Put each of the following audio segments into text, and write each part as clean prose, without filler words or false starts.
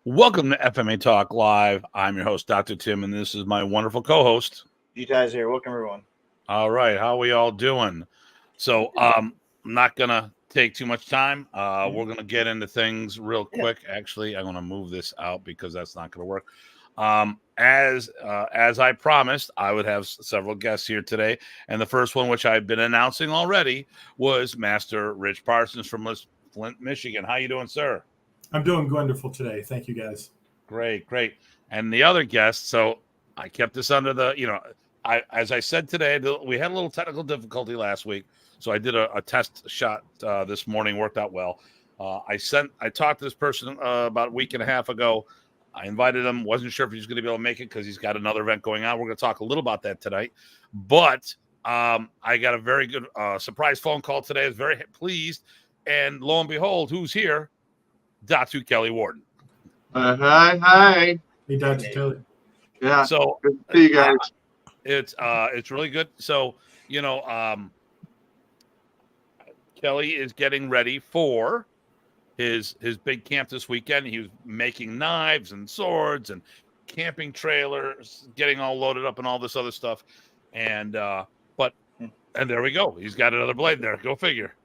Welcome to FMA Talk Live. I'm your host, Dr. Tim, and this is my wonderful co-host. You guys here. Welcome, everyone. All right, how are we all doing? So, I'm not gonna take too much time. We're gonna get into things real quick. Actually, I'm gonna move this out because that's not gonna work. As I promised, I would have several guests here today, and the first one, which I've been announcing already, was Master Rich Parsons from Flint, Michigan. How you doing, sir? I'm doing wonderful today. Thank you, guys. Great. And the other guest, so I kept this under the, as I said today, we had a little technical difficulty last week. So I did a test shot this morning, worked out well. I talked to this person about a week and a half ago. I invited him, wasn't sure if he was going to be able to make it because he's got another event going on. We're going to talk a little about that tonight. But I got a very good surprise phone call today. I was very pleased. And lo and behold, who's here? Datu Kelly Warden. Hi. Hey, Dr. Kelly. Yeah. So good to see you guys. It's really good. So Kelly is getting ready for his big camp this weekend. He was making knives and swords and camping trailers, getting all loaded up and all this other stuff. And there we go. He's got another blade there. Go figure.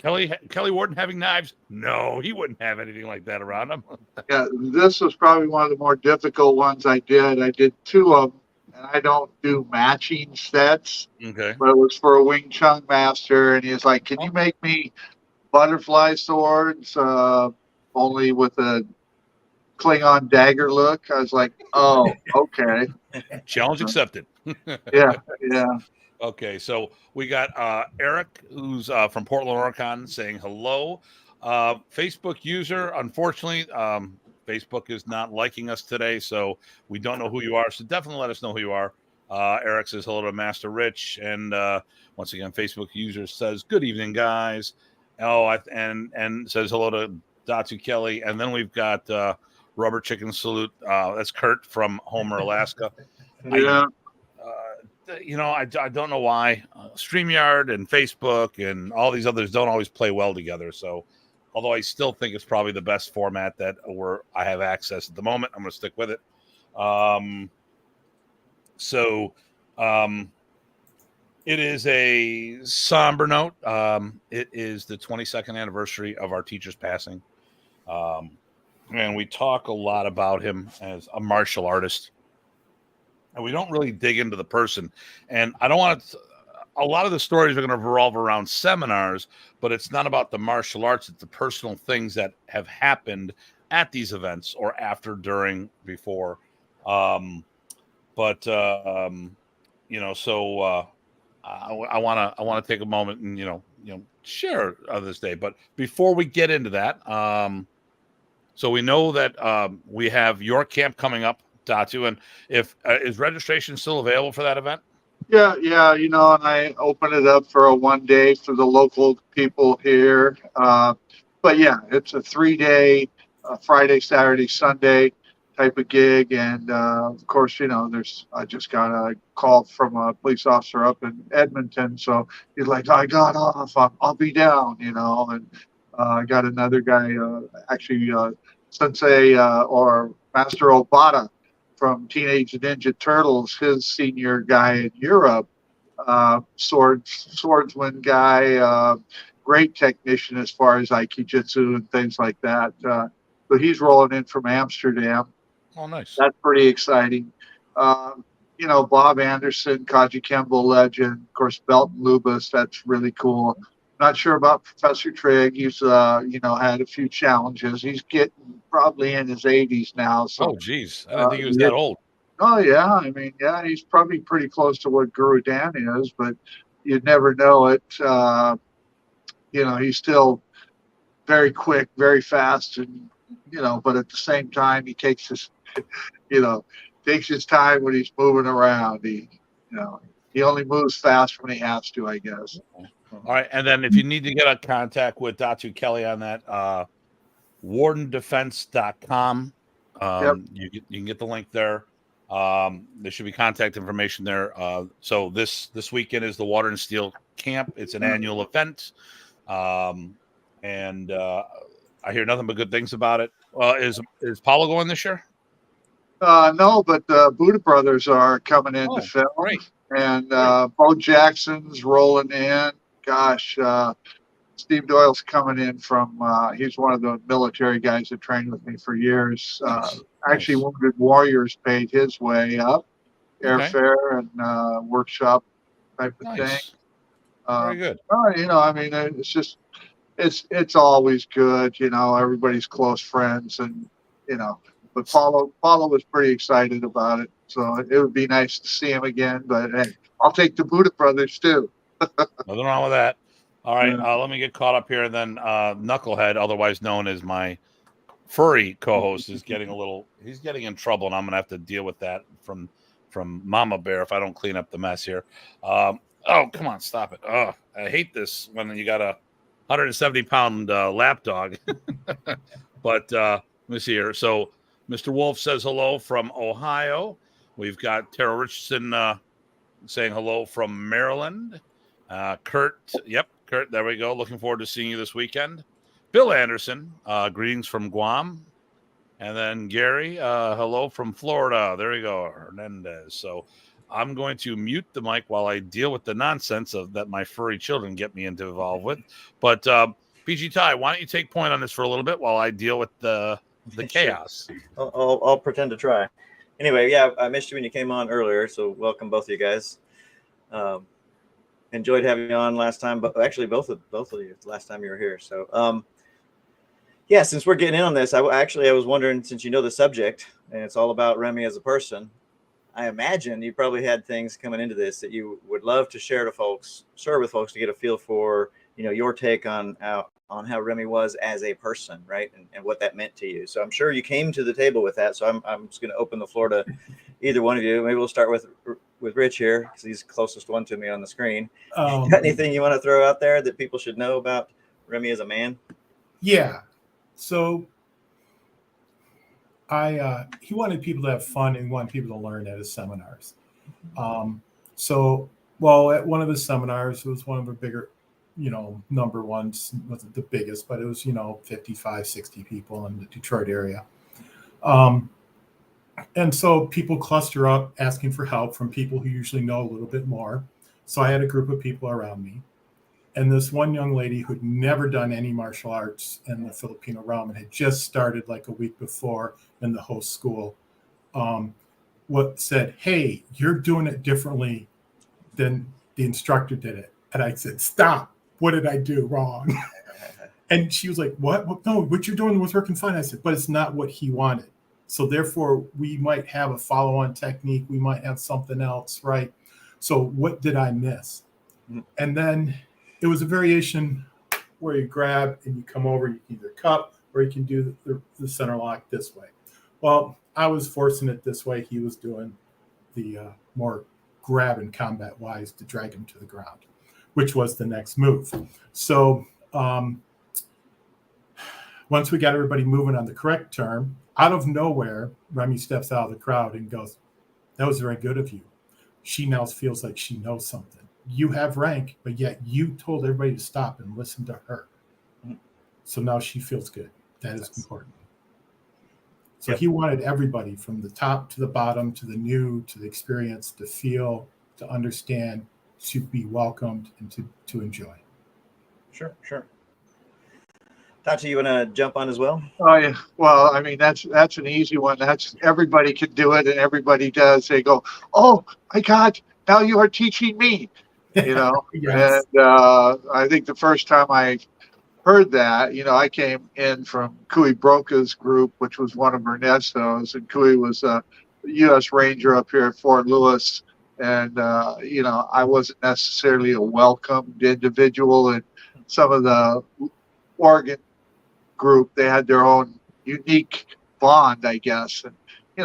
Kelly Warden having knives? No, he wouldn't have anything like that around him. Yeah, this was probably one of the more difficult ones I did. I did two of them, and I don't do matching sets. Okay. But it was for a Wing Chun master, and he was like, "Can you make me butterfly swords, only with a Klingon dagger look?" I was like, "Oh, okay." Challenge accepted. Yeah. Okay, so we got Eric, who's from Portland, Oregon, saying hello. Facebook user, unfortunately, Facebook is not liking us today, so we don't know who you are. So definitely let us know who you are. Eric says hello to Master Rich, and once again, Facebook user says good evening, guys. And says hello to Datu Kelly, and then we've got Rubber Chicken Salute. That's Kurt from Homer, Alaska. Yeah. I don't know why StreamYard and Facebook and all these others don't always play well together. So, although I still think it's probably the best format that I have access at the moment, I'm going to stick with it. It is a somber note. It is the 22nd anniversary of our teacher's passing. And we talk a lot about him as a martial artist. And we don't really dig into the person. And I don't want to, a lot of the stories are going to revolve around seminars, but it's not about the martial arts. It's the personal things that have happened at these events or after, during, before. I want to take a moment and, share this day. But before we get into that, so we know that we have your camp coming up, Datu, and if is registration still available for that event? Yeah, and I open it up for a 1 day for the local people here. But yeah, it's a 3-day, Friday, Saturday, Sunday type of gig. And of course, I just got a call from a police officer up in Edmonton. So he's like, I got off, I'll be down, and I got another guy, Sensei or Master Obata from Teenage Ninja Turtles, his senior guy in Europe, swordsman guy, great technician as far as Aikijitsu and things like that. So he's rolling in from Amsterdam. Oh, nice. That's pretty exciting. Bob Anderson, Kaji Kembo legend, of course, Belton Lubis, that's really cool. Not sure about Professor Trigg. He's, had a few challenges. He's getting probably in his 80s now. So, oh, geez. I didn't think he was that old. Oh, yeah. I mean, yeah, he's probably pretty close to what Guru Dan is, but you'd never know it. He's still very quick, very fast, and, but at the same time, he takes his, takes his time when he's moving around. He only moves fast when he has to, I guess. All right, and then if you need to get a contact with Datu Kelly on that, wardendefense.com. You can get the link there. There should be contact information there. So this weekend is the Water and Steel Camp. It's an annual event. And I hear nothing but good things about it. Is Paulo going this year? No, but the Buddha Brothers are coming in to Oh, film, great. and Bo Jackson's rolling in. Gosh, Steve Doyle's coming in from. He's one of the military guys that trained with me for years. Nice. Actually, Nice. Wounded Warriors paid his way up, Okay. airfare and workshop type of thing. Nice. Very good. I mean, it's just it's always good. Everybody's close friends, and But Paulo was pretty excited about it, so it would be nice to see him again. But hey, I'll take the Buddha Brothers too. Nothing wrong with that. All right, let me get caught up here. Then Knucklehead, otherwise known as my furry co-host, is he's getting in trouble, and I'm gonna have to deal with that from Mama Bear if I don't clean up the mess here. Oh, come on, stop it. Oh, I hate this when you got a 170-pound lap dog. But let me see here. So Mr. Wolf says hello from Ohio. We've got Tara Richardson saying hello from Maryland. Kurt, there we go. Looking forward to seeing you this weekend. Bill Anderson, greetings from Guam. And then Gary, hello from Florida. There we go, Hernandez. So I'm going to mute the mic while I deal with the nonsense that my furry children get me involved with. But PG Ty, why don't you take point on this for a little bit while I deal with the chaos? I'll pretend to try. Anyway, yeah, I missed you when you came on earlier, so welcome both of you guys. Enjoyed having you on last time, but actually both of you last time you were here. So yeah, since we're getting in on this, I was wondering, since you know the subject and it's all about Remy as a person, I imagine you probably had things coming into this that you would love to share with folks to get a feel for, your take on how Remy was as a person, right? And what that meant to you. So I'm sure you came to the table with that. So I'm just going to open the floor to either one of you. Maybe we'll start with Rich here, because he's the closest one to me on the screen. Got anything you want to throw out there that people should know about Remy as a man? Yeah. So he wanted people to have fun and wanted people to learn at his seminars. At one of his seminars, it was one of the bigger, number ones, wasn't the biggest, but it was, 55, 60 people in the Detroit area. And so people cluster up asking for help from people who usually know a little bit more. So I had a group of people around me. And this one young lady who'd never done any martial arts in the Filipino realm and had just started like a week before in the host school, said, "Hey, you're doing it differently than the instructor did it." And I said, "Stop. What did I do wrong?" And she was like, "What? No, what you're doing was working fine." I said, "But it's not what he wanted. So therefore, we might have a follow-on technique. We might have something else, right? So what did I miss?" Mm-hmm. And then it was a variation where you grab and you come over, you can either cup or you can do the center lock this way. Well, I was forcing it this way. He was doing the more grab and combat wise to drag him to the ground, which was the next move. So once we got everybody moving on the correct term, out of nowhere, Remy steps out of the crowd and goes, "That was very good of you." She now feels like she knows something. You have rank, but yet you told everybody to stop and listen to her. So now she feels good. That is important. So he wanted everybody from the top to the bottom, to the new, to the experienced, to feel, to understand, to be welcomed, and to enjoy. Sure. Datu, you want to jump on as well? Oh yeah. Well, I mean that's an easy one. That's everybody can do it, and everybody does. They go, "Oh my God, now you are teaching me." Yes. And I think the first time I heard that, I came in from Cooey Broca's group, which was one of Ernesto's, and Cooey was a U.S. Ranger up here at Fort Lewis. And, I wasn't necessarily a welcomed individual. And some of the Oregon group, they had their own unique bond, I guess. And,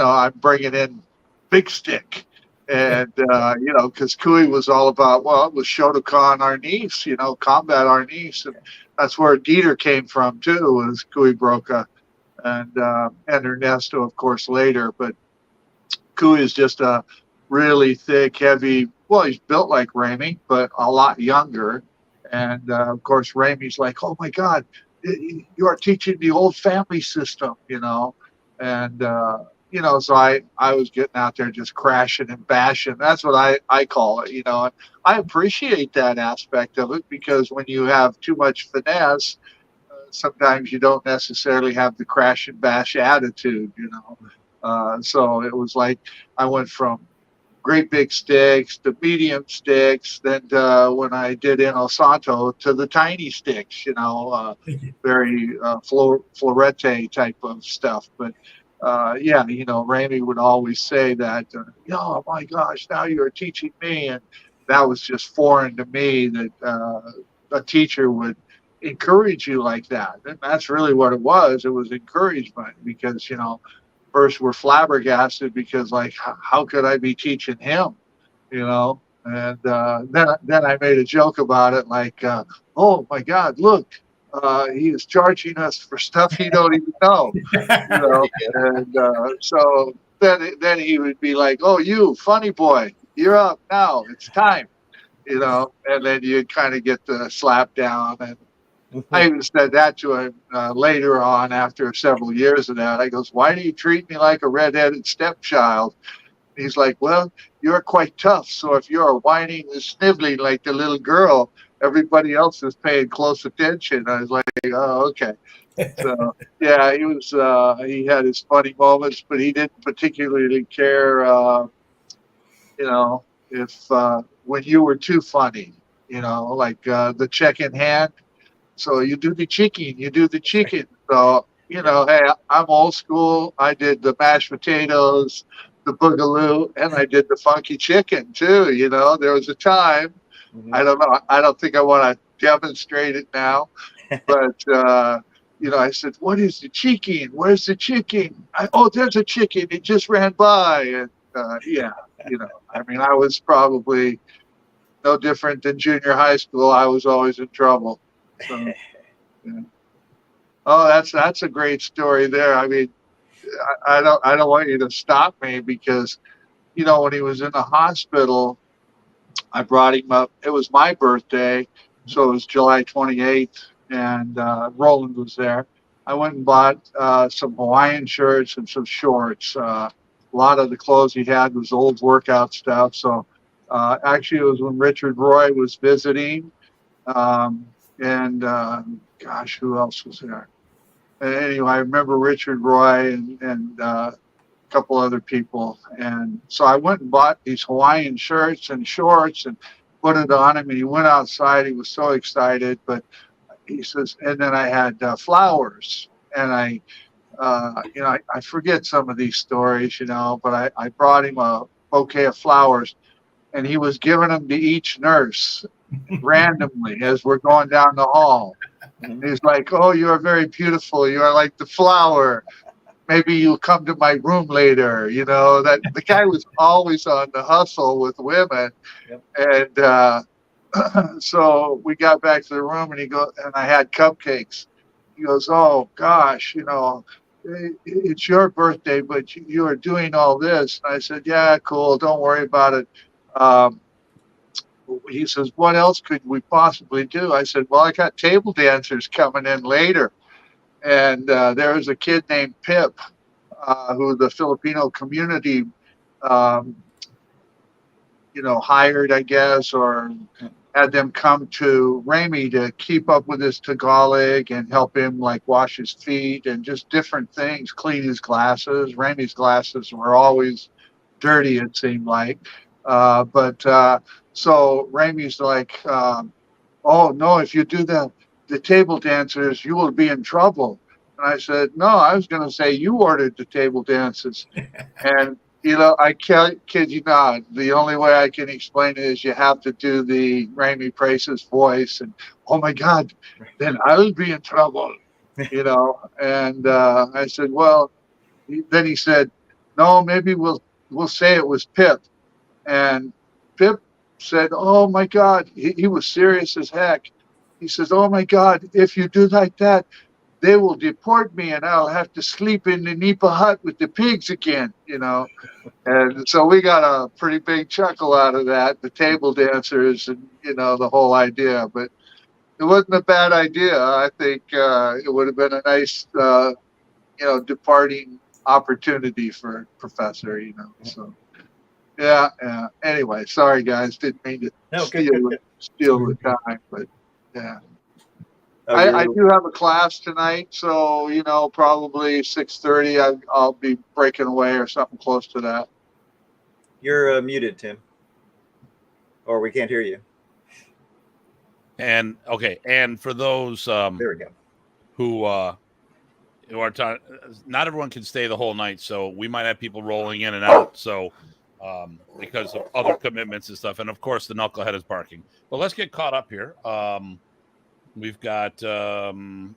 I'm bringing in Big Stick. And, because Cooey was all about, it was Shotokan Arnis, combat Arnis. And that's where Dieter came from, too, was Cooey Broca. And Ernesto, of course, later. But Cooey is just a really thick, heavy, he's built like Remy, but a lot younger. And, of course, Remy's like, "Oh, my God, you are teaching the old family system, and so I was getting out there just crashing and bashing. That's what I call it, And I appreciate that aspect of it, because when you have too much finesse, sometimes you don't necessarily have the crash and bash attitude. So it was like I went from great big sticks to medium sticks, then when I did in El Santo to the tiny sticks, Thank you. very florete type of stuff. But yeah, Remy would always say that, oh my gosh, now you're teaching me. And that was just foreign to me, that a teacher would encourage you like that. And that's really what it was. It was encouragement, because, first we're flabbergasted, because like, how could I be teaching him, And then I made a joke about it, like, oh my God, look, he is charging us for stuff he don't even know, And so then he would be like, oh, you funny boy, you're up now, it's time, And then you kind of get the slap down. And I even said that to him later on, after several years of that. I goes, why do you treat me like a redheaded stepchild? He's like, well, you're quite tough. So if you're whining and sniveling like the little girl, everybody else is paying close attention. I was like, oh, okay. So yeah, he had his funny moments, but he didn't particularly care, if when you were too funny, like the check in hand. So you do the chicken. So, hey, I'm old school. I did the mashed potatoes, the boogaloo, and I did the funky chicken too. There was a time, I don't know, I don't think I want to demonstrate it now, but, I said, what is the chicken? Where's the chicken? Oh, there's a chicken. It just ran by. And yeah, I was probably no different than junior high school. I was always in trouble. So, yeah. Oh, that's a great story there. I don't want you to stop me, because, when he was in the hospital, I brought him up. It was my birthday, so it was July 28th, and Roland was there. I went and bought some Hawaiian shirts and some shorts. A lot of the clothes he had was old workout stuff. So actually, it was when Richard Roy was visiting. And gosh, who else was there? Anyway, I remember Richard Roy and a couple other people. And so I went and bought these Hawaiian shirts and shorts and put it on him. And he went outside. He was so excited. But he says, and then I had flowers. And I forget some of these stories, but I brought him a bouquet of flowers. And he was giving them to each nurse randomly as we're going down the hall. And he's like, oh, you are very beautiful. You are like the flower. Maybe you'll come to my room later. That the guy was always on the hustle with women. Yep. And so we got back to the room, and and I had cupcakes. He goes, oh gosh, it's your birthday, but you are doing all this. And I said, yeah, cool. Don't worry about it. He says, what else could we possibly do? I said, well, I got table dancers coming in later. And there was a kid named Pip, who the Filipino community, hired, I guess, or had them come to Remy to keep up with his Tagalog and help him like wash his feet and just different things, clean his glasses. Remy's glasses were always dirty, it seemed like. So Remy's like, oh no, if you do the table dancers, you will be in trouble. And I said, no, I was going to say you ordered the table dances. And, I can't kid you not. The only way I can explain it is you have to do the Remy Presas voice. And, oh my God, then I'll be in trouble, And I said, well, then he said, no, maybe we'll say it was Pip. And Pip said, oh my God, he was serious as heck. He says, oh my God, if you do like that, they will deport me and I'll have to sleep in the Nipa hut with the pigs again, And so we got a pretty big chuckle out of that, the table dancers and, the whole idea. But it wasn't a bad idea. I think it would have been a nice, departing opportunity for Professor. So yeah, yeah. Anyway, sorry guys, didn't mean to No, good, steal good, good. the time, but yeah. Oh, I do have a class tonight, so probably 6:30. I'll be breaking away or something close to that. you're muted, Tim, or we can't hear you. And okay, and for those There we go. who are not everyone can stay the whole night, so we might have people rolling in and out. So because of other commitments and stuff, and of course the knucklehead is barking. But let's get caught up here. We've got from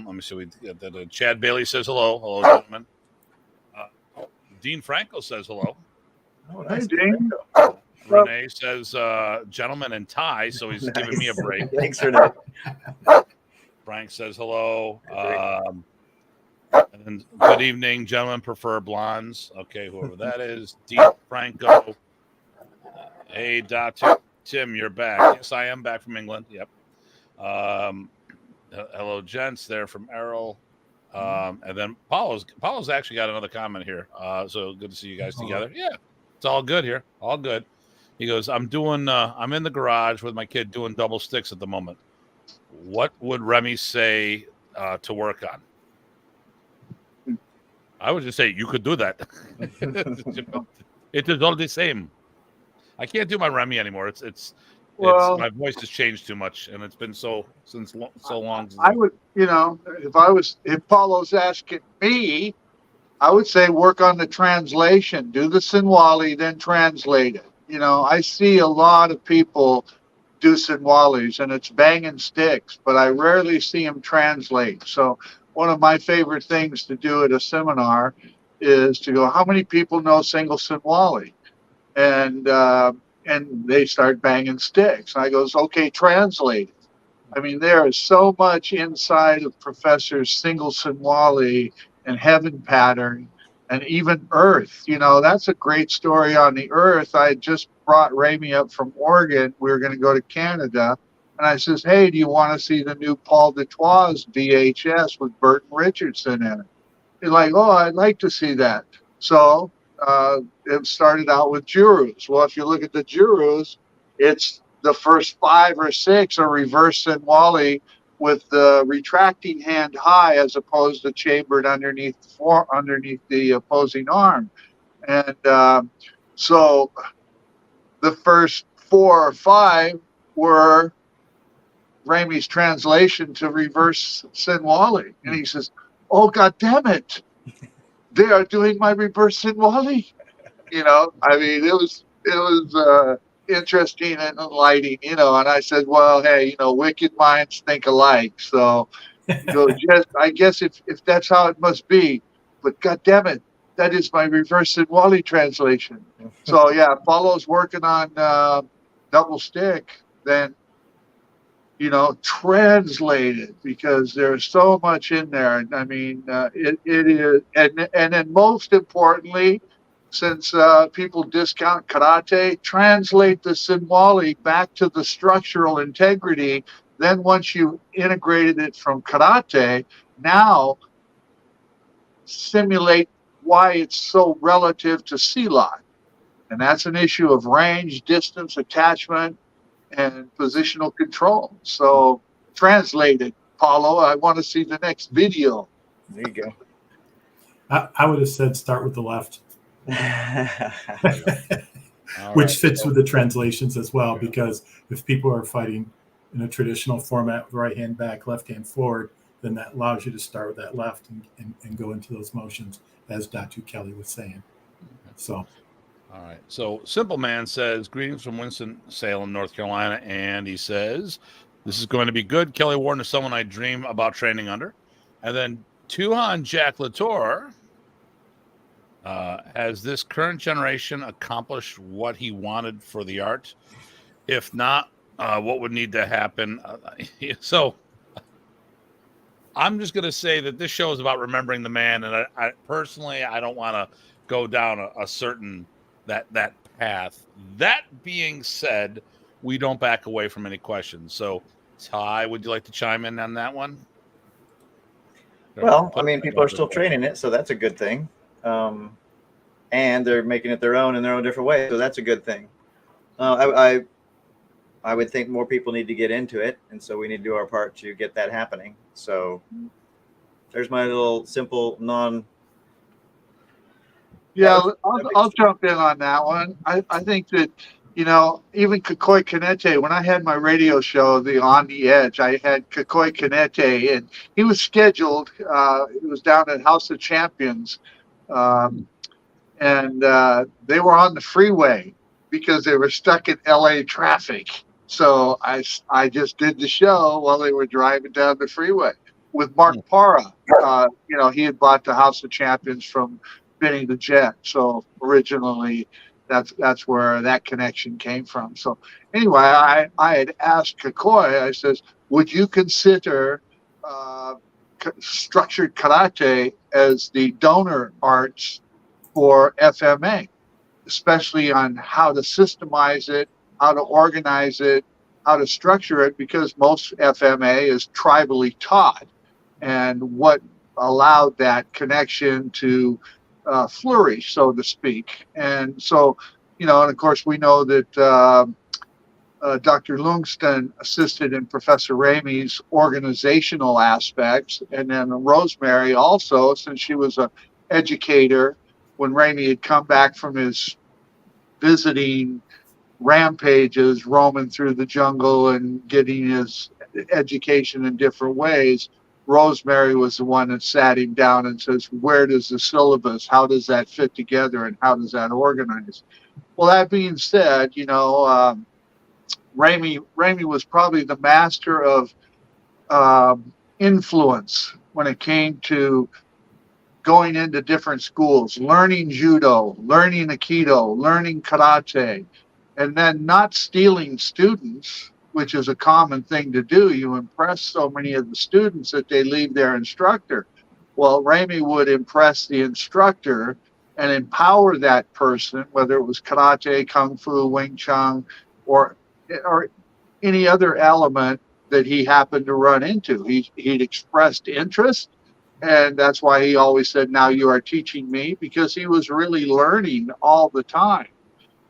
let me see. We got Chad Bailey says hello, gentlemen. Dean Franco says hello. Oh, Hey, nice. Dean. Renee says gentleman and tie, so he's giving me a break. Thanks, Renee. Frank says hello. Great. And good evening, gentlemen. Prefer blondes. Okay, whoever that is. Dean Franco. Hey, Datu. Tim, you're back. Yes, I am back from England. Yep. Hello, gents. There from Errol. And then Paulo's actually got another comment here. So good to see you guys together. Yeah, it's all good here. All good. He goes, I'm in the garage with my kid doing double sticks at the moment. What would Remy say to work on? I would just say you could do that. It is all the same. I can't do my Remy anymore. It's my voice has changed too much, and it's been so long. I would, if Paulo's asking me, I would say work on the translation. Do the Sinwali, then translate it. I see a lot of people do Sinwalis, and it's banging sticks, but I rarely see them translate. So one of my favorite things to do at a seminar is to go, how many people know single Sinwali? And they start banging sticks. I goes, okay, translate it. I mean, there is so much inside of Professor Single Sinwali and Heaven Pattern and even Earth. That's a great story on the Earth. I just brought Remy up from Oregon. We were going to go to Canada. And I says, hey, do you want to see the new Paul Dutoit's VHS with Burton Richardson in it? He's like, oh, I'd like to see that. So it started out with Jurus. Well, if you look at the Jurus, it's the first 5 or 6 are reverse Sinwali with the retracting hand high as opposed to chambered underneath the opposing arm. And so the first 4 or 5 were Remy's translation to reverse Sinwali. And he says, oh, God damn it. They are doing my reverse Sinwali. I mean, it was interesting and enlightening, and I said, well, hey, wicked minds think alike. So, yes, I guess if that's how it must be, but God damn it, that is my reverse Sinwali translation. So yeah, Paulo's working on double stick, then translate it, because there's so much in there. I mean, it is, and then most importantly, since people discount karate, translate the Sinwali back to the structural integrity. Then once you integrated it from karate, now simulate why it's so relative to Silat. And that's an issue of range, distance, attachment, and positional control. So translate it, Paulo. I want to see the next video. There you go. I would have said start with the left. Which fits with the translations as well, because if people are fighting in a traditional format with right hand back, left hand forward, then that allows you to start with that left and go into those motions, as Datu Kelly was saying. So all right. So Simple Man says, greetings from Winston-Salem, North Carolina. And he says, this is going to be good. Kelly Warren is someone I dream about training under. And then Tuhan Jack Latour, has this current generation accomplished what he wanted for the art? If not, what would need to happen? So I'm just going to say that this show is about remembering the man. And I personally, I don't want to go down a certain that path. That being said, we don't back away from any questions. So Ty, would you like to chime in on that one? Well, I mean, people are still training it, so that's a good thing. And they're making it their own in their own different way, so that's a good thing. I would think more people need to get into it, and so we need to do our part to get that happening. So there's my little simple Yeah, I'll jump in on that one. I think that, even Kikoi Kanete, when I had my radio show, the On the Edge, I had Kikoi Kanete, and he was scheduled. It was down at House of Champions, and they were on the freeway because they were stuck in LA traffic. So I just did the show while they were driving down the freeway with Mark Parra. He had bought the House of Champions from Benny the Jet. So originally, that's where that connection came from. So anyway, I had asked Kikoi, I says, would you consider structured karate as the donor arts for FMA, especially on how to systemize it, how to organize it, how to structure it, because most FMA is tribally taught, and what allowed that connection to flourish, so to speak. And so, and of course, we know that Dr. Lungston assisted in Professor Remy's organizational aspects, and then Rosemary also, since she was an educator, when Remy had come back from his visiting rampages, roaming through the jungle and getting his education in different ways, Rosemary was the one that sat him down and says, where does the syllabus, how does that fit together, and how does that organize? Well, that being said, Remy was probably the master of influence when it came to going into different schools, learning judo, learning aikido, learning karate, and then not stealing students, which is a common thing to do. You impress so many of the students that they leave their instructor. Well, Remy would impress the instructor and empower that person, whether it was karate, kung fu, Wing Chun, or any other element that he happened to run into. He'd expressed interest, and that's why he always said, now you are teaching me, because he was really learning all the time.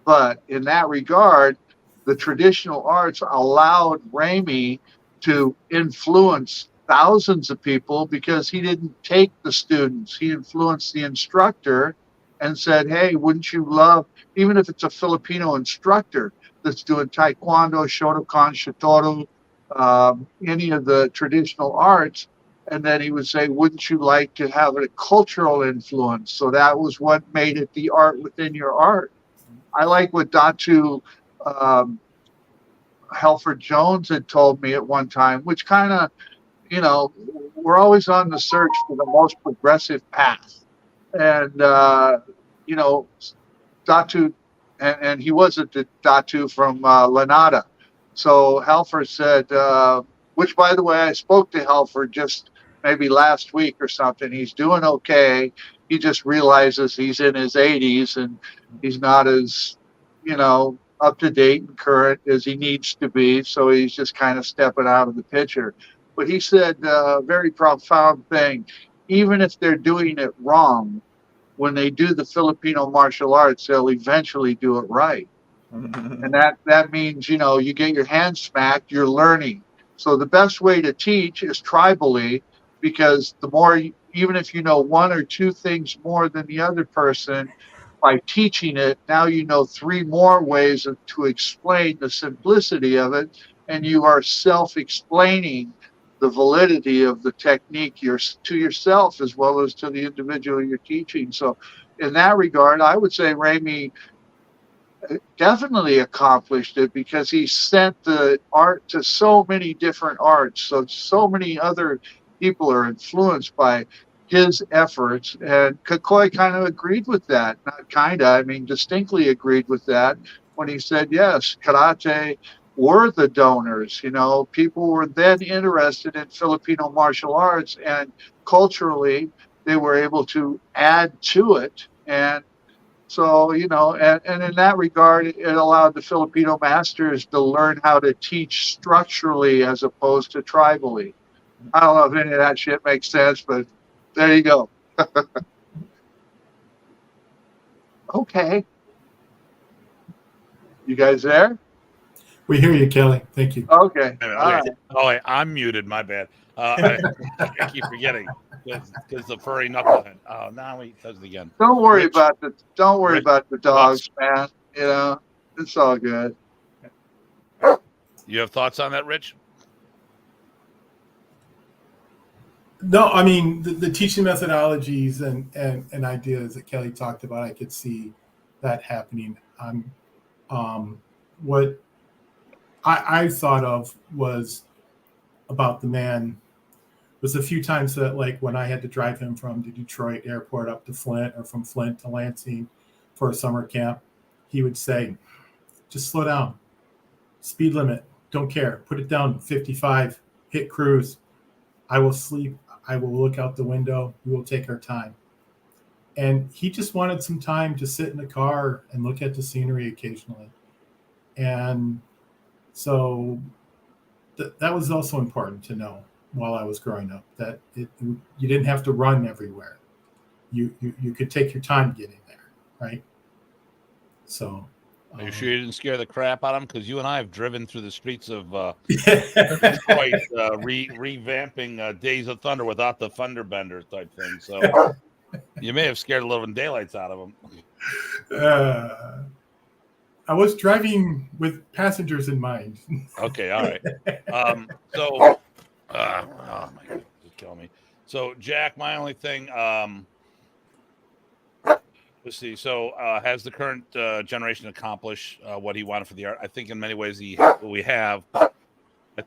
But in that regard, the traditional arts allowed Remy to influence thousands of people, because he didn't take the students. He influenced the instructor and said, hey, wouldn't you love, even if it's a Filipino instructor that's doing taekwondo, shotokan, shitoru, any of the traditional arts, and then he would say, wouldn't you like to have a cultural influence? So that was what made it the art within your art. I like what Datu Helford Jones had told me at one time, which kind of, we're always on the search for the most progressive path. And, Datu, and he wasn't the Datu from Lanada. So Halford said, which, by the way, I spoke to Halford just maybe last week or something. He's doing okay. He just realizes he's in his 80s and he's not as, up to date and current as he needs to be. So he's just kind of stepping out of the picture. But he said a very profound thing. Even if they're doing it wrong, when they do the Filipino martial arts, they'll eventually do it right. And that means, you get your hands smacked, you're learning. So the best way to teach is tribally, because the more, even if you know one or two things more than the other person, by teaching it, now you know three more ways to explain the simplicity of it, and you are self-explaining the validity of the technique to yourself as well as to the individual you're teaching. So in that regard, I would say Remy definitely accomplished it, because he sent the art to so many different arts. So many other people are influenced by his efforts, and Kikoi kind of agreed with that. Not kind of, I mean, distinctly agreed with that when he said, yes, karate were the donors. People were then interested in Filipino martial arts, and culturally they were able to add to it. And So, and in that regard, it allowed the Filipino masters to learn how to teach structurally as opposed to tribally. I don't know if any of that shit makes sense, but there you go. Okay. You guys there? We hear you, Kelly. Thank you. Okay. All All right. Oh, wait, I'm muted. My bad. I keep forgetting because the furry knucklehead. Oh, now he does it again. Don't worry Rich, about Rich, the dogs, man. It's all good. you have thoughts on that, Rich? No, I mean the teaching methodologies and ideas that Kelly talked about, I could see that happening. What I thought of was about the man was a few times that, like, when I had to drive him from the Detroit airport up to Flint or from Flint to Lansing for a summer camp, he would say, just slow down, speed limit, don't care, put it down 55, hit cruise. I will sleep. I will look out the window. We will take our time. And he just wanted some time to sit in the car and look at the scenery occasionally. And so that was also important to know while I was growing up, that you didn't have to run everywhere. You could take your time getting there, right? So. Are you sure you didn't scare the crap out of him? Because you and I have driven through the streets of Detroit, revamping Days of Thunder without the Thunder Bender type thing. So you may have scared a little daylights out of him. I was driving with passengers in mind. Okay, all right. Oh my God, just kill me. So Jack, my only thing. Let's see. So, has the current generation accomplished what he wanted for the art? I think in many ways we have. I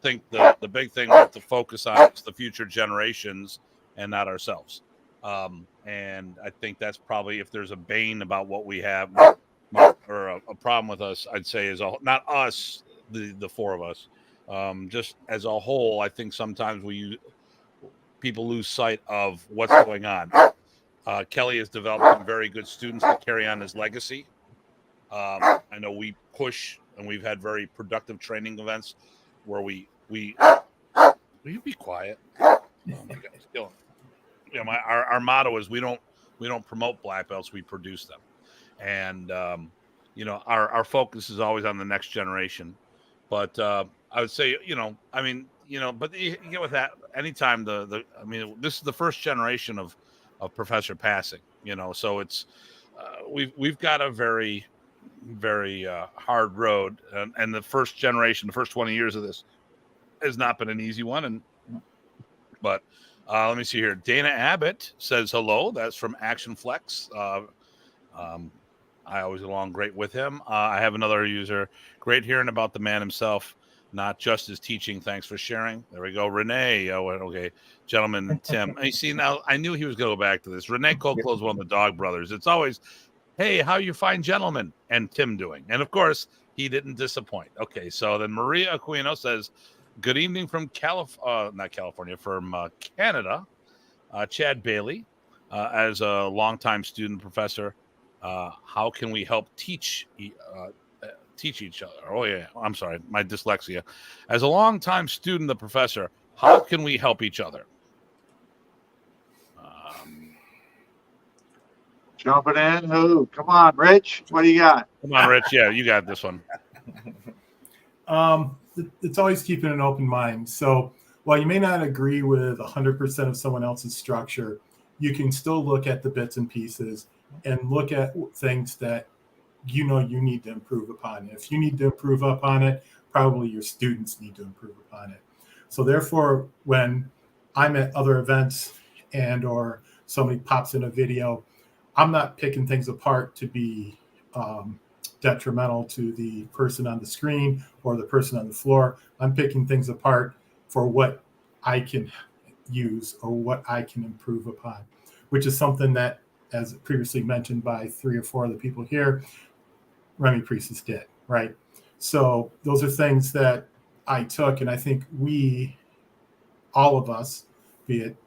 think the big thing we have to focus on is the future generations and not ourselves. And I think that's probably, if there's a bane about what we have or a problem with us, I'd say is not us, the four of us, just as a whole. I think sometimes people lose sight of what's going on. Kelly has developed some very good students to carry on his legacy. I know we push, and we've had very productive training events where will you be quiet? Oh my God, it's killing me. Our motto is we don't promote black belts, we produce them. And our focus is always on the next generation. But I would say, but you get with that anytime this is the first generation of Professor passing, so it's we've got a very, very hard road, and the first generation, the first 20 years of this has not been an easy one. But let me see here. Dana Abbott says hello. That's from Action Flex. I always get along great with him. I have another user. Great hearing about the man himself, not just his teaching. Thanks for sharing. There we go. Renee. Oh, okay. Gentlemen, and Tim. You see, now I knew he was going to go back to this. Renee Colclo is one of the Dog Brothers. It's always, hey, how you fine gentlemen and Tim doing? And of course, he didn't disappoint. Okay, so then Maria Aquino says, good evening from not California, from Canada. Chad Bailey, as a longtime student professor, how can we help teach each other? Oh, yeah. I'm sorry. My dyslexia. As a longtime student, the professor, how can we help each other? Jumping in. Who? Come on, Rich. What do you got? Come on, Rich. Yeah, you got this one. It's always keeping an open mind. So while you may not agree with 100% of someone else's structure, you can still look at the bits and pieces and look at things that you need to improve upon. If you need to improve upon it, probably your students need to improve upon it. So therefore, when I'm at other events and or somebody pops in a video, I'm not picking things apart to be detrimental to the person on the screen or the person on the floor. I'm picking things apart for what I can use or what I can improve upon, which is something that, as previously mentioned by 3 or 4 of the people here, Remy Presas did, right? So those are things that I took, and I think all of us, be it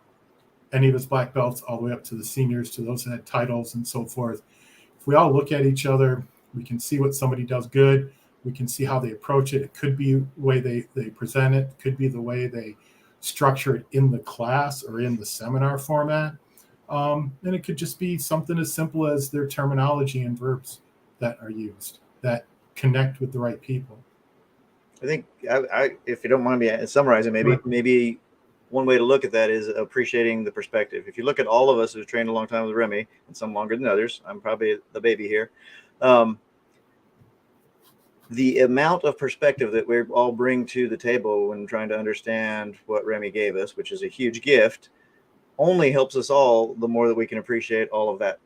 any of us black belts all the way up to the seniors, to those that had titles and so forth, if we all look at each other, we can see what somebody does good. We can see how they approach it. It could be the way they present it. It could be the way they structure it in the class or in the seminar format. And it could just be something as simple as their terminology and verbs that are used that connect with the right people. I think, if you don't mind me summarizing, maybe one way to look at that is appreciating the perspective. If you look at all of us who've trained a long time with Remy, and some longer than others, I'm probably the baby here. The amount of perspective that we all bring to the table when trying to understand what Remy gave us, which is a huge gift, only helps us all the more that we can appreciate all of that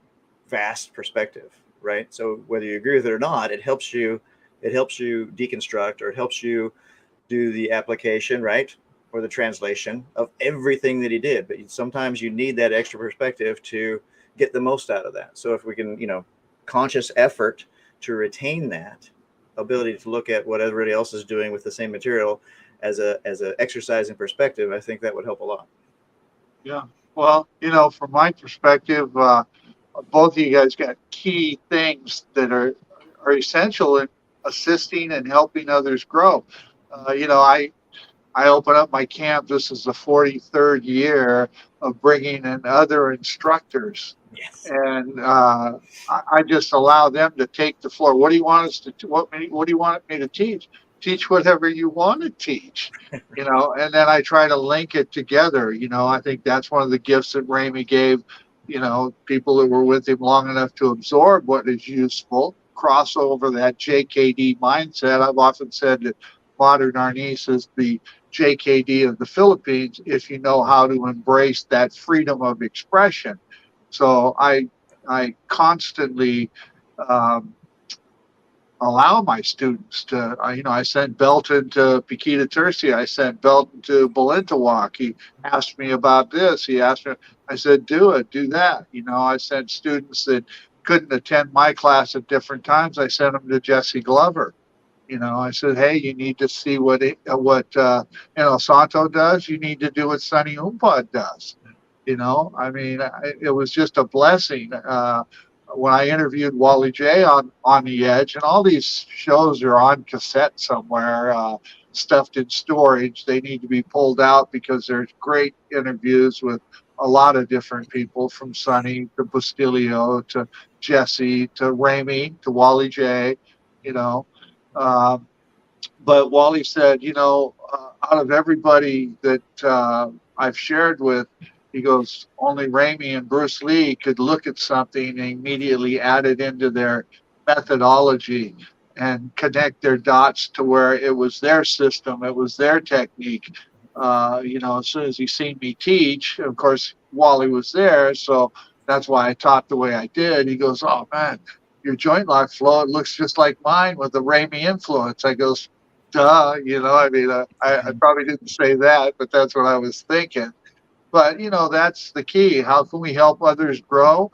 vast perspective, right? So whether you agree with it or not, it helps you deconstruct, or it helps you do the application, right? Or the translation of everything that he did. But sometimes you need that extra perspective to get the most out of that. So if we can, conscious effort to retain that ability to look at what everybody else is doing with the same material as a exercise in perspective, I think that would help a lot. Yeah. Well, from my perspective, both of you guys got key things that are essential in assisting and helping others grow. I open up my camp. This is the 43rd year of bringing in other instructors. Yes. And I just allow them to take the floor. What do you want us to do? What do you want me to teach? Teach whatever you want to teach, and then I try to link it together. I think that's one of the gifts that Remy gave, people that were with him long enough to absorb what is useful, cross over that JKD mindset. I've often said that modern Arnis is the JKD of the Philippines if you know how to embrace that freedom of expression. So I constantly allow my students to, I sent Belton to Piquita Tercia. I sent Belton to Balintawak. He asked me about this. He asked me, I said, do that. I sent students that couldn't attend my class at different times. I sent them to Jesse Glover. I said, hey, you need to see what Santo does. You need to do what Sonny Umpad does. It was just a blessing. When I interviewed Wally J on the Edge, and all these shows are on cassette somewhere, stuffed in storage. They need to be pulled out because there's great interviews with a lot of different people, from Sonny to Bustilio to Jesse to Remy to Wally J. But Wally said, out of everybody that I've shared with, he goes, only Remy and Bruce Lee could look at something and immediately add it into their methodology and connect their dots to where it was their system, it was their technique. As soon as he seen me teach, of course, Wally was there, so that's why I taught the way I did. He goes, oh man, your joint lock flow, it looks just like mine with the Remy influence. I goes, duh, I probably didn't say that, but that's what I was thinking. But, that's the key. How can we help others grow?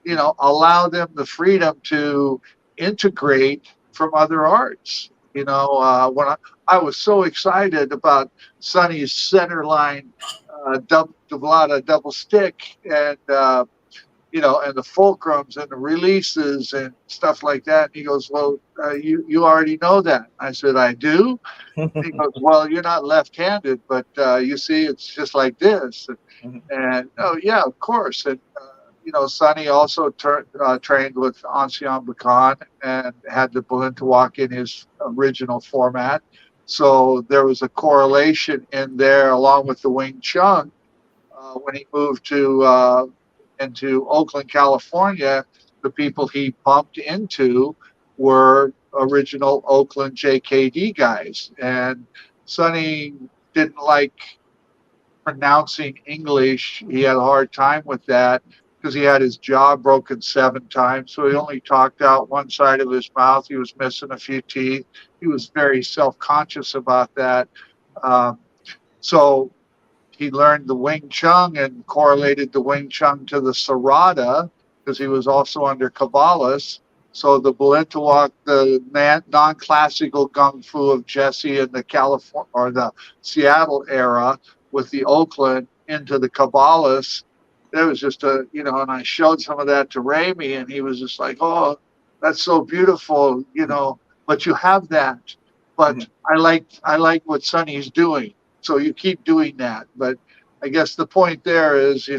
Allow them the freedom to integrate from other arts. When I was so excited about Sonny's center line double stick, and and the fulcrums and the releases and stuff like that. And he goes, well, you already know that. I said, I do. He goes, well, you're not left-handed, but you see, it's just like this. And oh yeah, of course. And Sonny also trained with Ancien Bacan and had the Balintawak in his original format. So there was a correlation in there, along with the Wing Chun. When he moved into Oakland, California, the people he bumped into were original Oakland JKD guys. And Sonny didn't like pronouncing English. He had a hard time with that because he had his jaw broken 7 times. So he only talked out one side of his mouth. He was missing a few teeth. He was very self-conscious about that. So he learned the Wing Chun and correlated the Wing Chun to the Sarada because he was also under Kabbalist. So the Balintawak, the non-classical Kung Fu of Jesse in the California or the Seattle era, with the Oakland into the Kabbalist, there was just and I showed some of that to Remy, and he was just like, oh, that's so beautiful, but you have that. But I like what Sonny's doing. So you keep doing that. But I guess the point there is,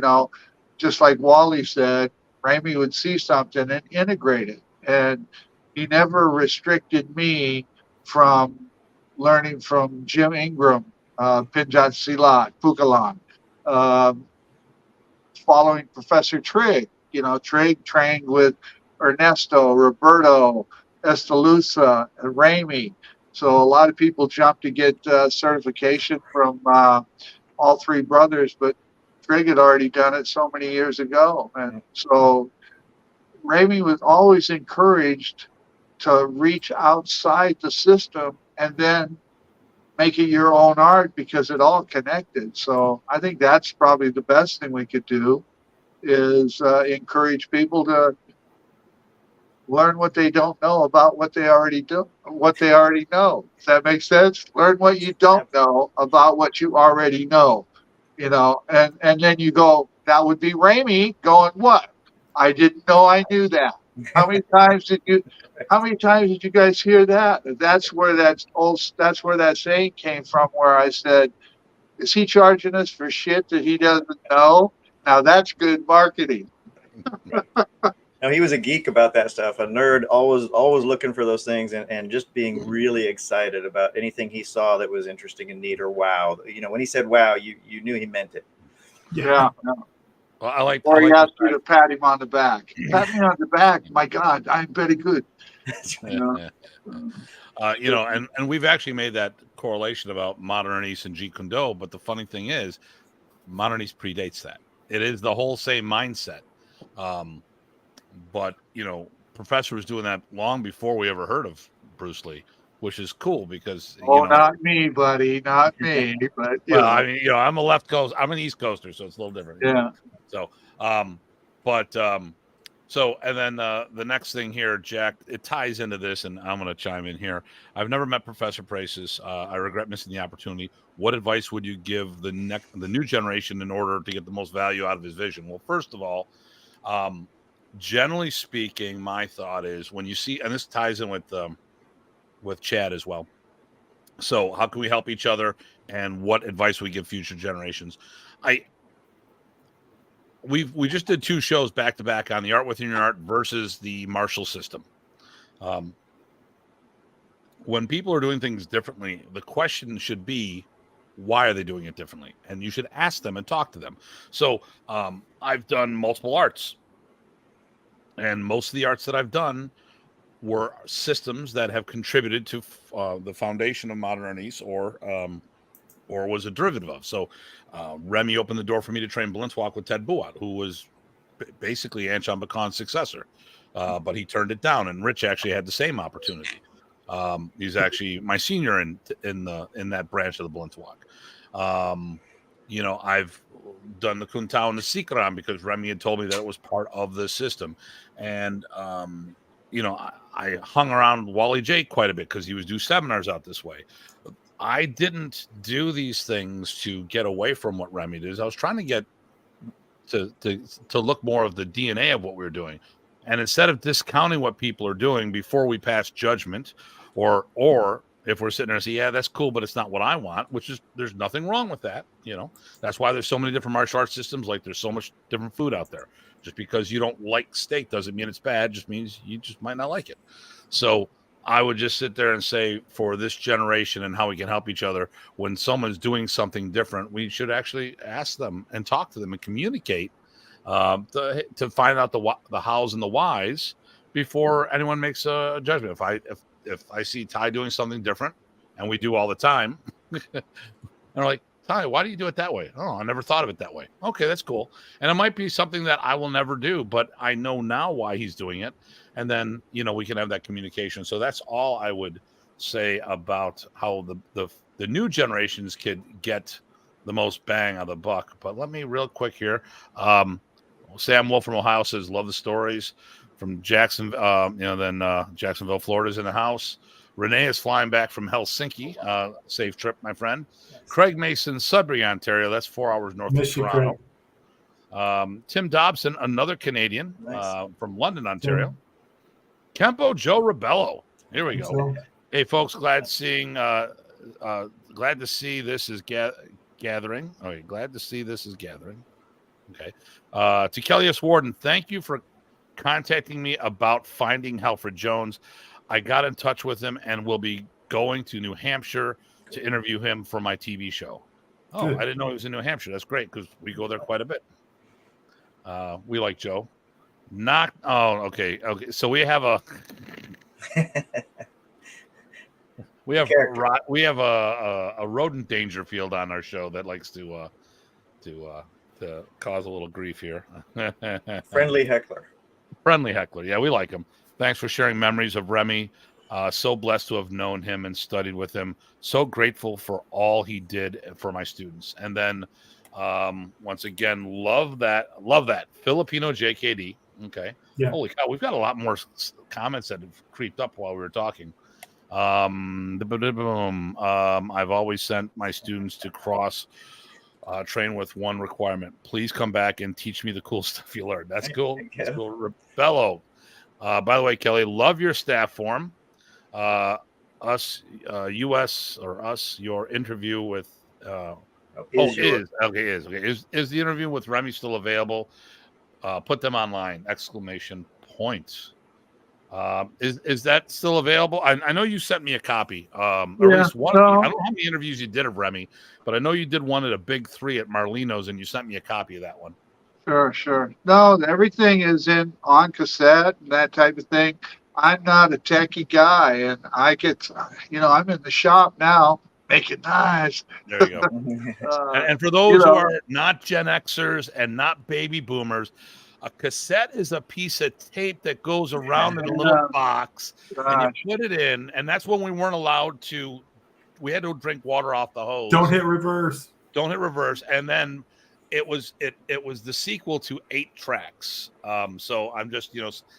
just like Wally said, Remy would see something and integrate it. And he never restricted me from learning from Jim Ingram, Pinjat Silat, Pukalan, following Professor Trigg. Trigg trained with Ernesto, Roberto, Estalusa, and Remy. So a lot of people jump to get certification from all three brothers, but Trigg had already done it so many years ago. And so Remy was always encouraged to reach outside the system and then make it your own art because it all connected. So I think that's probably the best thing we could do is encourage people to learn what they don't know about what they already know. Does that make sense? Learn what you don't know about what you already know, and then you go, that would be Remy going, what? I didn't know I knew that. How many times did you guys hear that? That's where that saying came from, where I said, is he charging us for shit that he doesn't know? Now that's good marketing. No, he was a geek about that stuff, a nerd, always looking for those things and just being really excited about anything he saw that was interesting and neat or wow. When he said wow, you knew he meant it. Yeah. Well, Or he asked you to pat him on the back. Pat me on the back. My God, I'm very good. And we've actually made that correlation about Moderniste and Jeet Kune Do, but the funny thing is, Moderniste predates that. It is the whole same mindset. But Professor was doing that long before we ever heard of Bruce Lee, which is cool because not me, buddy, not me. But I'm a left coast, I'm an East Coaster, so it's a little different. Yeah. So, and then the next thing here, Jack, it ties into this, and I'm going to chime in here. I've never met Professor Presas. I regret missing the opportunity. What advice would you give the new generation in order to get the most value out of his vision? Well, first of all, generally speaking, my thought is when you see, and this ties in with Chad as well. So how can we help each other, and what advice we give future generations? We just did 2 shows back to back on the art within your art versus the martial system. When people are doing things differently, the question should be, why are they doing it differently? And you should ask them and talk to them. So I've done multiple arts. And most of the arts that I've done were systems that have contributed to the foundation of Moderniste or was a derivative of. So Remy opened the door for me to train Blintzwalk with Ted Buat, who was basically Anchon Bakan's successor. But he turned it down, and Rich actually had the same opportunity. He's actually my senior in that branch of the Blintzwalk. I've done the Kuntao and the Sikran because Remy had told me that it was part of the system. And, I hung around Wally J quite a bit because he was do seminars out this way. I didn't do these things to get away from what Remy did. I was trying to get to look more of the DNA of what we were doing. And instead of discounting what people are doing before we pass judgment, or if we're sitting there and say, yeah, that's cool, but it's not what I want, there's nothing wrong with that. That's why there's so many different martial arts systems. Like there's so much different food out there. Just because you don't like steak doesn't mean it's bad. Just means you just might not like it. So I would just sit there and say, for this generation and how we can help each other, when someone's doing something different, we should actually ask them and talk to them and communicate to find out the hows and the whys before anyone makes a judgment. If I see Ty doing something different, and we do all the time, and we're like, Ty, why do you do it that way? Oh, I never thought of it that way. Okay, that's cool. And it might be something that I will never do, but I know now why he's doing it. And then, we can have that communication. So that's all I would say about how the new generations could get the most bang on the buck. But let me real quick here. Sam Wolf from Ohio says, love the stories from Jackson. Jacksonville, Florida's in the house. Renee is flying back from Helsinki. Safe trip, my friend. Craig Mason, Sudbury, Ontario. That's 4 hours north of Toronto. Tim Dobson, another Canadian Nice. from London, Ontario. Kempo Joe Rebello. Here we go. So, Hey, folks, glad to see this is gathering. Okay, glad to see this is gathering. Okay. To Kelly S. Warden, thank you for contacting me about finding Halford Jones. I got in touch with him and will be going to New Hampshire to interview him for my TV show. Oh, Good. I didn't know he was in New Hampshire. That's great because we go there quite a bit. We like Joe. Okay. So we have a we have a rodent danger field on our show that likes to cause a little grief here. Friendly heckler. Friendly heckler. Yeah, we like him. Thanks for sharing memories of Remy. So blessed to have known him and studied with him. So grateful for all he did for my students. And then once again, love that Filipino JKD. Okay. Yeah. Holy cow, we've got a lot more comments that have creeped up while we were talking. I've always sent my students to cross train with one requirement. Please come back and teach me the cool stuff you learned. That's cool. That's cool. Rebello. By the way, Kelly, love your staff form. Your interview with is the interview with Remy still available? Put them online! ! Is that still available? I know you sent me a copy. Or at least one. I don't know how many interviews you did of Remy, but I know you did one at a Big 3 at Marlino's, and you sent me a copy of that one. Sure. No, everything is on cassette and that type of thing. I'm not a techie guy, and I get, I'm in the shop now making knives. There you go. And for those who are not Gen Xers and not baby boomers, a cassette is a piece of tape that goes around in a little box, and you put it in, and that's when we weren't allowed to. We had to drink water off the hose. Don't hit reverse. And then it was the sequel to 8 tracks. So I'm just,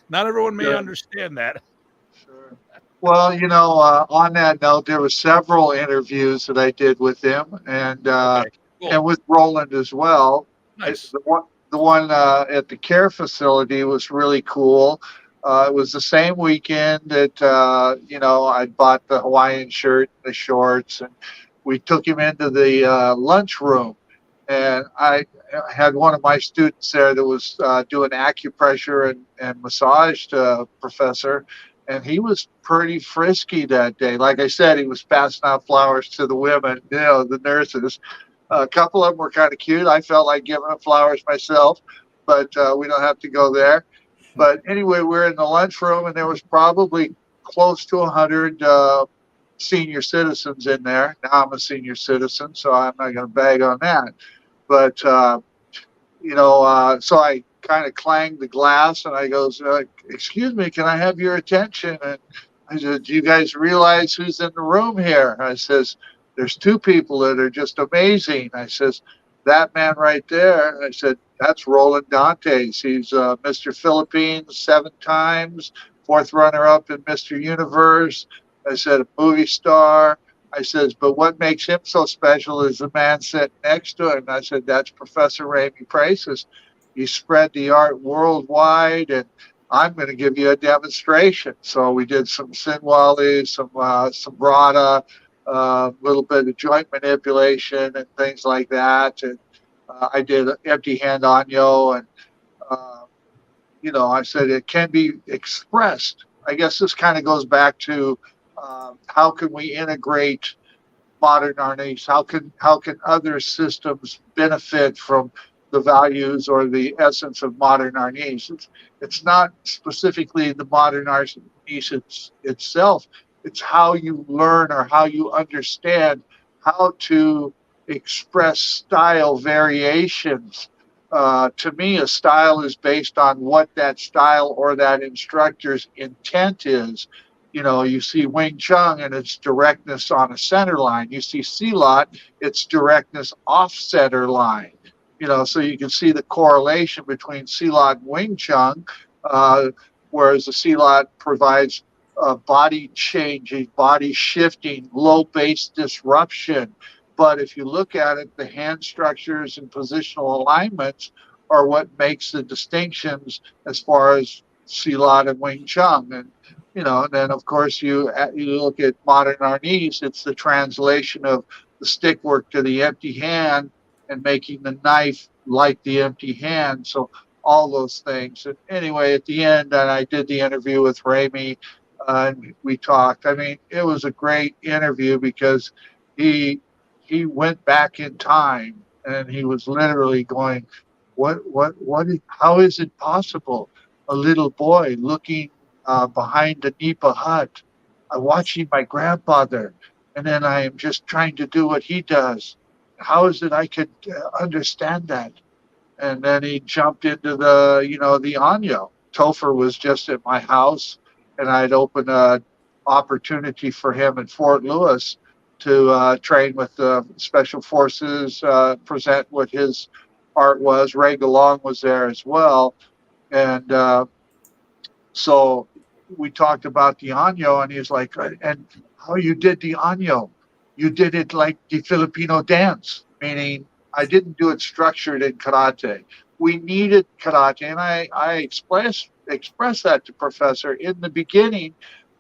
not everyone may understand that. Sure. Well, on that note, there were several interviews that I did with him, and Cool. and with Roland as well. Nice. The one at the care facility was really cool. It was the same weekend that I bought the Hawaiian shirt, and the shorts, and we took him into the lunchroom. And I had one of my students there that was doing acupressure and massage to Professor, and he was pretty frisky that day. Like I said, he was passing out flowers to the women, the nurses. A couple of them were kind of cute. I felt like giving them flowers myself, but we don't have to go there. But anyway, we're in the lunchroom, and there was probably close to 100 senior citizens in there. Now I'm a senior citizen, so I'm not going to bag on that. But, so I kind of clanged the glass, and I goes, excuse me, can I have your attention? And I said, do you guys realize who's in the room here? I says, there's 2 people that are just amazing. I says, that man right there, I said, that's Roland Dantes. He's Mr. Philippines 7 times, 4th runner-up in Mr. Universe. I said, a movie star. I says, but what makes him so special is the man sitting next to him. I said, that's Professor Remy Presas. He spread the art worldwide, and I'm going to give you a demonstration. So we did some Sinwali, some Brada, a little bit of joint manipulation and things like that. And I did an empty hand Anyo, and, I said it can be expressed. I guess this kind of goes back to how can we integrate modern Arnis? How can other systems benefit from the values or the essence of modern Arnis? It's not specifically the modern Arnis itself. It's how you learn or how you understand how to express style variations. To me, a style is based on what that style or that instructor's intent is. You see Wing Chun and its directness on a center line. You see Silat, its directness off center line. So you can see the correlation between Silat and Wing Chun, whereas the Silat provides body changing, body shifting, low base disruption. But if you look at it, the hand structures and positional alignments are what makes the distinctions as far as Silat and Wing Chun. And, and then of course you look at modern Arnis, it's the translation of the stick work to the empty hand and making the knife like the empty hand. So all those things. And anyway, at the end, and I did the interview with Remy, and we talked. I mean, it was a great interview because he went back in time and he was literally going, how is it possible? A little boy looking behind the Nipa hut, watching my grandfather, and then I am just trying to do what he does. How is it I could understand that? And then he jumped into the Anyo. Topher was just at my house, and I'd opened an opportunity for him in Fort Lewis to train with the Special Forces, present what his art was. Ray Galong was there as well. And so we talked about the Anyo, and he's like, and how you did the Anyo? You did it like the Filipino dance, meaning I didn't do it structured in karate. We needed karate, and I expressed that to Professor in the beginning.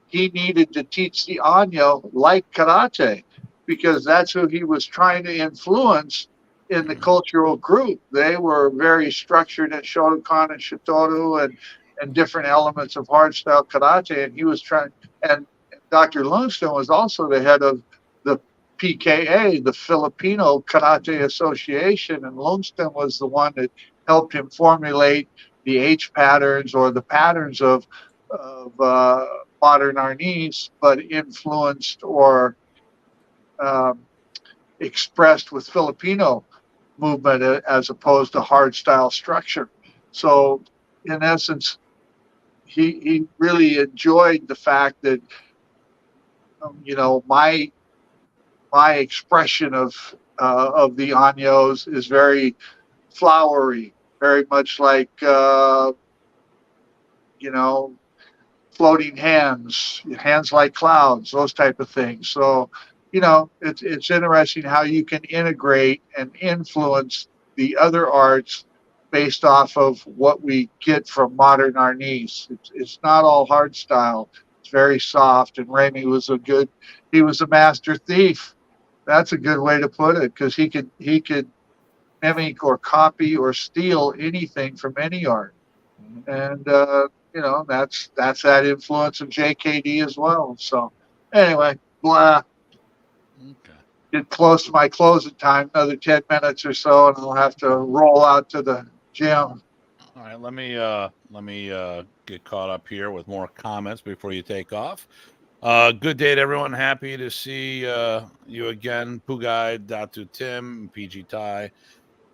He needed to teach the Anyo like karate because that's who he was trying to influence in the cultural group. They were very structured in Shotokan and Shitoru and different elements of hardstyle karate, and he was trying. And Dr. Lungston was also the head of the PKA, the Filipino Karate Association, and Lungston was the one that helped him formulate the H patterns or the patterns of modern Arnis, but influenced or expressed with Filipino movement as opposed to hard style structure. So in essence, he really enjoyed the fact that my expression of the Anyos is very flowery, very much like floating hands like clouds, those type of things. So it's interesting how you can integrate and influence the other arts based off of what we get from modern Arnis. It's not all hard style. It's very soft. And Remy was he was a master thief. That's a good way to put it, because he could mimic or copy or steal anything from any art. And that's that influence of JKD as well. So anyway, blah. Okay. Get close to my closing time, another 10 minutes or so, and I'll have to roll out to the gym. All right, let me get caught up here with more comments before you take off. Good day to everyone. Happy to see you again, Pugai, Datu Tim, PG Tai,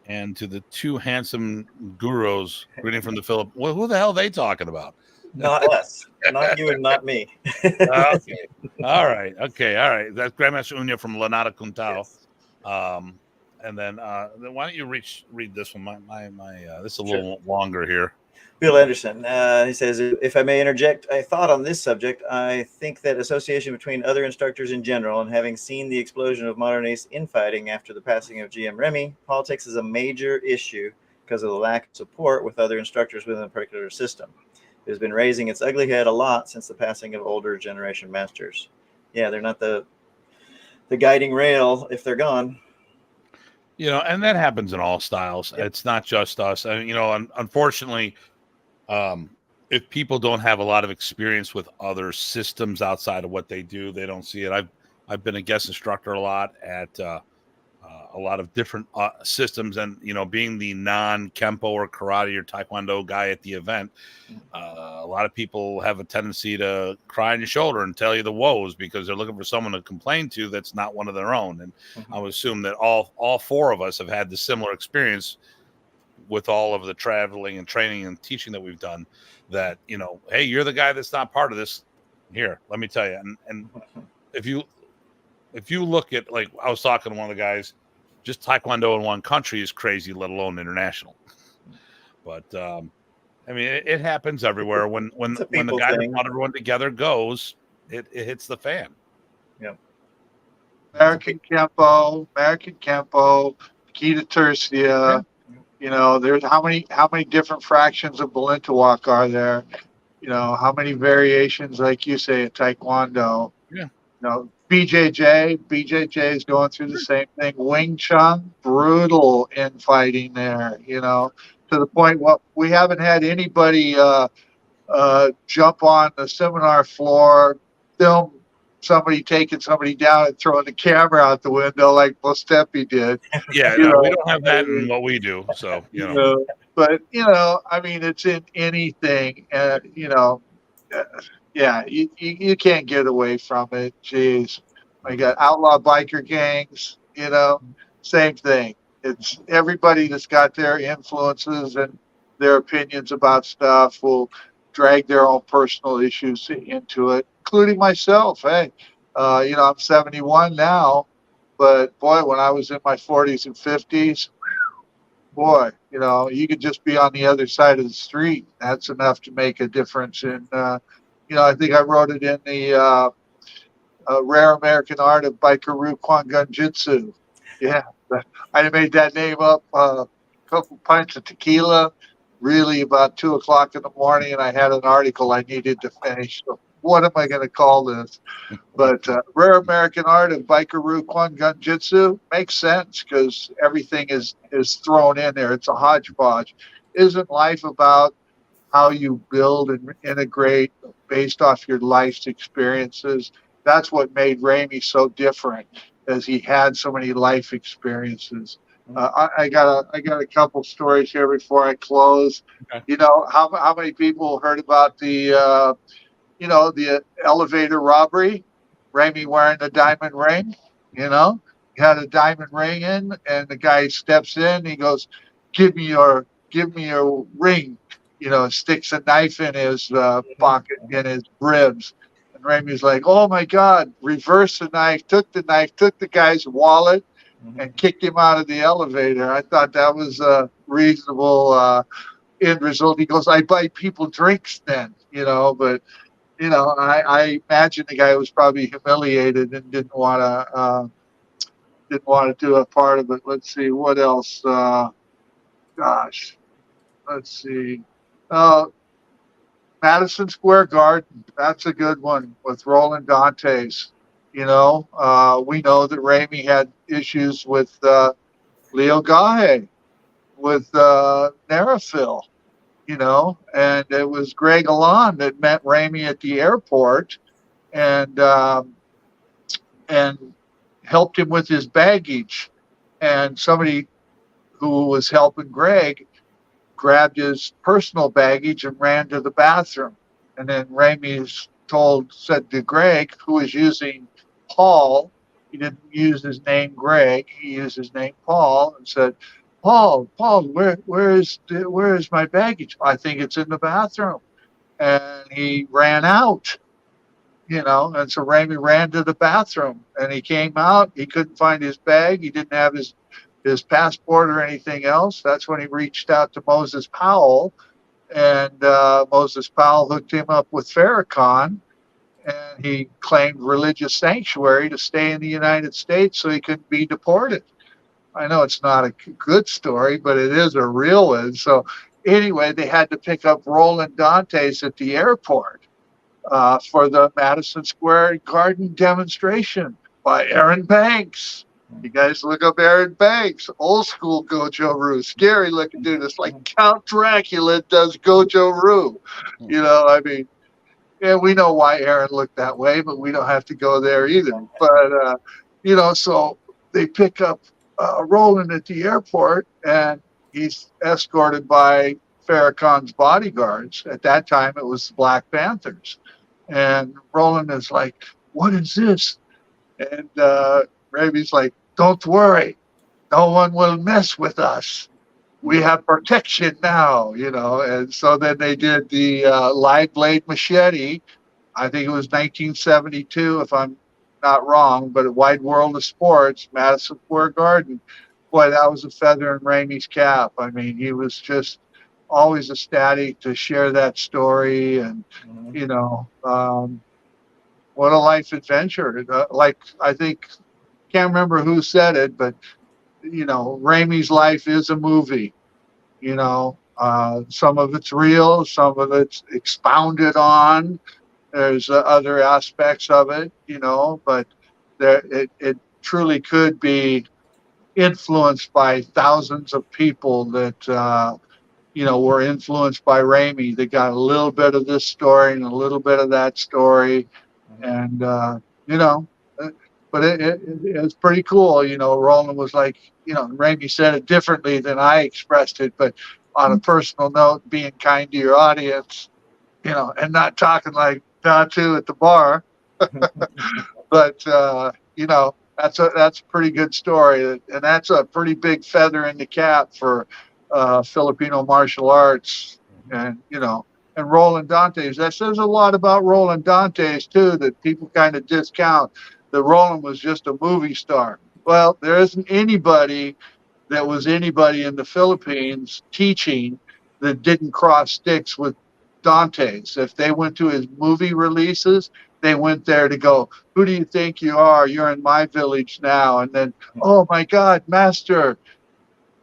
and to the two handsome gurus greeting from the Philippines. Well, who the hell are they talking about? Not us, not you, and not me. Okay. All right. Okay. All right. That's Grandmaster Unya from Lanata Kuntao. Yes. And then why don't you read this one? My this is a little longer here. Bill Anderson, he says, if I may interject a thought on this subject, I think that association between other instructors in general and having seen the explosion of modern ace infighting after the passing of GM Remy, politics is a major issue because of the lack of support with other instructors within a particular system. It has been raising its ugly head a lot since the passing of older generation masters. Yeah, they're not the guiding rail if they're gone. And that happens in all styles. Yep. It's not just us. Unfortunately, if people don't have a lot of experience with other systems outside of what they do, they don't see it. I've been a guest instructor a lot at a lot of different systems, and being the non-kempo or karate or taekwondo guy at the event, a lot of people have a tendency to cry on your shoulder and tell you the woes because they're looking for someone to complain to that's not one of their own. And I would assume that all four of us have had the similar experience with all of the traveling and training and teaching that we've done, that hey, you're the guy that's not part of this. Here, let me tell you. And if you look at, like, I was talking to one of the guys, just taekwondo in one country is crazy, let alone international. But it happens everywhere. When the guy that brought everyone together goes, it hits the fan. Yeah. American Kempo, Kita Tercia. You know, there's how many different fractions of Balintawak are there? You know, how many variations, like you say, at Taekwondo? Yeah. You know, BJJ is going through the same thing. Wing Chun, brutal infighting there. You know, to the point, well, we haven't had anybody jump on the seminar floor, film somebody taking somebody down and throwing the camera out the window like Mostepi did. Yeah, You no, we know, don't have that in what we do. So, you know, but you know, I mean, it's in anything, you know, uh, yeah, you can't get away from it. Jeez, I got outlaw biker gangs, you know, same thing. It's everybody that's got their influences and their opinions about stuff will drag their own personal issues into it, including myself. Hey, you know, I'm 71 now, but boy, when I was in my 40s and 50s, boy, you know, you could just be on the other side of the street. That's enough to make a difference in, you know, I think I wrote it in the Rare American Art of Baikiru Kwangun Jitsu. Yeah, I made that name up, a couple pints of tequila, really about 2 o'clock in the morning, and I had an article I needed to finish. So what am I going to call this? But Rare American Art of Baikiru Kwangun Jitsu makes sense because everything is thrown in there. It's a hodgepodge. Isn't life about how you build and integrate based off your life's experiences? That's what made Remy so different, as he had so many life experiences. I got a couple stories here before I close. Okay. You know, how many people heard about the you know, the elevator robbery, Remy wearing a diamond ring, you know, he had a diamond ring in, and the guy steps in, he goes, give me your ring, you know, sticks a knife in his pocket, in his ribs. And Remy's like, oh my God, reverse the knife, took the guy's wallet and kicked him out of the elevator. I thought that was a reasonable end result. He goes, I buy people drinks then, you know, but you know, I imagine the guy was probably humiliated and didn't want to do a part of it. Let's see what else. Gosh, let's see. Uh, Madison Square Garden. That's a good one with Roland Dantes. You know, we know that Ramey had issues with Leo Gahe, with Narafil. You know, and it was Greg Alon that met Ramey at the airport and and helped him with his baggage. And somebody who was helping Greg grabbed his personal baggage and ran to the bathroom. And then said to Greg, who was using Paul, he didn't use his name Greg, he used his name Paul, and said, Paul, where is my baggage? I think it's in the bathroom. And he ran out, you know, and so Ramey ran to the bathroom and he came out. He couldn't find his bag. He didn't have his passport or anything else. That's when he reached out to Moses Powell, and Moses Powell hooked him up with Farrakhan, and he claimed religious sanctuary to stay in the United States so he couldn't be deported. I know it's not a good story, but it is a real one. So anyway, they had to pick up Roland Dantes at the airport for the Madison Square Garden demonstration by Aaron Banks. You guys look up Aaron Banks, old school Gojo Roo, scary looking dude. It's like Count Dracula does Gojo Roo. You know, I mean, yeah, we know why Aaron looked that way, but we don't have to go there either. But, you know, so they pick up Roland at the airport, and he's escorted by Farrakhan's bodyguards. At that time, it was the Black Panthers. And Roland is like, what is this? And Ravi's like, don't worry. No one will mess with us. We have protection now, you know. And so then they did the live blade machete. I think it was 1972, if I'm not wrong, but at Wide World of Sports, Madison Square Garden. Boy, that was a feather in Ramey's cap. I mean, he was just always ecstatic to share that story. And, you know, what a life adventure. Like, I think, can't remember who said it, but, you know, Ramey's life is a movie. You know, some of it's real, some of it's expounded on. There's other aspects of it, you know, but it truly could be influenced by thousands of people that were influenced by Remy. They got a little bit of this story and a little bit of that story, and you know, uh, but it's pretty cool. You know, Roland was like, Remy said it differently than I expressed it, but on a personal note, being kind to your audience, and not talking like Datu at the bar. But that's a pretty good story, and that's a pretty big feather in the cap for Filipino martial arts, and and Roland Dantes. That says a lot about Roland Dantes too, that people kind of discount. That Roland was just a movie star. Well, there isn't anybody that was anybody in the Philippines teaching that didn't cross sticks with Dantes. If they went to his movie releases, they went there to go, who do you think you are? You're in my village now. And then, oh my God, Master,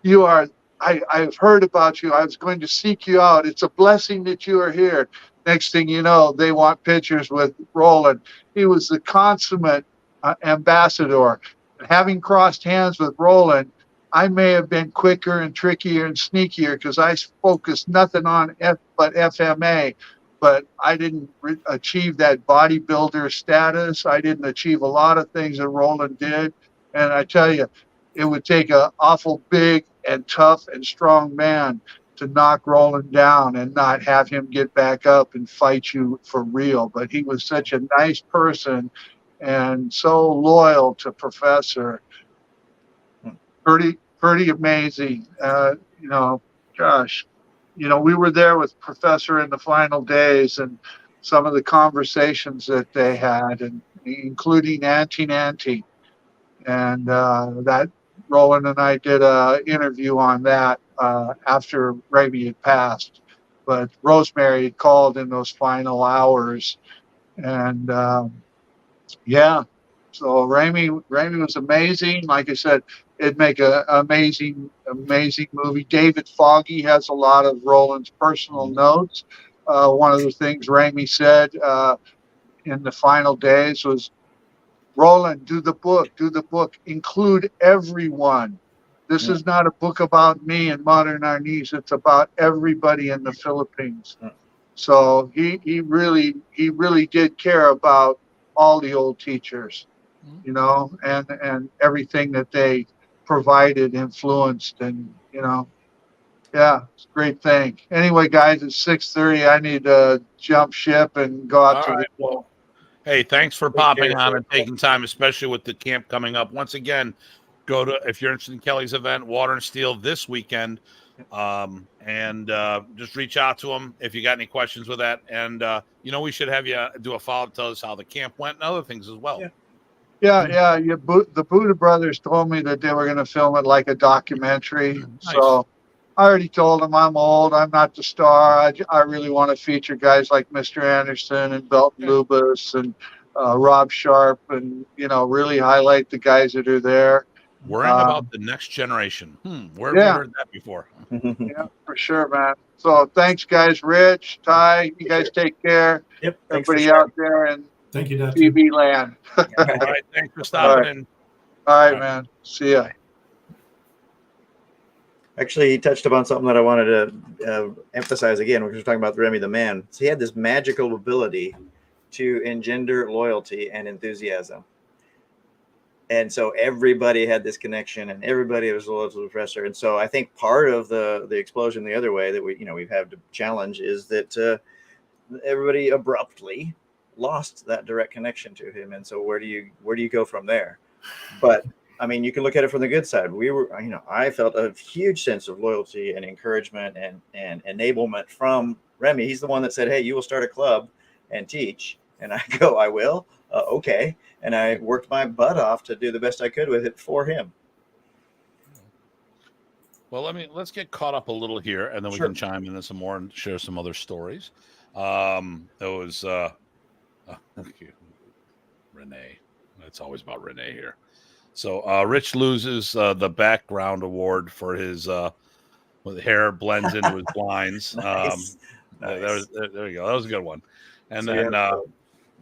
you are, I've heard about you. I was going to seek you out. It's a blessing that you are here. Next thing you know, they want pictures with Roland. He was the consummate ambassador. Having crossed hands with Roland, I may have been quicker and trickier and sneakier because I focused nothing on but FMA, but I didn't achieve that bodybuilder status. I didn't achieve a lot of things that Roland did. And I tell you, it would take an awful big and tough and strong man to knock Roland down and not have him get back up and fight you for real. But he was such a nice person and so loyal to Professor. Pretty amazing. Gosh, we were there with Professor in the final days, and some of the conversations that they had, and including Auntie. And that Roland and I did a interview on that after Remy had passed. But Rosemary had called in those final hours, and yeah. So Remy was amazing. Like I said, it'd make an amazing movie. David Foggy has a lot of Roland's personal notes. One of the things Remy said in the final days was, Roland, do the book, include everyone. This is not a book about me and modern Arnese. It's about everybody in the Philippines. So he really did care about all the old teachers, and everything that they provided, influenced, and yeah, it's a great thing. Anyway, guys, it's 6:30. I need to jump ship and go out to the. Well, hey, thanks for popping on and taking time, especially with the camp coming up. Once again, go to, if you're interested in Kelly's event, Water and Steel this weekend, and just reach out to him if you got any questions with that. And we should have you do a follow-up, tell us how the camp went and other things as well. Yeah. The Buddha brothers told me that they were going to film it like a documentary. Nice. So I already told them I'm old. I'm not the star. I really want to feature guys like Mr. Anderson and Belton Lubis and Rob Sharp, and really highlight the guys that are there. Worrying about the next generation. Where have we heard that before? Yeah, for sure, man. So thanks, guys. Rich, Ty, you guys take care. Yep. Everybody out there in Thank you, Datu. TV land. All right. Thanks for stopping in. All right, man. See ya. Actually, he touched upon something that I wanted to emphasize again, when we were talking about Remy the man. So he had this magical ability to engender loyalty and enthusiasm. And so everybody had this connection, and everybody was loyal to the professor. And so I think part of the explosion the other way that we've had to challenge is that everybody abruptly lost that direct connection to him. And so where do you go from there? But I mean, you can look at it from the good side. I felt a huge sense of loyalty and encouragement and enablement from Remy. He's the one that said, hey, you will start a club and teach. And I go, I will. Okay. And I worked my butt off to do the best I could with it for him. Well, let's get caught up a little here, and then we can chime in some more and share some other stories. Renee. It's always about Renee here. So Rich loses the background award for his with hair blends into his blinds. Nice. There you go. That was a good one. And So then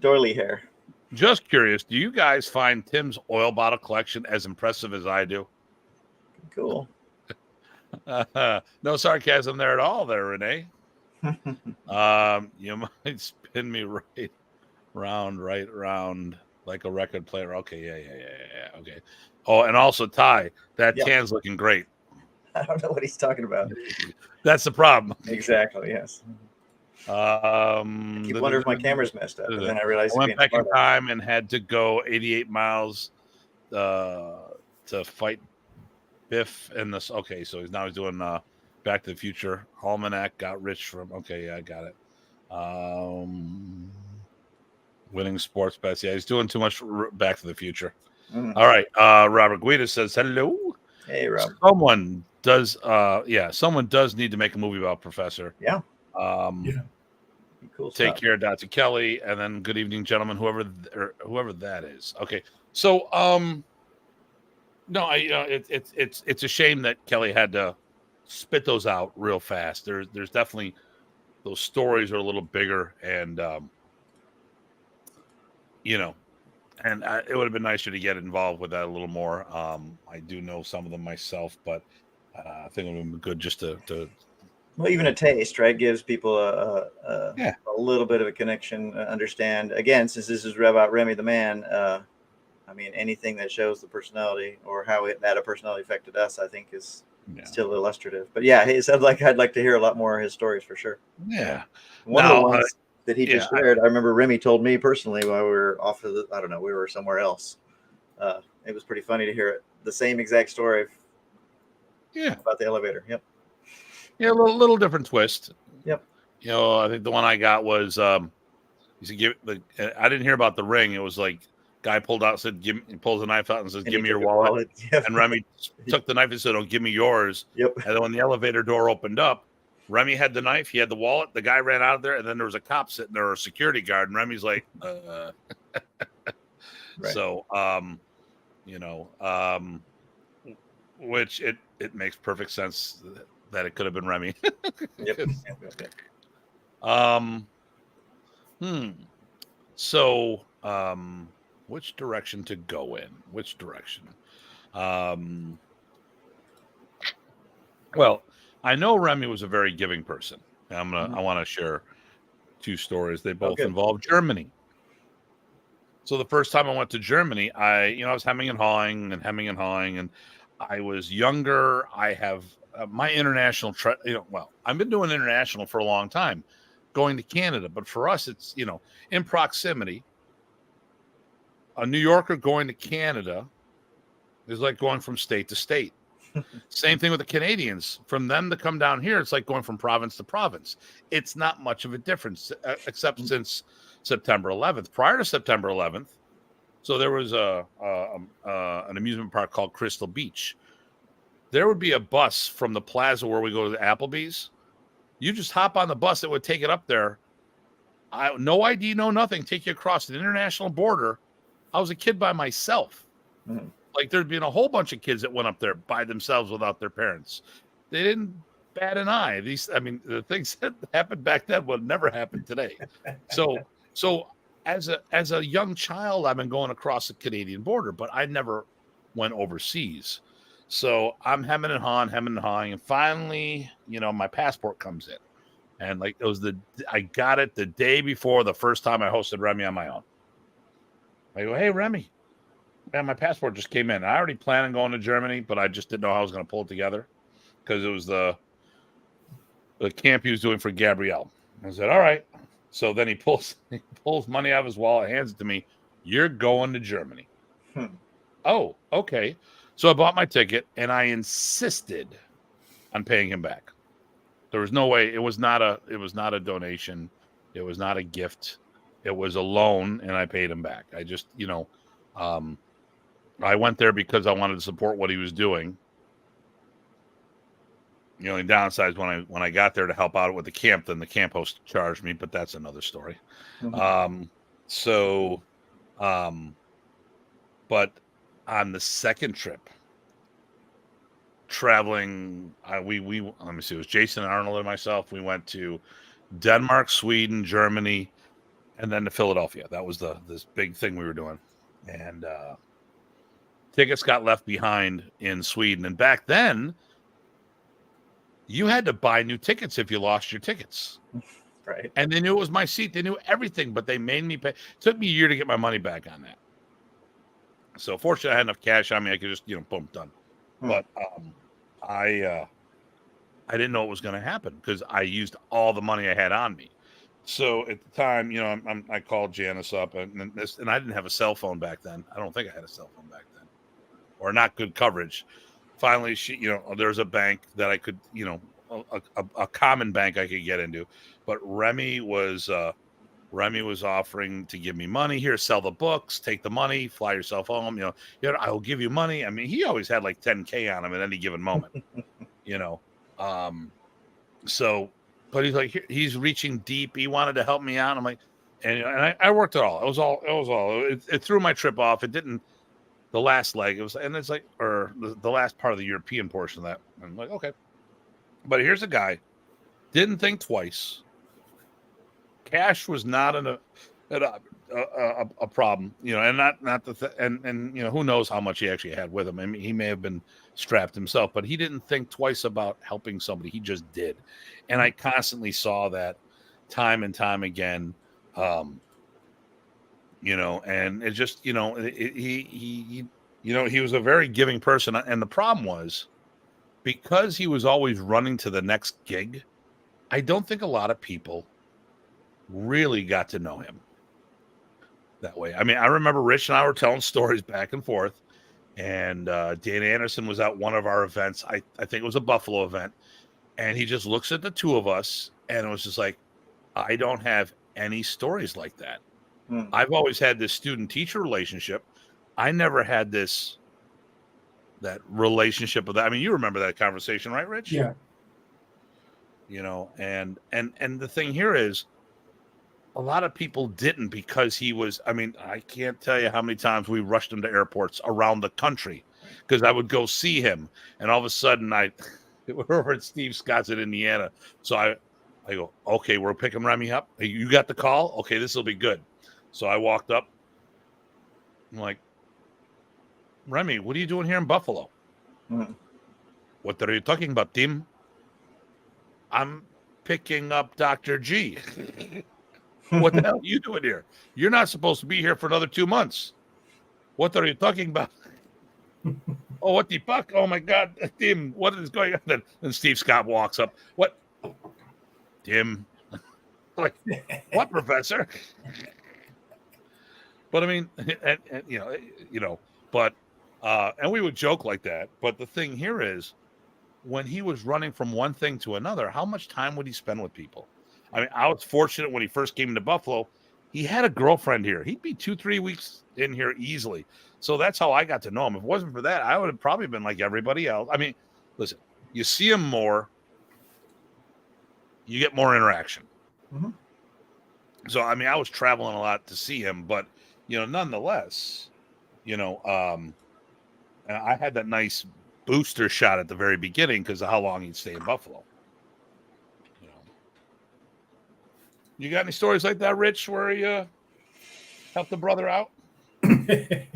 doily hair. just curious, do you guys find Tim's oil bottle collection as impressive as I do? Cool. No sarcasm there at all, there, Renee. You might spin me right round like a record player. Okay, yeah. Okay. Oh, and also Ty, that tan's looking great. I don't know what he's talking about. That's the problem. Exactly. Yes. I keep wondering if my camera's messed up, and then I realized I went back in time and had to go 88 miles to fight Biff and this. Okay, so he's doing Back to the Future. Almanac got rich from. Okay, yeah, I got it. Winning sports bets. Yeah, he's doing too much Back to the Future. All right. Robert Guida says hello. Hey, Rob. Someone does need to make a movie about Professor. Yeah. Cool. Take care, Dr. Kelly, and then good evening, gentlemen. Whoever that is. Okay. So no, it's a shame that Kelly had to spit those out real fast. There's definitely those stories are a little bigger, and and it would have been nicer to get involved with that a little more. I do know some of them myself, but I think it would have been good just to well, even a taste, right, gives people a little bit of a connection, understand. Again, since this is about Remy the man, I mean, anything that shows the personality or how that a personality affected us, I think is still illustrative. But yeah, it sounds like I'd like to hear a lot more of his stories for sure. Yeah. One of the ones that he just shared, I remember Remy told me personally while we were off of we were somewhere else. It was pretty funny to hear it. The same exact story. About the elevator. Yep. Yeah, a little different twist. Yep. I think the one I got was he said, I didn't hear about the ring. It was like guy pulled out, he pulls a knife out and says, "Give me your wallet." Yep. And Remy took the knife and said, "Oh, give me yours." Yep. And then when the elevator door opened up, Remy had the knife, he had the wallet, the guy ran out of there, and then there was a cop sitting there, or a security guard, and Remy's like, Right. So, which it makes perfect sense that it could have been Remy. Yep. So, which direction to go in? Which direction? Well, I know Remy was a very giving person. I want to share two stories. They both involve Germany. So the first time I went to Germany, I was hemming and hawing, and I was younger. I have my international, I've been doing international for a long time, going to Canada. But for us, it's, in proximity. A New Yorker going to Canada is like going from state to state. Same thing with the Canadians. From them to come down here, it's like going from province to province. It's not much of a difference, except since September 11th. Prior to September 11th, so there was an amusement park called Crystal Beach. There would be a bus from the plaza where we go to the Applebee's. You just hop on the bus that would take it up there. No ID, no nothing. Take you across an international border. I was a kid by myself. Mm-hmm. Like there'd been a whole bunch of kids that went up there by themselves without their parents. They didn't bat an eye. The things that happened back then would never happen today. So as a young child, I've been going across the Canadian border, but I never went overseas. So I'm hemming and hawing, and finally, my passport comes in, and I got it the day before the first time I hosted Remy on my own. I go, "Hey, Remy, man, my passport just came in. I already planned on going to Germany, but I just didn't know how I was going to pull it together because it was the camp he was doing for Gabrielle." I said, "All right." So then he pulls money out of his wallet, hands it to me. "You're going to Germany." Oh, okay. So I bought my ticket, and I insisted on paying him back. There was no way. It was not a donation. It was not a gift. It was a loan, and I paid him back. I just, I went there because I wanted to support what he was doing. The only downside is when I got there to help out with the camp, then the camp host charged me, but that's another story. Mm-hmm. But on the second trip, traveling. We let me see. It was Jason and Arnold and myself. We went to Denmark, Sweden, Germany, and then to Philadelphia. That was this big thing we were doing, and tickets got left behind in Sweden. And back then, you had to buy new tickets if you lost your tickets. Right. And they knew it was my seat. They knew everything, but they made me pay. It took me a year to get my money back on that. So fortunately, I had enough cash on me. I could just, boom, done. But I didn't know it was going to happen because I used all the money I had on me. So at the time, I called Janice up, and I didn't have a cell phone back then. I don't think I had a cell phone back then, or not good coverage. Finally, there's a bank that I could, a common bank I could get into, but Remy was offering to give me money. Here, sell the books, take the money, fly yourself home. I will give you money. I mean, he always had like 10K on him at any given moment. So, but he's like, he's reaching deep. He wanted to help me out. I'm like, and I worked it all. It was all. It threw my trip off. It didn't. The last leg, it's like, or the last part of the European portion of that. I'm like, okay. But here's a guy, didn't think twice. Cash was not a problem, and not and who knows how much he actually had with him. I mean, he may have been strapped himself, but he didn't think twice about helping somebody. He just did. And I constantly saw that time and time again. And it just, he was a very giving person. And the problem was, because he was always running to the next gig, I don't think a lot of people really got to know him that way. I mean, I remember Rich and I were telling stories back and forth, and Dan Anderson was at one of our events. I think it was a Buffalo event. And he just looks at the two of us, and it was just like, I don't have any stories like that. I've always had this student-teacher relationship. I never had that relationship with that. I mean, you remember that conversation, right, Rich? Yeah. And the thing here is, a lot of people didn't, because he was, I mean, I can't tell you how many times we rushed him to airports around the country because I would go see him, and all of a sudden we're over at Steve Scott's in Indiana. So I go, okay, we're picking Remy up. Hey, you got the call? Okay, this will be good. So I walked up. I'm like, Remy, what are you doing here in Buffalo? What are you talking about, Tim? I'm picking up Dr. G. What the hell are you doing here? You're not supposed to be here for another 2 months. What are you talking about? Oh, what the fuck? Oh, my God. Tim, what is going on? Then Steve Scott walks up. What? Tim. Like, what, Professor? But I mean, but and we would joke like that. But the thing here is, when he was running from one thing to another, how much time would he spend with people? I mean, I was fortunate when he first came to Buffalo. He had a girlfriend here. He'd be 2-3 weeks in here easily. So that's how I got to know him. If it wasn't for that, I would have probably been like everybody else. I mean, listen, you see him more, you get more interaction. Mm-hmm. So, I mean, I was traveling a lot to see him, but nonetheless, I had that nice booster shot at the very beginning because of how long he'd stay in Buffalo. You got any stories like that, Rich, where you helped the brother out? Can't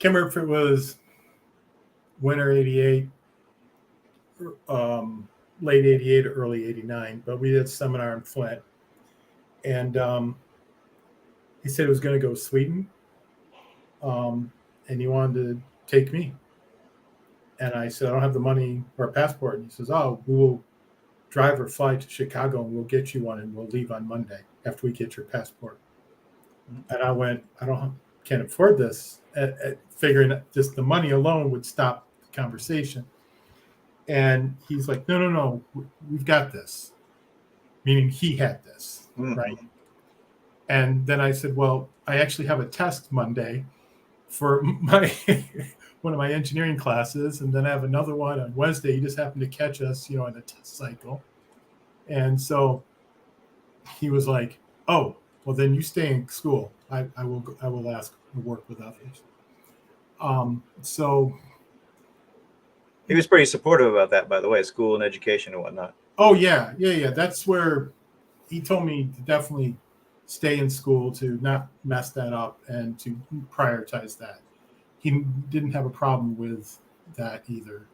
remember if it was winter 88, late 88 or early 89, but we did a seminar in Flint. And he said he was going to go to Sweden, and he wanted to take me. And I said, I don't have the money or a passport. And he says, oh, we will drive or fly to Chicago and we'll get you one and we'll leave on Monday after we get your passport. And I went, can't afford this, figuring that just the money alone would stop the conversation. And he's like, no, we've got this. Meaning he had this, right? And then I said, well, I actually have a test Monday for my one of my engineering classes, and then I have another one on Wednesday. He just happened to catch us, in a test cycle. And so he was like, oh, well, then you stay in school. I will ask to work with others. So, He was pretty supportive about that, by the way, school and education and whatnot. oh yeah. That's where he told me to definitely stay in school, to not mess that up, and to prioritize that. He didn't have a problem with that either.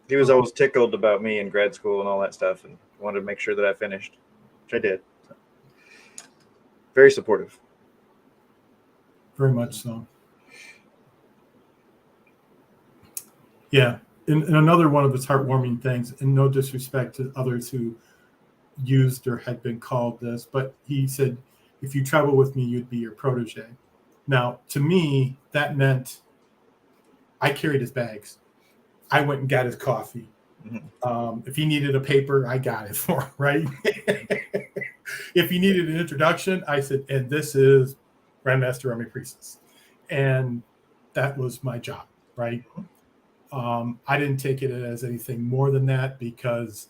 He was always tickled about me in grad school and all that stuff, and wanted to make sure that I finished, which I did. So, very supportive. Very much so. Yeah. And another one of his heartwarming things, and no disrespect to others who used or had been called this, but he said, if you travel with me, you'd be your protege. Now, to me, that meant I carried his bags. I went and got his coffee. Mm-hmm. If he needed a paper, I got it for him, right? If he needed an introduction, I said, and this is Grandmaster Remy Presas. And that was my job, right? I didn't take it as anything more than that because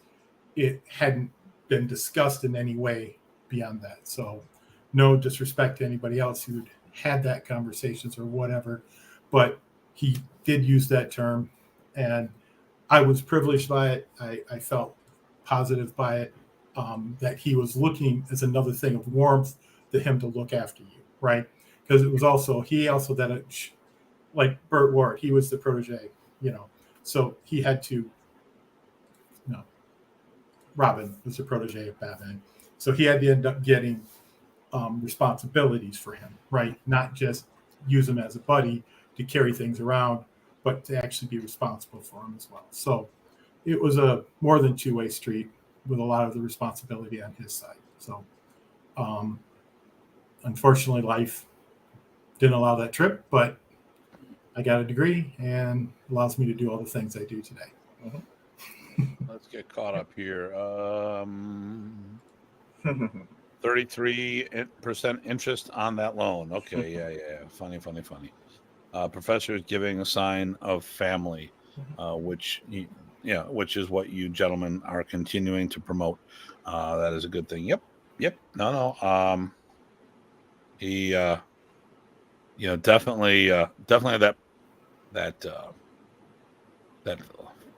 it hadn't been discussed in any way beyond that. So no disrespect to anybody else who'd had that conversations or whatever, but he did use that term, and I was privileged by it. I felt positive by it, that he was looking as another thing of warmth to him to look after you, right? Because it was also, he also that, like Burt Ward, he was the protege, so he had to, Robin was the protege of Batman. So he had to end up getting responsibilities for him, right? Not just use him as a buddy to carry things around, but to actually be responsible for him as well. So it was a more than two-way street with a lot of the responsibility on his side. So unfortunately, life didn't allow that trip, but I got a degree and allows me to do all the things I do today. Mm-hmm. Let's get caught up here. 33% interest on that loan. Okay, yeah. Funny. Professor is giving a sign of family, which is what you gentlemen are continuing to promote. That is a good thing. Yep. No. He, definitely that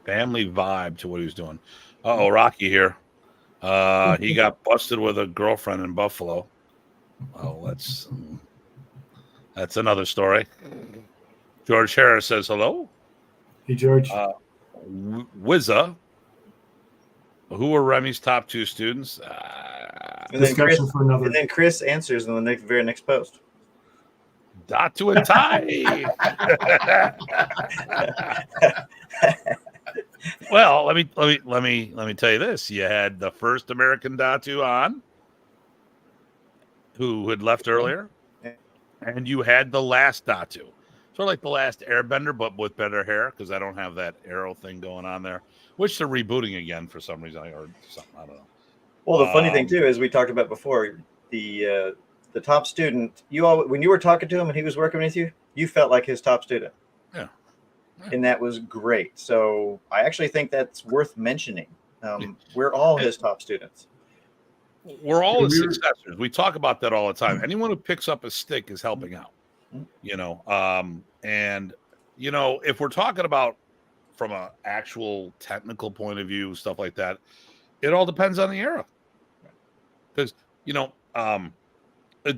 family vibe to what he was doing. Rocky here. He got busted with a girlfriend in Buffalo. Oh, that's another story. George Harris says hello. Hey, George. and Wizza. Who were Remy's top two students? Discussion for another. And then Chris answers in the very next post. Datu and Ty. Well, let me tell you this. You had the first American Datu on, who had left earlier, and you had the last Datu, sort of like the last Airbender, but with better hair, because I don't have that arrow thing going on there, which they're rebooting again for some reason, or something. I don't know. Well, the funny thing too is we talked about before, the top student. When you were talking to him and he was working with you, you felt like his top student. Yeah. And that was great. So I actually think that's worth mentioning. We're all his top students. We're all his successors. We talk about that all the time. Anyone who picks up a stick is helping out, and if we're talking about from an actual technical point of view, stuff like that, it all depends on the era. Because,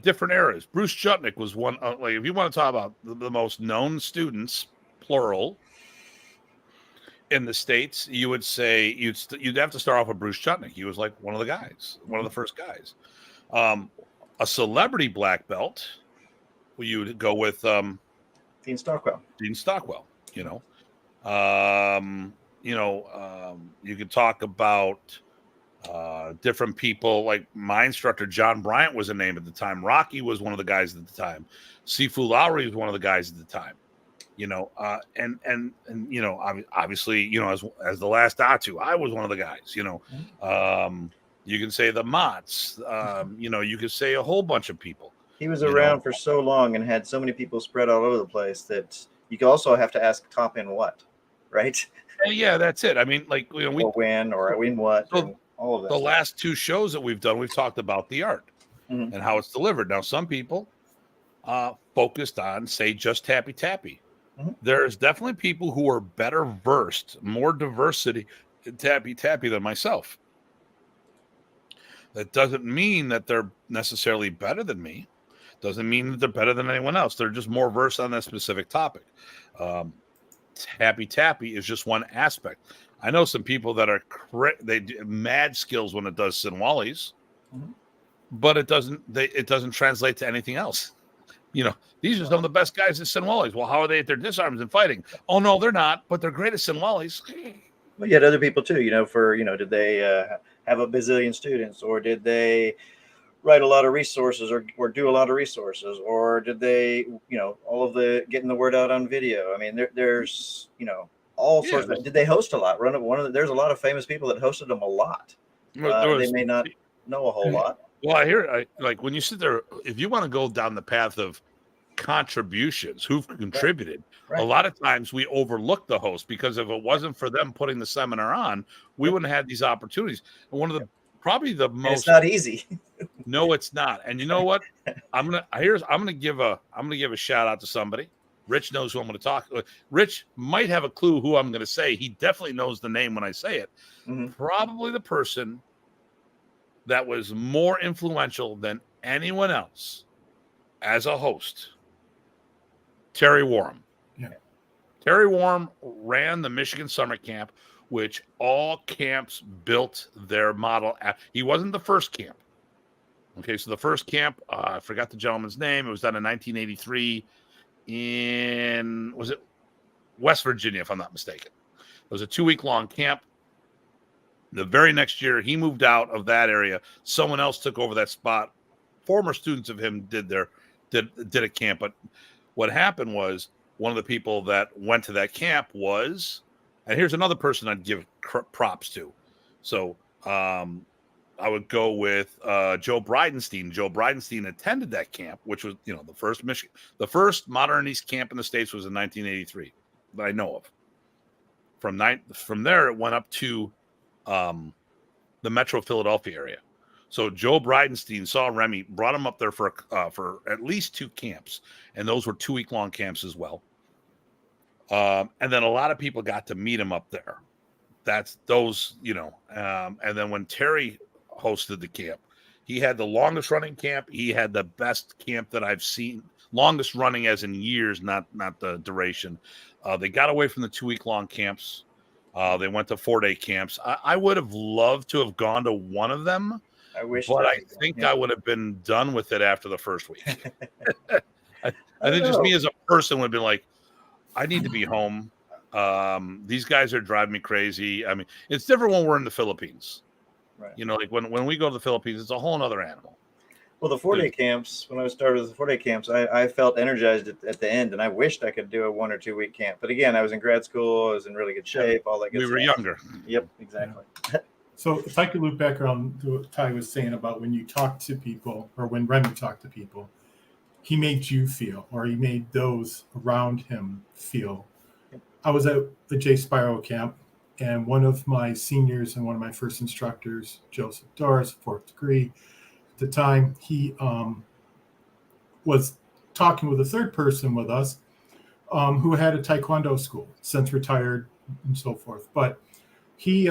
different eras. Bruce Chutnick was one, if you want to talk about the most known students, plural, in the States, you would say you'd have to start off with Bruce Chutnick. He was like one of the guys, one of the first guys. A celebrity black belt, you would go with Dean Stockwell. You could talk about different people. Like my instructor, John Bryant, was a name at the time. Rocky was one of the guys at the time. Sifu Lowry was one of the guys at the time. Obviously, as the last Datu, I was one of the guys. You can say the Mott's. You could say a whole bunch of people. He was around for so long and had so many people spread all over the place that you could also have to ask top in what, right? Yeah, that's it. I mean, or when what, and all of that. The last two shows that we've done, we've talked about the art and how it's delivered. Now, some people focused on, say, just tappy tappy. Mhm. There's definitely people who are better versed, more diversity in tappy than myself. That doesn't mean that they're necessarily better than me. Doesn't mean that they're better than anyone else. They're just more versed on that specific topic. Um, tappy is just one aspect. I know some people that are they do mad skills when it does Sinwali's, Mhm. but it doesn't translate to anything else. You know, these are some of the best guys at Sinwali's. Well, how are they at their disarms and fighting? Oh no, they're not, but they're great at Sinwali's. Well, you had other people too, did they have a bazillion students, or did they write a lot of resources, or do a lot of resources, or did they, all of the getting the word out on video? I mean, there's, all Yeah, sorts of, did they host a lot? There's a lot of famous people that hosted them a lot. there They was. may not know a whole lot. Well, like when you sit there, if you want to go down the path of contributions, who've contributed, a Right. lot of times we overlook the host, because if it wasn't for them putting the seminar on, we wouldn't have had these opportunities. And one of the probably the And it's most not easy. no, it's not. And you know what? I'm gonna give a shout out to somebody. Rich knows who I'm gonna talk. Rich might have a clue who I'm gonna say. He definitely knows the name when I say it. Mhm. Probably the person that was more influential than anyone else as a host, Terry Warham. Yeah. Terry Warham ran the Michigan Summer Camp, which all camps built their model. He wasn't the first camp. Okay, so the first camp, I forgot the gentleman's name. It was done in 1983 in, was it West Virginia, if I'm not mistaken. It was a 2-week long camp. The very next year, he moved out of that area. Someone else took over that spot. Former students of him did a camp. But what happened was, one of the people that went to that camp was, and here's another person I'd give props to. So I would go with Joe Bridenstine. Joe Bridenstine attended that camp, which was, the first Modern East camp in the States was in 1983 that I know of. From there, it went up to the Metro Philadelphia area. So Joe Bridenstine saw Remy, brought him up there for at least 2 camps, and those were 2-week long camps as well. And then a lot of people got to meet him up there. That's those, and then when Terry hosted the camp, he had the longest running camp. He had the best camp that I've seen, longest running as in years, not the duration. They got away from the 2-week long camps. They went to 4-day camps. I would have loved to have gone to one of them, I wish, but I think I would have been done with it after the first week. I think just me as a person would have been like, I need to be home. These guys are driving me crazy. I mean, it's different when we're in the Philippines. Right. Like when we go to the Philippines, it's a whole other animal. Well, the 4-day camps, when I started with the 4-day camps, I felt energized at the end, and I wished I could do a 1 or 2 week camp. But again, I was in grad school, I was in really good shape, all that good stuff. We were younger. Yep, exactly. Yeah. So if I could loop back around to what Ty was saying about when you talk to people, or when Remy talked to people, he made you feel, or he made those around him feel. I was at the J Spiro camp, and one of my seniors and one of my first instructors, Joseph Doris, 4th degree, at the time, he was talking with a third person with us who had a Taekwondo school, since retired and so forth. But he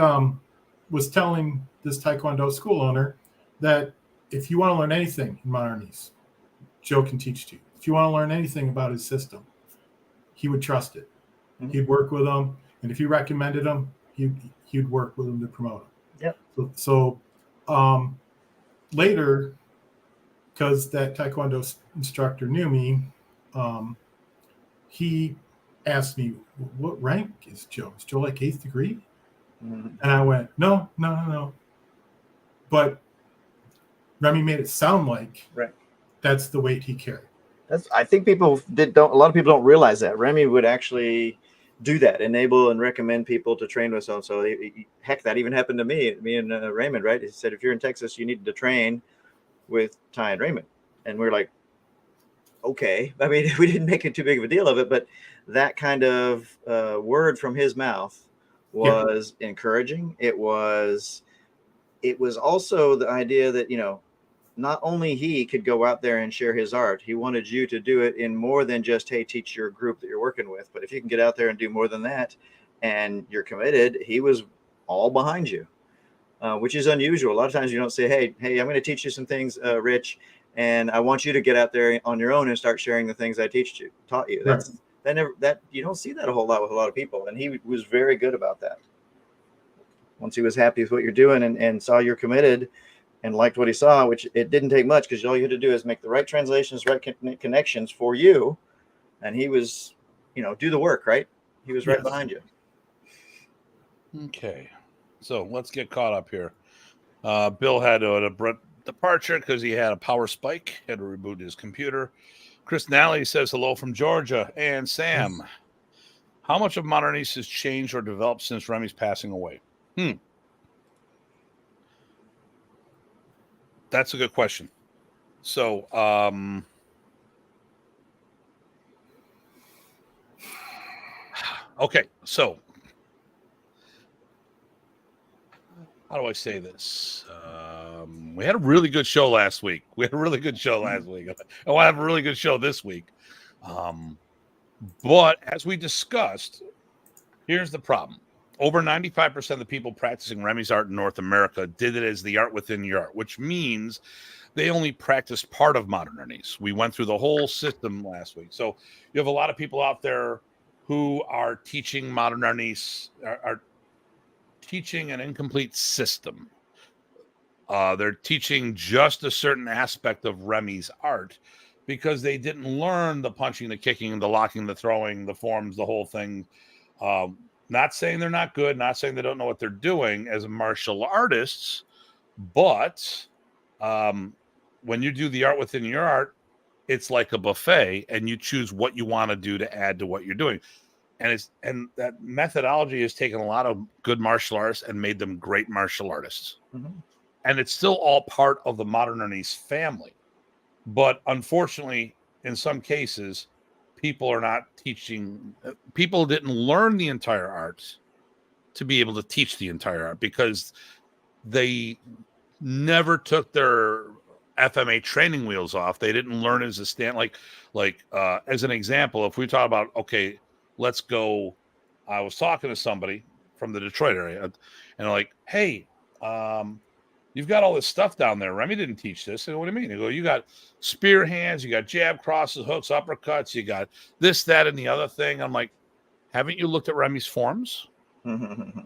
was telling this Taekwondo school owner that if you want to learn anything in Modern East, Joe can teach to you. If you want to learn anything about his system, he would trust it. Mm-hmm. He'd work with them, and if he recommended him, he'd work with them to promote him. Yep. So later, because that Taekwondo instructor knew me, he asked me, "What rank is Joe? Is Joe like 8th degree?" Mm-hmm. And I went, "No." But Remy made it sound like that's the weight he carried. I think a lot of people don't realize that Remy would actually do that, enable and recommend people to train with so-and-so. Heck, that even happened to me and Raymond, right? He said, if you're in Texas, you need to train with Ty and Raymond. And we're like, okay. I mean, we didn't make it too big of a deal of it, but that kind of word from his mouth was encouraging. It was also the idea that, not only he could go out there and share his art, he wanted you to do it in more than just, hey, teach your group that you're working with. But if you can get out there and do more than that and you're committed, he was all behind you, which is unusual. A lot of times you don't say, hey, I'm going to teach you some things, Rich, and I want you to get out there on your own and start sharing the things I taught you. Right. That you don't see that a whole lot with a lot of people. And he was very good about that. Once he was happy with what you're doing and saw you're committed and liked what he saw, which it didn't take much because all you had to do is make the right translations, right connections for you. And he was, do the work, right? He was right behind you. Okay. So let's get caught up here. Bill had an abrupt departure because he had a power spike, had to reboot his computer. Chris Nally says hello from Georgia. And Sam, how much of Modern East has changed or developed since Remy's passing away? That's a good question. So, okay. So, how do I say this? We had a really good show last week. I want to have a really good show this week. But as we discussed, here's the problem. Over 95% of the people practicing Remy's art in North America did it as the art within your art, which means they only practiced part of modern Ernest. We went through the whole system last week. So you have a lot of people out there who are teaching modern Ernest, are teaching an incomplete system. They're teaching just a certain aspect of Remy's art because they didn't learn the punching, the kicking, the locking, the throwing, the forms, the whole thing. Not saying they're not good, not saying they don't know what they're doing as martial artists, but when you do the art within your art, it's like a buffet, and you choose what you want to do to add to what you're doing. And that methodology has taken a lot of good martial artists and made them great martial artists. Mm-hmm. And it's still all part of the modern Ernest family. But unfortunately, in some cases, people are not teaching. People didn't learn the entire art to be able to teach the entire art because they never took their FMA training wheels off. They didn't learn as a stand. Like as an example, if we talk about, okay, let's go. I was talking to somebody from the Detroit area, and they're like, hey, you've got all this stuff down there. Remy didn't teach this. I go, what do you mean? They go, you got spear hands, you got jab, crosses, hooks, uppercuts, you got this, that, and the other thing. I'm like, haven't you looked at Remy's forms?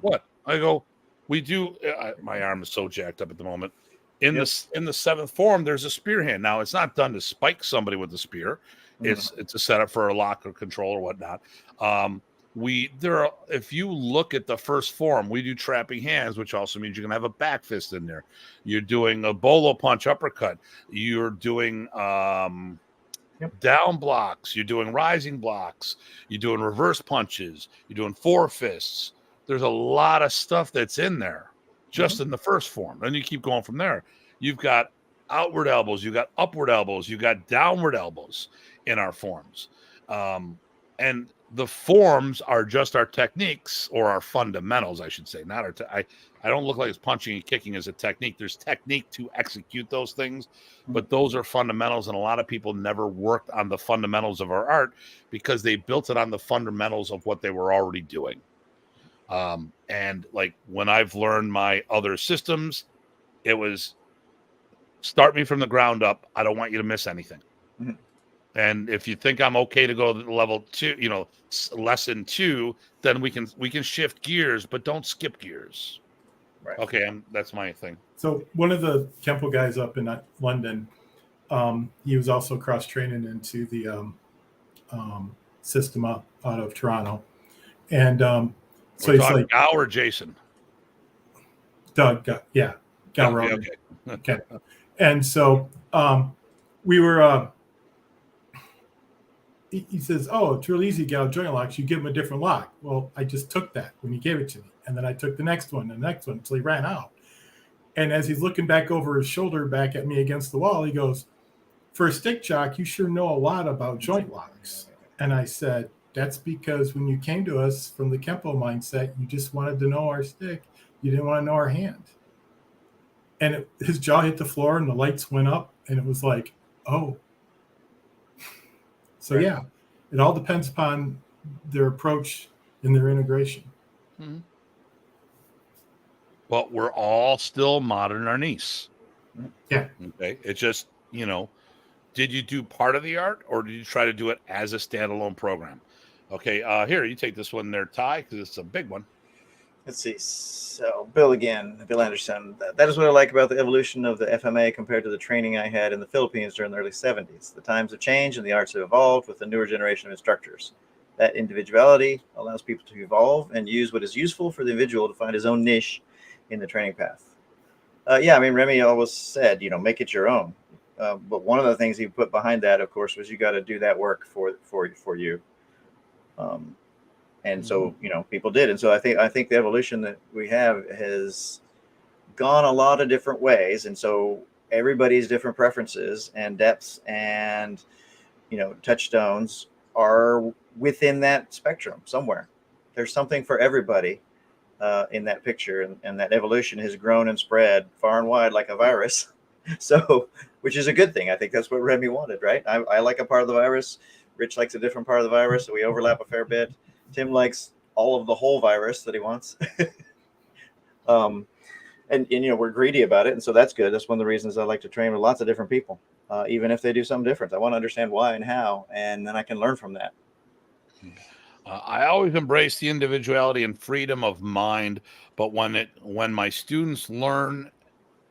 What? I go, we do. My arm is so jacked up at the moment. In the seventh form, there's a spear hand. Now, it's not done to spike somebody with the spear. It's a setup for a lock or control or whatnot. If you look at the first form, we do trapping hands, which also means you can have a back fist in there. You're doing a bolo punch uppercut. You're doing down blocks. You're doing rising blocks. You're doing reverse punches. You're doing four fists. There's a lot of stuff that's in there just in the first form. Then you keep going from there. You've got outward elbows. You've got upward elbows. You've got downward elbows in our forms. And the forms are just our techniques, or our fundamentals, I should say. Not our. I don't look like it's punching and kicking as a technique. There's technique to execute those things, but those are fundamentals. And a lot of people never worked on the fundamentals of our art because they built it on the fundamentals of what they were already doing. And like when I've learned my other systems, it was start me from the ground up. I don't want you to miss anything. Mm-hmm. And if you think I'm okay to go to level 2, lesson 2, then we can shift gears, but don't skip gears. Right. Okay, that's my thing. So one of the Kempo guys up in London, he was also cross training into the system out of Toronto, and so he's like Gow or Jason. Doug, yeah, Gow. Okay. And so we were. He says, "Oh, it's real easy, Gal joint locks. You give him a different lock." Well, I just took that when he gave it to me, and then I took the next one, and the next one, until he ran out. And as he's looking back over his shoulder, back at me against the wall, he goes, "For a stick jock, you sure know a lot about joint locks." And I said, "That's because when you came to us from the Kempo mindset, you just wanted to know our stick. You didn't want to know our hand." And his jaw hit the floor and the lights went up and it was like, oh. So Right. yeah, it all depends upon their approach and their integration. Mm-hmm. But we're all still modern our niece. Yeah. Okay. It's just, did you do part of the art or did you try to do it as a standalone program? Okay. Here, you take this one there, Ty, because it's a big one. Let's see. So Bill Anderson. That is what I like about the evolution of the FMA compared to the training I had in the Philippines during the early 70s. The times have changed and the arts have evolved with the newer generation of instructors. That individuality allows people to evolve and use what is useful for the individual to find his own niche in the training path. Yeah, I mean, Remy always said, make it your own. But one of the things he put behind that, of course, was you got to do that work for you. And so, people did. And so I think the evolution that we have has gone a lot of different ways. And so everybody's different preferences and depths and, touchstones are within that spectrum somewhere. There's something for everybody in that picture. And that evolution has grown and spread far and wide like a virus. So, which is a good thing. I think that's what Remy wanted, right? I like a part of the virus. Rich likes a different part of the virus. So we overlap a fair bit. Tim likes all of the whole virus that he wants. And we're greedy about it. And so that's good. That's one of the reasons I like to train with lots of different people, even if they do something different. I want to understand why and how, and then I can learn from that. I always embrace the individuality and freedom of mind, but when my students learn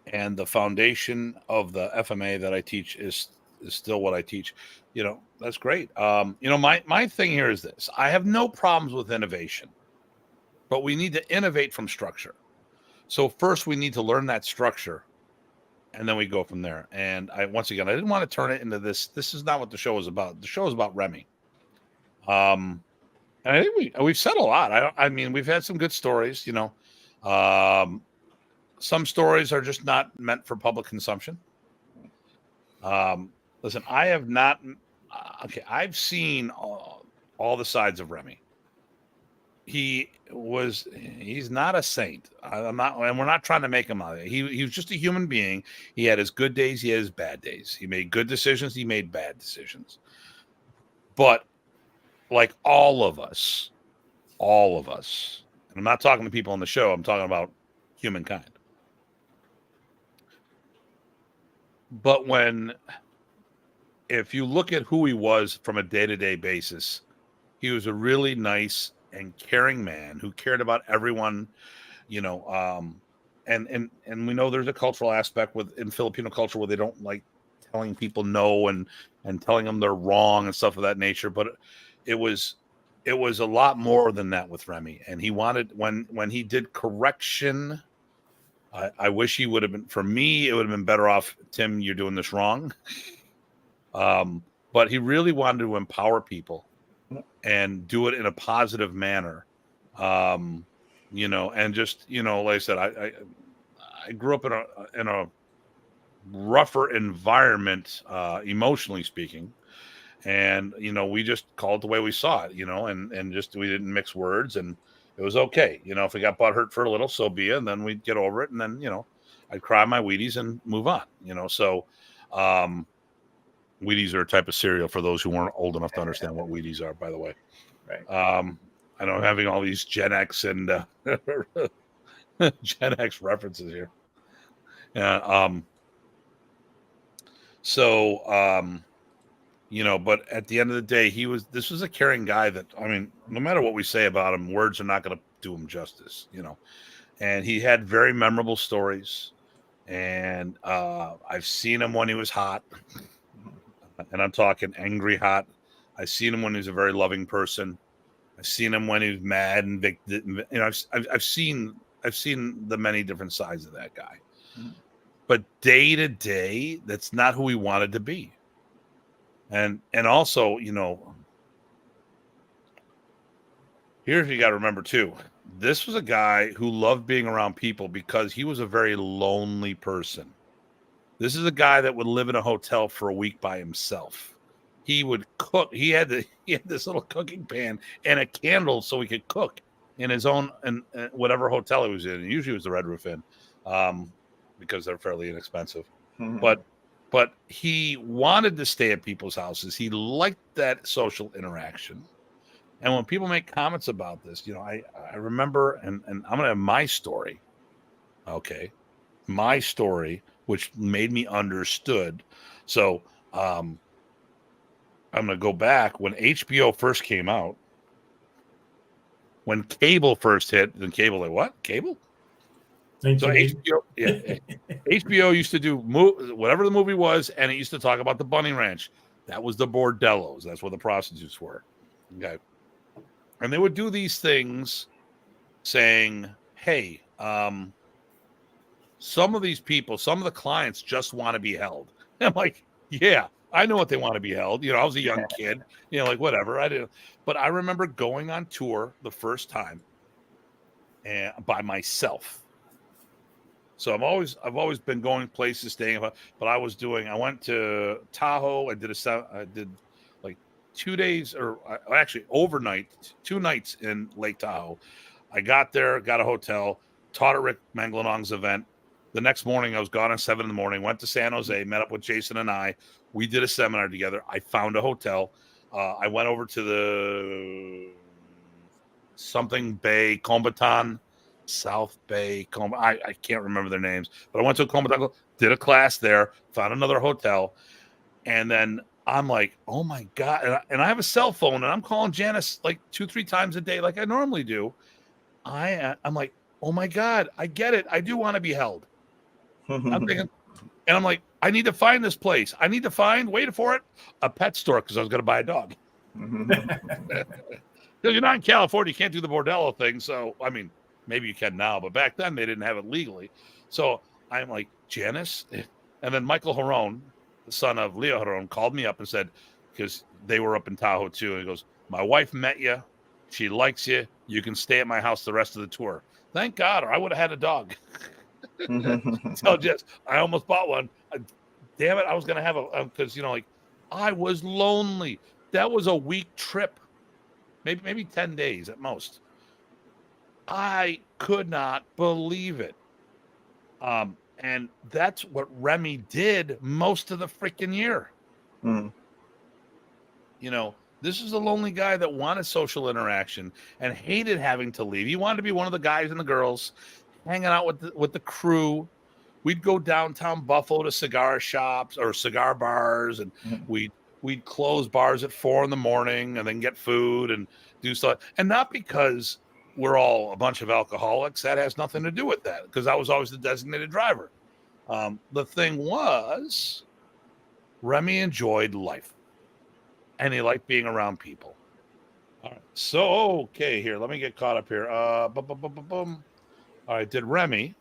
and the foundation of the FMA that I teach is still what I teach, that's great. My thing here is this: I have no problems with innovation, but we need to innovate from structure. So first we need to learn that structure, and then we go from there. And I didn't want to turn it into this. This is not what the show is about. The show is about Remy. And I think we've said a lot. I mean, we've had some good stories, some stories are just not meant for public consumption. Listen, I have not. I've seen all the sides of Remy. He's not a saint. I'm not, and we're not trying to make him out. He was just a human being. He had his good days. He had his bad days. He made good decisions. He made bad decisions. But like all of us, and I'm not talking to people on the show. I'm talking about humankind. But if you look at who he was from a day-to-day basis, he was a really nice and caring man who cared about everyone, and we know there's a cultural aspect in Filipino culture where they don't like telling people no and telling them they're wrong and stuff of that nature. But it was a lot more than that with Remy. And he wanted, when he did correction, I wish he would have been, for me, it would have been better off, Tim, you're doing this wrong. But he really wanted to empower people and do it in a positive manner. And just, like I said, I grew up in a rougher environment, emotionally speaking. And, we just called it the way we saw it, and just, we didn't mix words, and it was okay. If we got butt hurt for a little, so be it. And then we'd get over it. And then, I'd cry my Wheaties and move on, so, Wheaties are a type of cereal for those who weren't old enough to understand what Wheaties are, by the way. Right. I know I'm having all these Gen X and Gen X references here. Yeah. But at the end of the day, this was a caring guy that, I mean, no matter what we say about him, words are not going to do him justice, and he had very memorable stories, and I've seen him when he was hot, and I'm talking angry hot. I've seen him when he was a very loving person. I've seen him when he was mad and I've seen the many different sides of that guy. But day to day, that's not who he wanted to be. And also, here's what you got to remember too. This was a guy who loved being around people because he was a very lonely person. This is a guy that would live in a hotel for a week by himself. He would cook. He had this little cooking pan and a candle so he could cook in his own and whatever hotel he was in. Usually it was the Red Roof Inn. because they're fairly inexpensive. Mhm. But he wanted to stay at people's houses. He liked that social interaction. And when people make comments about this, I remember, and I'm going to have my story. Okay. My story, which made me understood. So I'm going to go back when HBO first came out, when cable first hit, then cable, like what? Cable? So 1980. HBO used to do whatever the movie was, and it used to talk about the bunny ranch. That was the bordellos. That's where the prostitutes were. Okay. And they would do these things saying, hey, some of these people, some of the clients just want to be held. And I'm like, yeah, I know what they want to be held. I was a young kid, like whatever. I did. But I remember going on tour the first time and by myself. So I've always been going places, staying, but I went to Tahoe. I did like 2 days, or actually overnight, 2 nights in Lake Tahoe. I got there, got a hotel, taught at Rick Manglanong's event. The next morning, I was gone at 7 a.m, went to San Jose, met up with Jason and I. We did a seminar together. I found a hotel. I went over to the something Bay, Combatan, South Bay, I can't remember their names, but I went to Combatan, did a class there, found another hotel, and then I'm like, oh my God. And I have a cell phone, and I'm calling Janice like 2-3 times a day like I normally do. I'm like, oh my God, I get it. I do want to be held. I'm thinking, and I'm like, I need to find this place. I need to find, wait for it, a pet store, because I was going to buy a dog. Because you're not in California, you can't do the bordello thing. So, I mean, maybe you can now, but back then they didn't have it legally. So I'm like, Janice? And then Michael Harone, the son of Leo Harone, called me up and said, because they were up in Tahoe too, and he goes, my wife met you. She likes you. You can stay at my house the rest of the tour. Thank God, or I would have had a dog. So I almost bought one. Damn it, I was going to have because, I was lonely. That was a week trip, maybe 10 days at most. I could not believe it. And that's what Remy did most of the freaking year. Mm. This is a lonely guy that wanted social interaction and hated having to leave. He wanted to be one of the guys and the girls hanging out with the crew. We'd go downtown Buffalo to cigar shops or cigar bars, and we'd close bars at 4 a.m. and then get food and do stuff. And not because we're all a bunch of alcoholics. That has nothing to do with that, because I was always the designated driver. The thing was, Remy enjoyed life, and he liked being around people. All right. So, okay, here, let me get caught up here. All right. Did Remy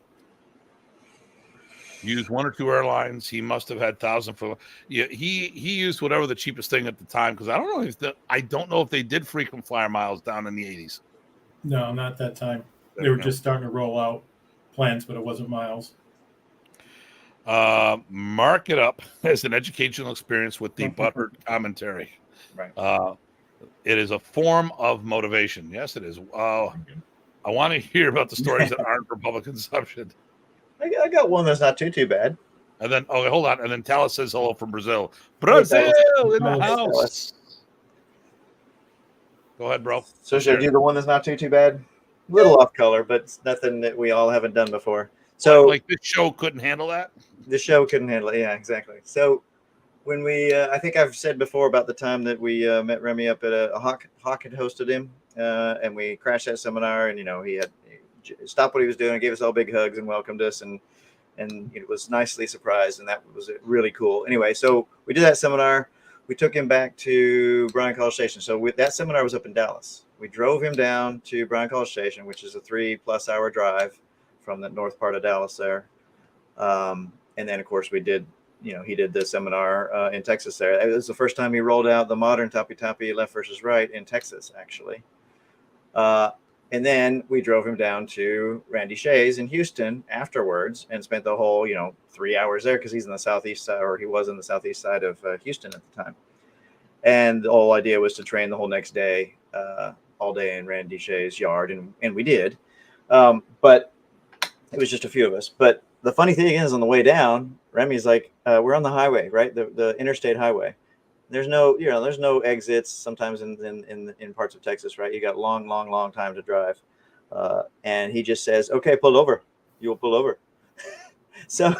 use 1 or 2 airlines? He must have had thousands for. Yeah, he used whatever the cheapest thing at the time, because I don't know if they did frequent flyer miles down in the 80s. No, not that time. They were just starting to roll out plans, but it wasn't miles. Mark it up as an educational experience with the butthurt commentary. Right. It is a form of motivation. Yes, it is. I want to hear about the stories that aren't for public consumption. I got one that's not too bad. And then, hold on. And then Talis says hello from Brazil. Brazil in the house. Go ahead, bro. So should I do the one that's not too bad? A little off color, but it's nothing that we all haven't done before. So like this show couldn't handle that? The show couldn't handle it. Yeah, exactly. So when we, I think I've said before about the time that we met Remy up at a Hawk had hosted him, and we crashed that seminar, and he had stopped what he was doing, gave us all big hugs and welcomed us, and it was nicely surprised, and that was really cool. Anyway, so we did that seminar. We took him back to Bryan College Station. So that seminar was up in Dallas. We drove him down to Bryan College Station, which is a 3+ hour drive from the north part of Dallas there. And then, of course, we did, he did the seminar in Texas there. It was the first time he rolled out the modern Tapi left versus right in Texas, actually. And then we drove him down to Randy Shea's in Houston afterwards and spent the whole, 3 hours there, because he's in the southeast side, or he was in the southeast side of Houston at the time. And the whole idea was to train the whole next day, all day in Randy Shea's yard, and we did. But it was just a few of us. But the funny thing is, on the way down, Remy's like, we're on the highway, right? The interstate highway. There's no, there's no exits sometimes in parts of Texas, right? You got long time to drive. And he just says, okay, pull over. You'll pull over. So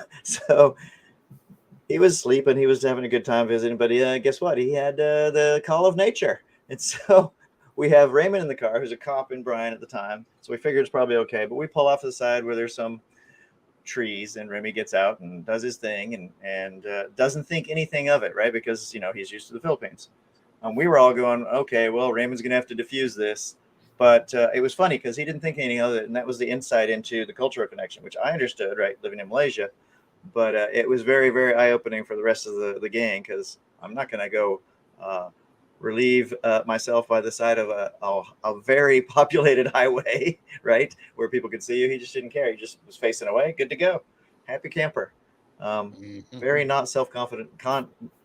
he was sleeping. He was having a good time visiting, but guess what? He had the call of nature. And so we have Raymond in the car, who's a cop in Bryan at the time. So we figured it's probably okay. But we pull off to the side where there's some trees, and Remy gets out and does his thing and doesn't think anything of it, right? Because, he's used to the Philippines. We were all going, okay, well, Raymond's going to have to diffuse this. But it was funny because he didn't think anything of it. And that was the insight into the cultural connection, which I understood, right, living in Malaysia. But it was very, very eye-opening for the rest of the gang, because I'm not going to go relieve myself by the side of a very populated highway, right, where people could see you. He just didn't care. He just was facing away. Good to go. Happy camper. Very not self-confident,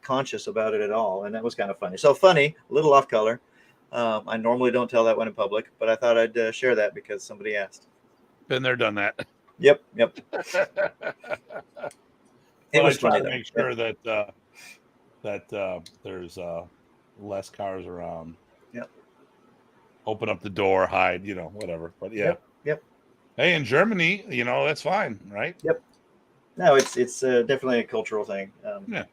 conscious about it at all. And that was kind of funny. So funny, a little off color. I normally don't tell that one in public, but I thought I'd share that because somebody asked. Been there, done that. Yep. It was I try funny to though. make sure that there's less cars around. Yep. Open up the door, hide, whatever. But yeah. Yep. Hey, in Germany, that's fine, right? Yep. No, it's definitely a cultural thing. Yeah.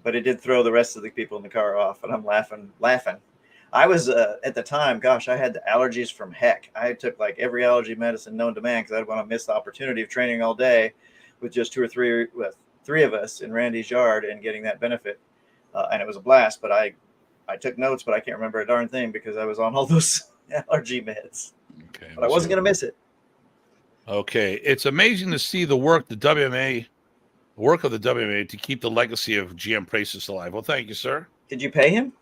But it did throw the rest of the people in the car off, and I'm laughing. I was at the time, gosh, I had the allergies from heck. I took like every allergy medicine known to man because I didn't want to miss the opportunity of training all day with just three of us in Randy's yard and getting that benefit. And it was a blast, but I took notes, but I can't remember a darn thing because I was on all those allergy meds. Okay. But I wasn't going to miss it. Okay. It's amazing to see the work of the WMA to keep the legacy of GM Presas alive. Well, thank you, sir. Did you pay him?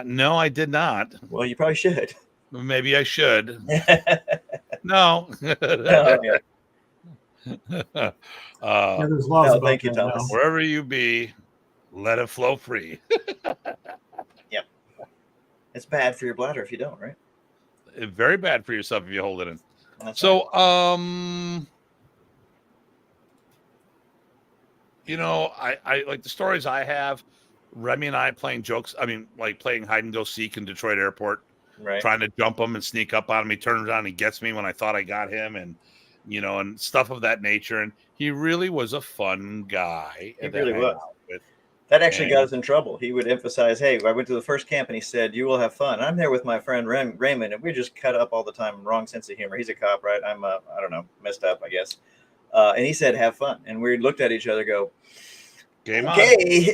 No, I did not. Well, you probably should. Maybe I should. No. Oh, yeah. There's laws no, about thank you, that Thomas. now. Wherever you be, let it flow free. Yep. It's bad for your bladder if you don't, right? Very bad for yourself if you hold it in. That's So, right. I like the stories I have. Remy and I playing jokes. I mean, like playing hide and go seek in Detroit Airport, Right. trying to jump him and sneak up on him. He turns around and he gets me when I thought I got him, and and stuff of that nature. And he really was a fun guy. He to really hang was. out with. That actually And- got us in trouble. He would emphasize, hey, I went to the first camp and he said, you will have fun. I'm there with my friend Raymond, and we just cut up all the time. Wrong sense of humor. He's a cop, right? I'm, I don't know, messed up, I guess. And he said, have fun. And we looked at each other, go, Game on. okay.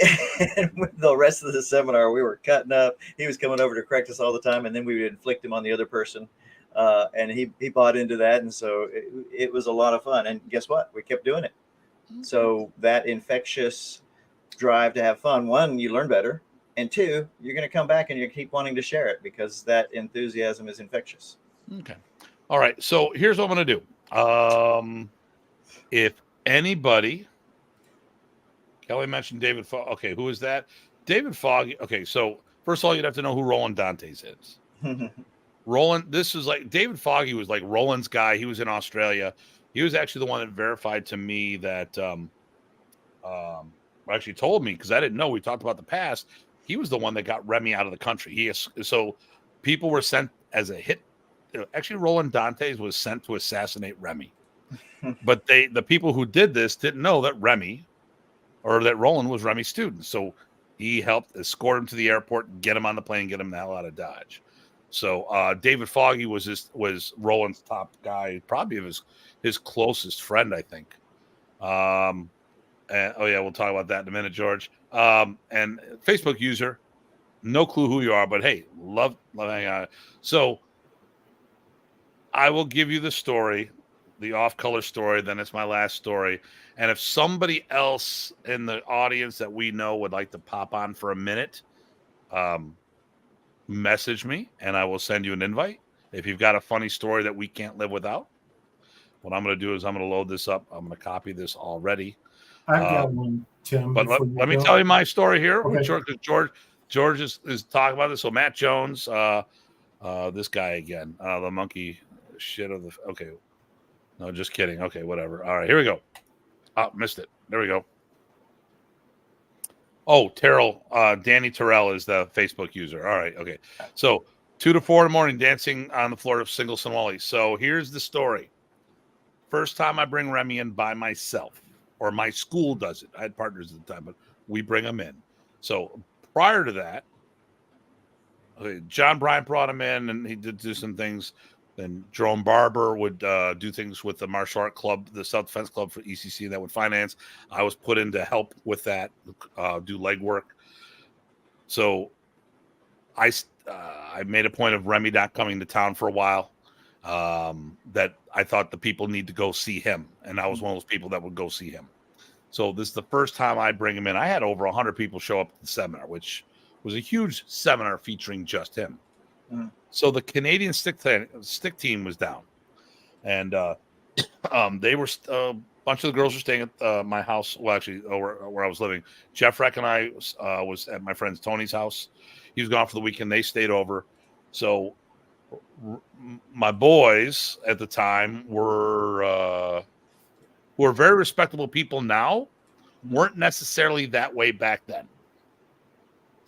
And with the rest of the seminar, we were cutting up. He was coming over to correct us all the time, and then we would inflict him on the other person. And he bought into that. And so it was a lot of fun. And guess what? We kept doing it. So that infectious drive to have fun, one, you learn better, and two, you're going to come back and you keep wanting to share it because that enthusiasm is infectious. Okay. All right. So here's what I'm going to do. If anybody, Kelly mentioned David Fogg. Okay, who is that? David Fogg. Okay, so first of all, you'd have to know who Roland Dantes is. Roland, this is like David Foggy was like Roland's guy. He was in Australia. He was actually the one that verified to me that actually told me, because I didn't know. We talked about the past. He was the one that got Remy out of the country. So people were sent as a hit. Actually, Roland Dantes was sent to assassinate Remy. But the people who did this didn't know that Roland was Remy's student. So he helped escort him to the airport, get him on the plane, get him the hell out of Dodge. So David Foggy was Roland's top guy, probably his closest friend, I think. And we'll talk about that in a minute, George. And Facebook user, no clue who you are, but hey, love hanging out. So I will give you the story, the off-color story. Then it's my last story. And if somebody else in the audience that we know would like to pop on for a minute, message me and I will send you an invite. If you've got a funny story that we can't live without, what I'm going to do is I'm going to load this up. I'm going to copy this already. I've got one, Tim. But let me tell you my story here. Okay. George is talking about this. So Matt Jones, this guy again, the monkey shit of the. Okay, No, just kidding. Okay, whatever. All right, here we go. Oh, missed it. There we go. Oh, Terrell, Danny Terrell is the Facebook user. All right, okay. So 2 to 4 in the morning, dancing on the floor of Singleton Wally. So here's the story. First time I bring Remy in by myself, or my school does it. I had partners at the time, but we bring them in. So prior to that, John Bryant brought him in, and he did do some things. Then Jerome Barber would do things with the martial art club, the Self Defense Club for ECC that would finance. I was put in to help with that, do leg work. So I made a point of Remy not coming to town for a while. That I thought the people need to go see him, and I was one of those people that would go see him. So this is the first time I bring him in. I had over 100 people show up at the seminar, which was a huge seminar featuring just him. Mm. So the Canadian stick team was down, and they were a bunch of the girls were staying at my house. Well, actually, where I was living. Jeff Reck and I was at my friend Tony's house. He was gone for the weekend. They stayed over. So my boys at the time were very respectable people now, weren't necessarily that way back then.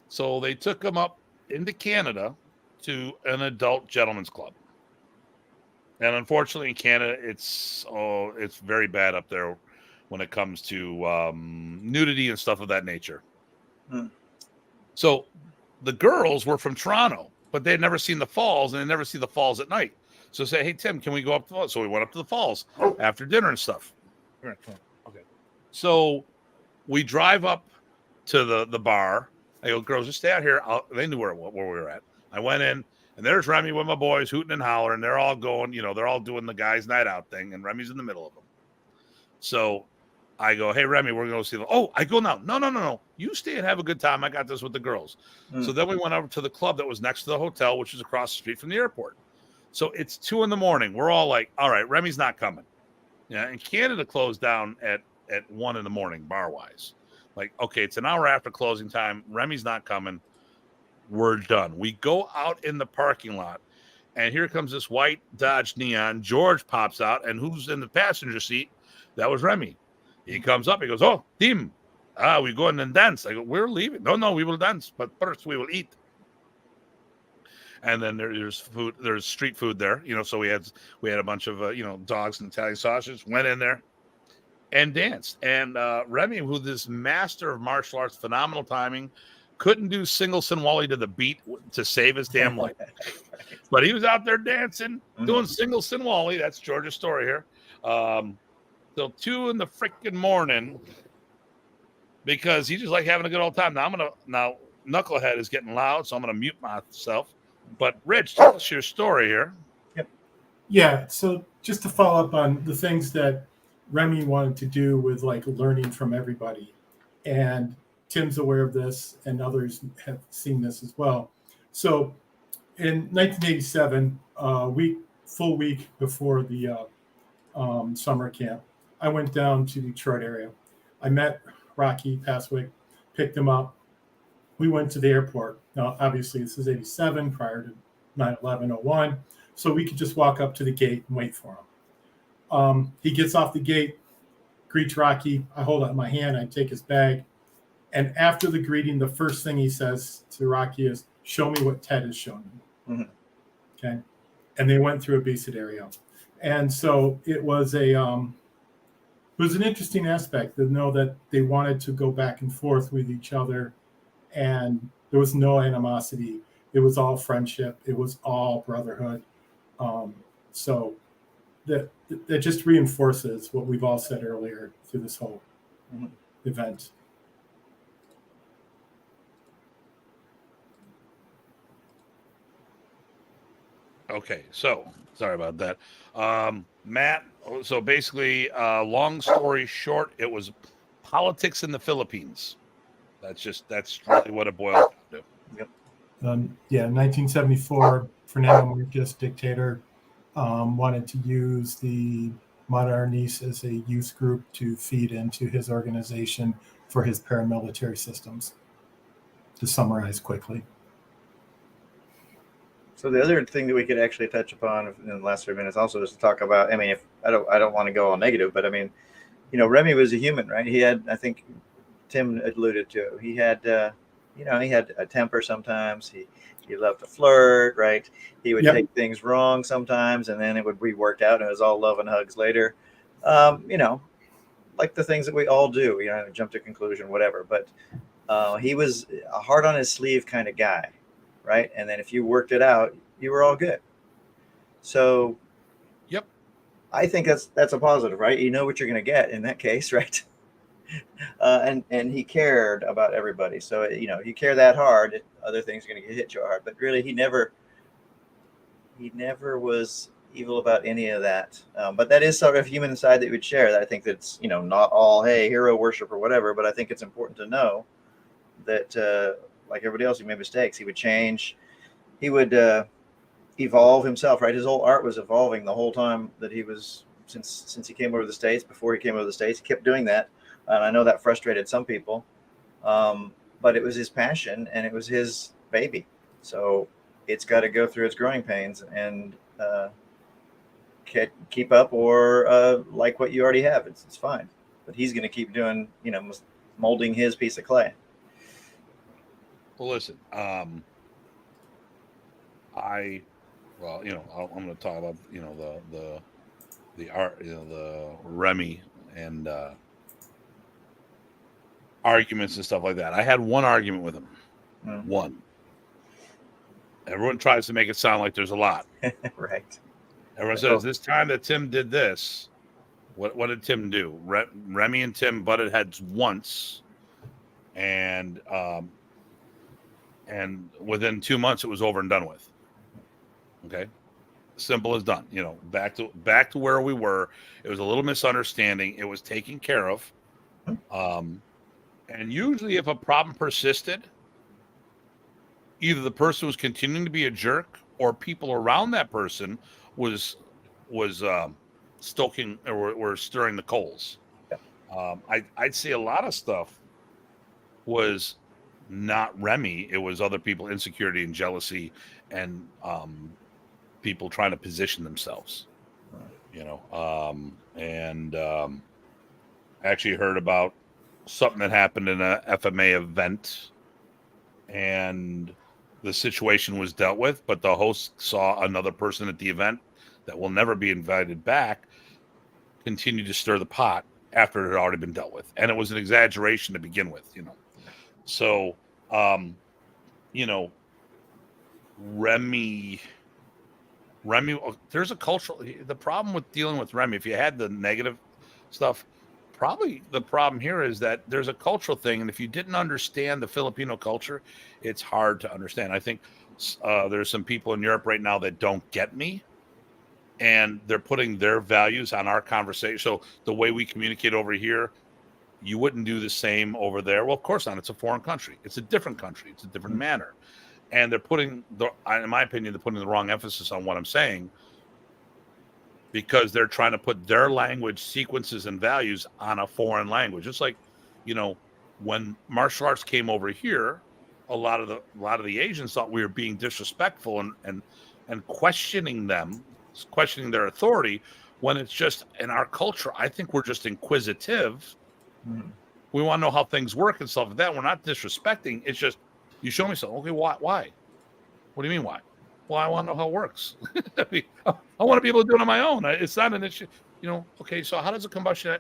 So they took them up into Canada to an adult gentleman's club. And unfortunately in Canada, it's very bad up there when it comes to nudity and stuff of that nature. So the girls were from Toronto, but they had never seen the falls, and they never see the falls at night. So say, hey, Tim, can we go up to the falls? So we went up to the falls after dinner and stuff. Okay. So we drive up to the bar. I go, girls, just stay out here. They knew where we were at. I went in, and there's Remy with my boys hooting and hollering. They're all going, they're all doing the guys' night out thing, and Remy's in the middle of them. So I go, hey, Remy, we're going to go see them. Oh, I go now. No. You stay and have a good time. I got this with the girls. So then we went over to the club that was next to the hotel, which is across the street from the airport. So it's 2 a.m. We're all like, all right, Remy's not coming. Yeah, and Canada closed down at 1 a.m, bar-wise. Like, okay, it's an hour after closing time. Remy's not coming. We're done. We go out in the parking lot, and here comes this white Dodge Neon. George pops out, and who's in the passenger seat? That was Remy. He comes up. He goes, oh, Tim, we go in and dance. I go, we're leaving. No, we will dance, but first we will eat. And then there's food. There's street food there, So we had a bunch of dogs and Italian sausages. Went in there and danced. And Remy, who this master of martial arts, phenomenal timing, couldn't do single Wally to the beat to save his damn life. But he was out there dancing, doing single Wally. That's George's story here. Till 2 in the freaking morning, because he just like having a good old time. Now Knucklehead is getting loud, so I'm gonna mute myself. But Rich, tell us your story here. Yep. Yeah. So just to follow up on the things that Remy wanted to do with like learning from everybody, and Tim's aware of this, and others have seen this as well. So in 1987, full week before the summer camp, I went down to the Detroit area. I met Rocky Passwick, picked him up. We went to the airport. Now, obviously, this is 87, prior to 9/11/01, so we could just walk up to the gate and wait for him. He gets off the gate, greets Rocky. I hold out my hand. I take his bag. And after the greeting, the first thing he says to Rocky is, show me what Ted has shown you. Okay. And they went through a basic area. And so it was an interesting aspect to know that they wanted to go back and forth with each other. And there was no animosity. It was all friendship. It was all brotherhood. So that just reinforces what we've all said earlier through this whole event. Okay, so sorry about that. Matt, so basically, long story short, it was politics in the Philippines. That's really what it boils down to. Yep. 1974, Fernando Marcos, dictator, wanted to use the Modernis as a youth group to feed into his organization for his paramilitary systems. To summarize quickly. So the other thing that we could actually touch upon in the last 3 minutes also is to talk about. I mean, if I don't want to go all negative, but I mean, Remy was a human, right? He had, I think, Tim alluded to. He had, he had a temper sometimes. He loved to flirt, right? He would Yep. take things wrong sometimes, and then it would be worked out, and it was all love and hugs later. Like the things that we all do, jump to conclusion, whatever. But he was a heart on his sleeve kind of guy, right? And then if you worked it out, you were all good. So, Yep. I think that's a positive, right? You know what you're going to get in that case, right? And he cared about everybody. So you care that hard, other things are going to hit you hard. But really, he never was evil about any of that. But that is sort of human side that you would share. That I think that's not all hero worship or whatever. But I think it's important to know that like everybody else, he made mistakes. He would change. He would evolve himself. Right, his whole art was evolving the whole time that he was since he came over to the States. Before he came over to the States, he kept doing that. And I know that frustrated some people, but it was his passion and it was his baby. So it's got to go through its growing pains and keep up or like what you already have. It's fine. But he's going to keep doing, molding his piece of clay. Well, listen, I'm going to talk about, the art, the Remy and arguments and stuff like that. I had one argument with him. One. Everyone tries to make it sound like there's a lot. Right. Everyone says this time that Tim did this. What did Tim do? Remy and Tim butted heads once, and within 2 months it was over and done with. Okay, simple as done. Back to where we were. It was a little misunderstanding. It was taken care of. And usually if a problem persisted, either the person was continuing to be a jerk or people around that person was stoking or were stirring the coals. I'd say a lot of stuff was not Remy. It was other people, insecurity and jealousy and people trying to position themselves, I actually heard about something that happened in a FMA event and the situation was dealt with, but the host saw another person at the event that will never be invited back continue to stir the pot after it had already been dealt with. And it was an exaggeration to begin with, So, Remy, there's a cultural, the problem with dealing with Remy, if you had the negative stuff, probably the problem here is that there's a cultural thing, and if you didn't understand the Filipino culture, it's hard to understand. I think there's some people in Europe right now that don't get me, and they're putting their values on our conversation. So the way we communicate over here, you wouldn't do the same over there. Well, of course not. It's a foreign country. It's a different country. It's a different manner. And they're putting, in my opinion, they're putting the wrong emphasis on what I'm saying, because they're trying to put their language sequences and values on a foreign language. It's like, when martial arts came over here, a lot of the Asians thought we were being disrespectful and questioning their authority, when it's just in our culture. I think we're just inquisitive. We want to know how things work and stuff like that. We're not disrespecting. It's just, you show me something. Okay, why? What do you mean why? Well, I want to know how it works. I want to be able to do it on my own. It's not an issue, Okay, so how does a combustion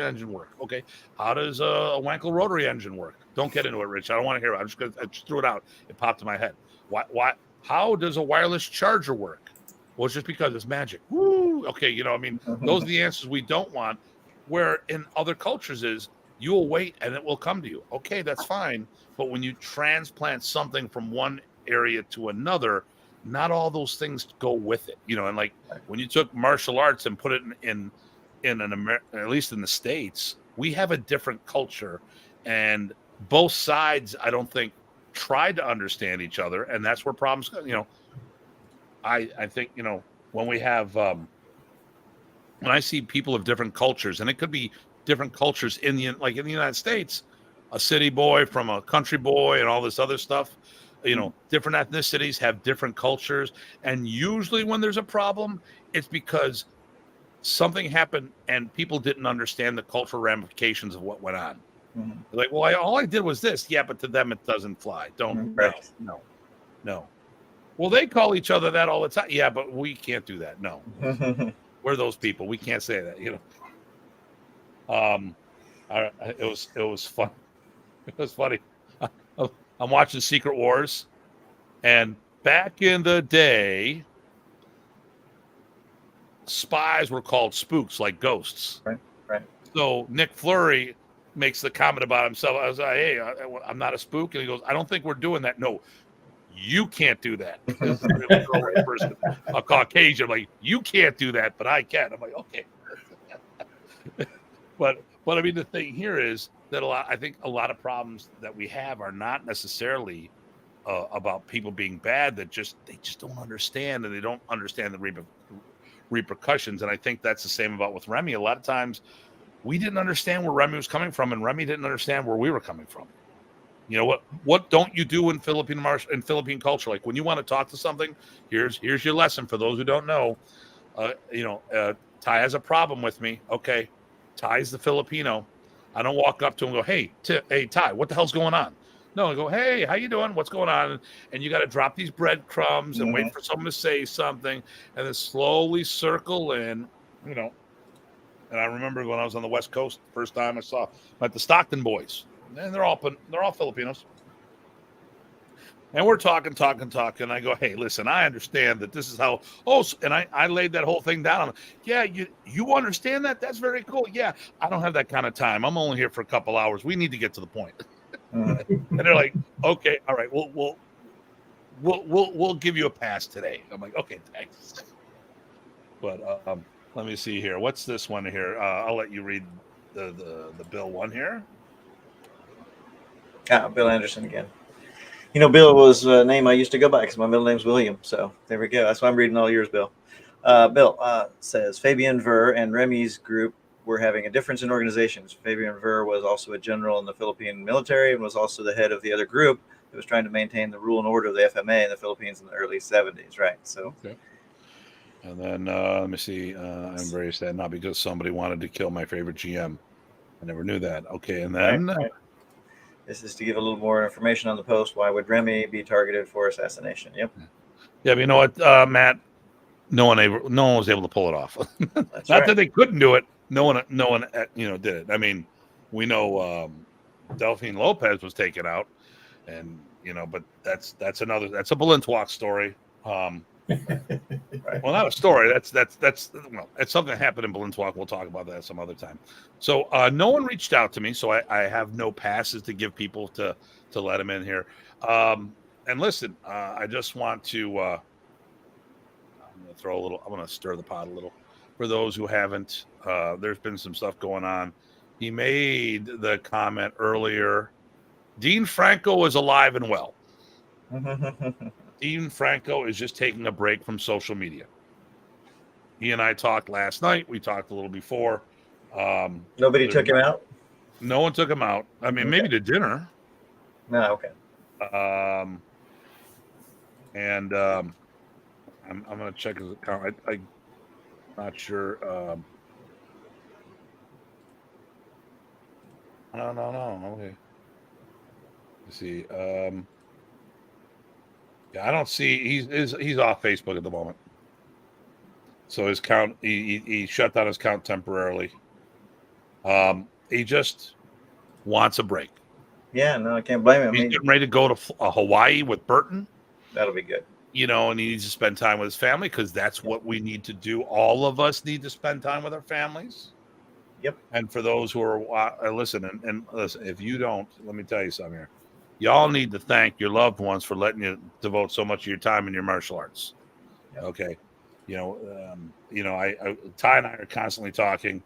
engine work? Okay, how does a Wankel rotary engine work? Don't get into it, Rich. I don't want to hear it. I just threw it out. It popped in my head. Why? How does a wireless charger work? Well, it's just because it's magic. Woo! Okay, those are the answers we don't want. Where in other cultures is, you will wait and it will come to you. Okay, that's fine. But when you transplant something from one area to another, not all those things go with it. And like when you took martial arts and put it in at least in the States, we have a different culture, and both sides, I don't think, tried to understand each other, and that's where problems go. I think when we have when I see people of different cultures, and it could be different cultures in the United States, a city boy from a country boy and all this other stuff, different ethnicities have different cultures. And usually when there's a problem, it's because something happened and people didn't understand the cultural ramifications of what went on. Mhm. Like, well, all I did was this. Yeah, but to them, it doesn't fly. Don't, Right. no. Well, they call each other that all the time. Yeah, but we can't do that. No, we're those people. We can't say that, it was fun. It was funny. I'm watching Secret Wars, and back in the day, spies were called spooks, like ghosts. Right. So Nick Fury makes the comment about himself. I was like, hey, I'm not a spook. And he goes, I don't think we're doing that. No, you can't do that. A Caucasian, like, you can't do that, but I can. I'm like, okay. But I mean, the thing here is that I think a lot of problems that we have are not necessarily about people being bad. They just don't understand, and they don't understand the repercussions. And I think that's the same about with Remy. A lot of times we didn't understand where Remy was coming from, and Remy didn't understand where we were coming from. What don't you do in Philippine culture? Like, when you want to talk to something, here's your lesson for those who don't know. Ty has a problem with me. Okay, Ty's the Filipino. I don't walk up to him and go, hey Ty, what the hell's going on? No, I go, hey, how you doing? What's going on? And you got to drop these breadcrumbs and wait for someone to say something, and then slowly circle in. And I remember when I was on the West Coast, the first time I saw the Stockton boys, and they're all Filipinos. And we're talking. I go, hey, listen, I understand that this is how. And I laid that whole thing down. Yeah, you understand that? That's very cool. Yeah, I don't have that kind of time. I'm only here for a couple hours. We need to get to the point. And they're like, okay, all right, we'll give you a pass today. I'm like, okay, thanks. But let me see here. What's this one here? I'll let you read the Bill one here. Bill Anderson again. Bill was a name I used to go by because my middle name's William. So there we go. That's why I'm reading all yours, Bill. Bill says Fabian Ver and Remy's group were having a difference in organizations. Fabian Ver was also a general in the Philippine military and was also the head of the other group that was trying to maintain the rule and order of the FMA in the Philippines in the early 70s. Right. So. Okay. And then let me see. I'm very sad, not because somebody wanted to kill my favorite GM. I never knew that. Okay, and then right. This is to give a little more information on the post. Why would Remy be targeted for assassination? Yep. Yeah, but you know what, Matt? No one was able to pull it off. That's not right. that they couldn't do it. No one did it. I mean, we know Delphine Lopez was taken out, and but that's a Balintawak story. Right. Well, not a story. That's it's something that happened in Balintawak. We'll talk about that some other time. So no one reached out to me, so I have no passes to give people to let them in here. And listen, I just want to I'm going to stir the pot a little for those who haven't. There's been some stuff going on. He made the comment earlier. Dean Franco is alive and well. Dean Franco is just taking a break from social media. He and I talked last night. We talked a little before. Nobody took him out? No one took him out. I mean, maybe to dinner. No, okay. I'm going to check his account. I'm not sure. No. Okay. Let's see. Yeah, I don't see. He's off Facebook at the moment. So his account, he shut down his account temporarily. He just wants a break. Yeah, no, I can't blame him. He's getting ready to go to Hawaii with Burton. That'll be good. And he needs to spend time with his family because that's what we need to do. All of us need to spend time with our families. Yep. And for those who are listening, and listen, if you don't, let me tell you something here. Y'all need to thank your loved ones for letting you devote so much of your time in your martial arts. Yep. Okay. Ty and I are constantly talking,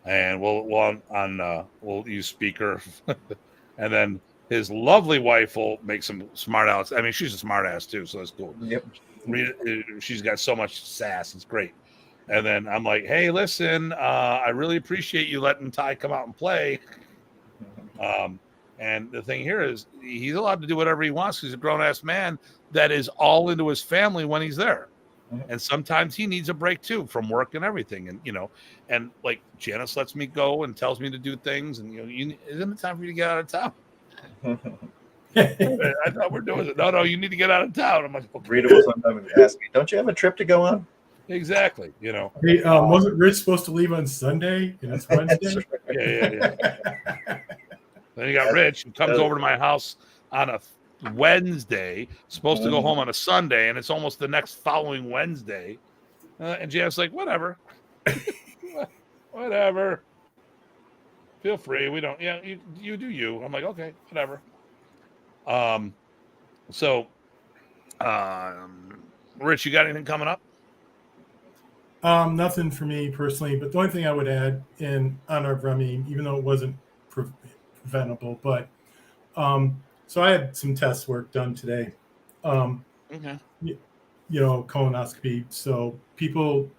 and we'll use speaker, and then his lovely wife will make some smart ass. I mean, she's a smart ass too, so that's cool. Yep. She's got so much sass. It's great. And then I'm like, hey, listen, I really appreciate you letting Ty come out and play. And the thing here is he's allowed to do whatever he wants. He's a grown ass man that is all into his family when he's there. And sometimes he needs a break too from work and everything. And, and like Janice lets me go and tells me to do things. And, isn't it time for you to get out of town? I thought we're doing it. No, you need to get out of town. I'm like, okay. Rita will sometimes ask me, don't you have a trip to go on? Exactly. Hey, wasn't Rich supposed to leave on Sunday and it's Wednesday? Yeah. Then you got Rich who comes over to my house on a Wednesday, supposed to go home on a Sunday, and it's almost the next following Wednesday. And Jan's like, whatever. Whatever. Feel free. We don't, you do you. I'm like, okay, whatever. Rich, you got anything coming up? Nothing for me personally, but the only thing I would add in honor of Remy, even though it wasn't preventable, but so I had some test work done today. Okay. Colonoscopy. So people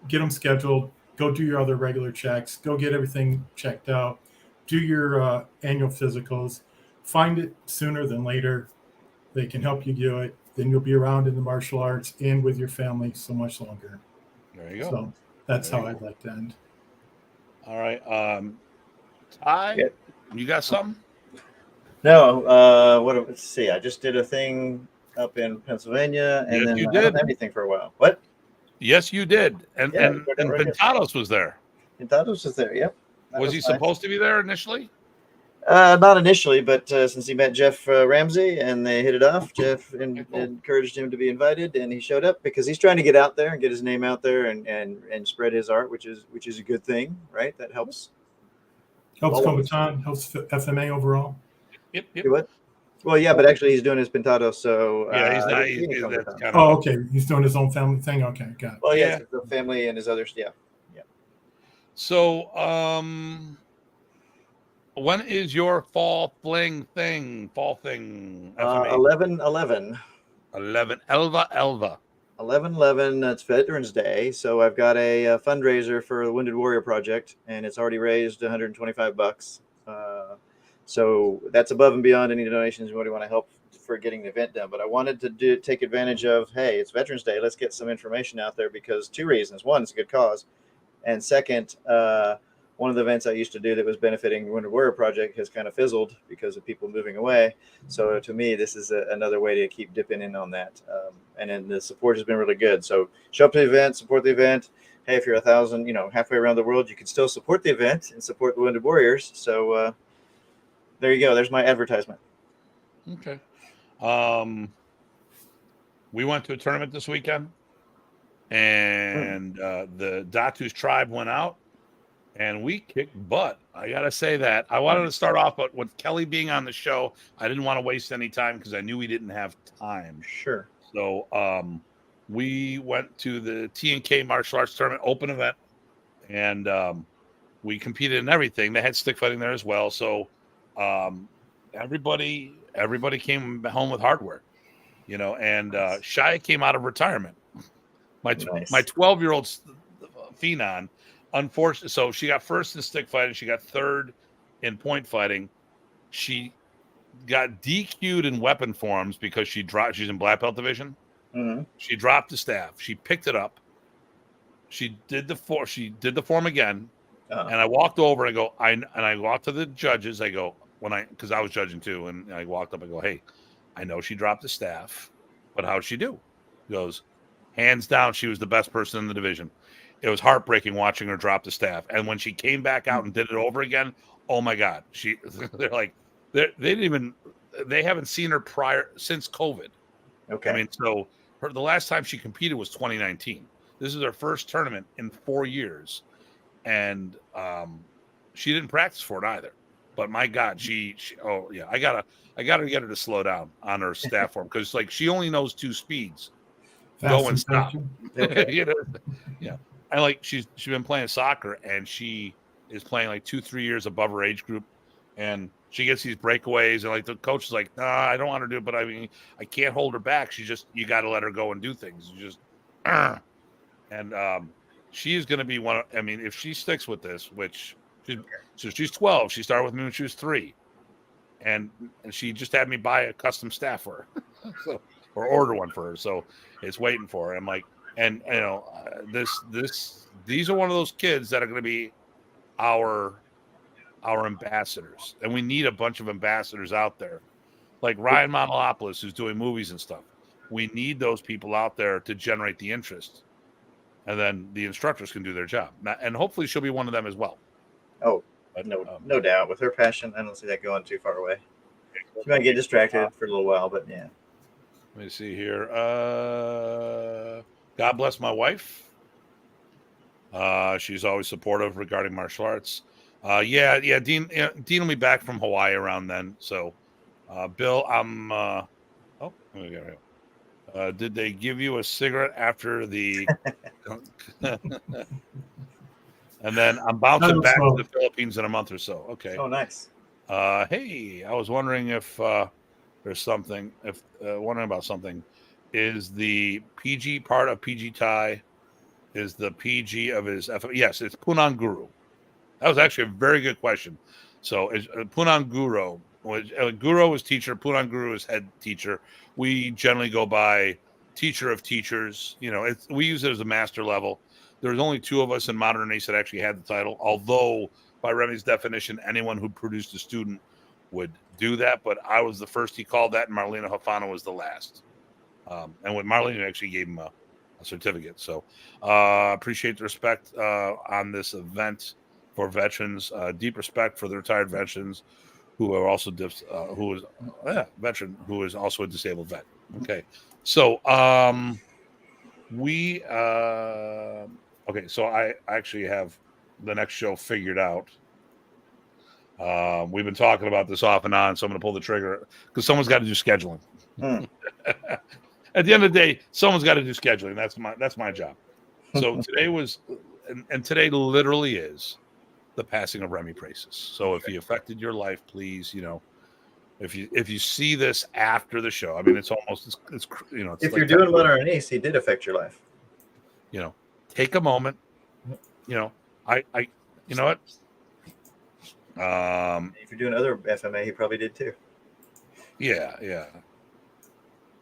get them scheduled, go do your other regular checks, go get everything checked out, do your annual physicals, find it sooner than later. They can help you do it. Then you'll be around in the martial arts and with your family so much longer. There you go. So that's how I'd like to end. All right. Ty, you got something? No. Let's see. I just did a thing up in Pennsylvania, and then you I did. don't have anything for a while. What? Yes, you did. And Pintados was there. Pintados was there. Yep. Was he supposed to be there initially? Not initially, but since he met Jeff Ramsey and they hit it off, Jeff encouraged him to be invited, and he showed up because he's trying to get out there and get his name out there and spread his art, which is a good thing, right? That helps. Helps Comiton, helps FMA overall. Yep. What? Well, yeah, but actually he's doing his Pintado, so he's not. Okay, he's doing his own family thing. Okay, got it. Well, yeah, the family and his others. Yeah. So, when is your fall thing? Fall thing. 11/11. 11 Elva. 11/11. That's Veterans Day. So I've got a fundraiser for the Wounded Warrior Project, and it's already raised $125. So that's above and beyond any donations anybody want to help for getting the event done. But I wanted to take advantage of, hey, it's Veterans Day. Let's get some information out there because two reasons. One, it's a good cause. And second, one of the events I used to do that was benefiting Wounded Warrior Project has kind of fizzled because of people moving away. So to me, this is another way to keep dipping in on that. And then the support has been really good. So show up to the event, support the event. Hey, if you're 1,000, halfway around the world, you can still support the event and support the Wounded Warriors. So there you go. There's my advertisement. Okay. We went to a tournament this weekend, and the Datu's tribe went out, and we kicked butt. I got to say that. I wanted to start off, but with Kelly being on the show, I didn't want to waste any time because I knew we didn't have time. Sure. So we went to the T&K martial arts tournament open event, and we competed in everything. They had stick fighting there as well. So everybody came home with hardware, and Shia came out of retirement. My 12-year-old Phenon, unfortunately, so she got first in stick fighting, she got third in point fighting. She got DQ'd in weapon forms because she's in black belt division. Mm-hmm. She dropped the staff. She picked it up. She did the form again. And I walked over and I walked to the judges. I go, because I was judging too. And I walked up and go, hey, I know she dropped the staff, but how'd she do? He goes, hands down, she was the best person in the division. It was heartbreaking watching her drop the staff. And when she came back out and did it over again, oh my God, they're like, they haven't seen her since COVID. Okay. I mean, so the last time she competed was 2019. This is her first tournament in 4 years. And she didn't practice for it either. But my God, I gotta get her to slow down on her staff form because she only knows 2 speeds, go and stop. Okay. Yeah. And she's been playing soccer and she is playing 2-3 years above her age group, and she gets these breakaways and the coach is like, nah, I don't want her to do it, but I mean I can't hold her back. You got to let her go and do things. She is going to be if she sticks with this, which she's 12, she started with me when she was 3. and she just had me buy a custom staff for her, so, or order one for her. So it's waiting for her. I'm like, and you know, these are one of those kids that are going to be our ambassadors, and we need a bunch of ambassadors out there, like Ryan Monolopoulos, who's doing movies and stuff. We need those people out there to generate the interest, and then the instructors can do their job. And hopefully, she'll be one of them as well. Oh, But, no doubt. With her passion, I don't see that going too far away. She might get distracted for a little while, but yeah. Let me see here. God bless my wife. She's always supportive regarding martial arts. Yeah. Dean will be back from Hawaii around then. So, Bill, I'm. Oh, there we go. Did they give you a cigarette after the? And then I'm bouncing back to the Philippines in a month or so. Okay. Oh, nice. Hey, I was wondering if there's something. Wondering about something. Is the PG part of PG Thai? Is the PG of his FM? Yes, it's Punong Guro. That was actually a very good question. So it's Punong Guro. Guro is teacher. Punong Guro is head teacher. We generally go by teacher of teachers. You know, we use it as a master level. There's only 2 of us in Modern Race that actually had the title, although by Remy's definition, anyone who produced a student would do that. But I was the first he called that, and Marlena Hafana was the last. And when Marlena actually gave him a certificate. So appreciate the respect on this event for veterans. Deep respect for the retired veterans who are also veteran who is also a disabled vet. Okay, so okay, so I actually have the next show figured out. We've been talking about this off and on, so I'm going to pull the trigger because someone's got to do scheduling. At the end of the day, someone's got to do scheduling. That's my job. So today was, and today literally is the passing of Remy Presas. So if he affected your life, please, you know, if you see this after the show, I mean, it's you know, it's if like you're doing one or an ace, he did affect your life. You know, take a moment. You know, I you know what? If you're doing other FMA, he probably did too. Yeah.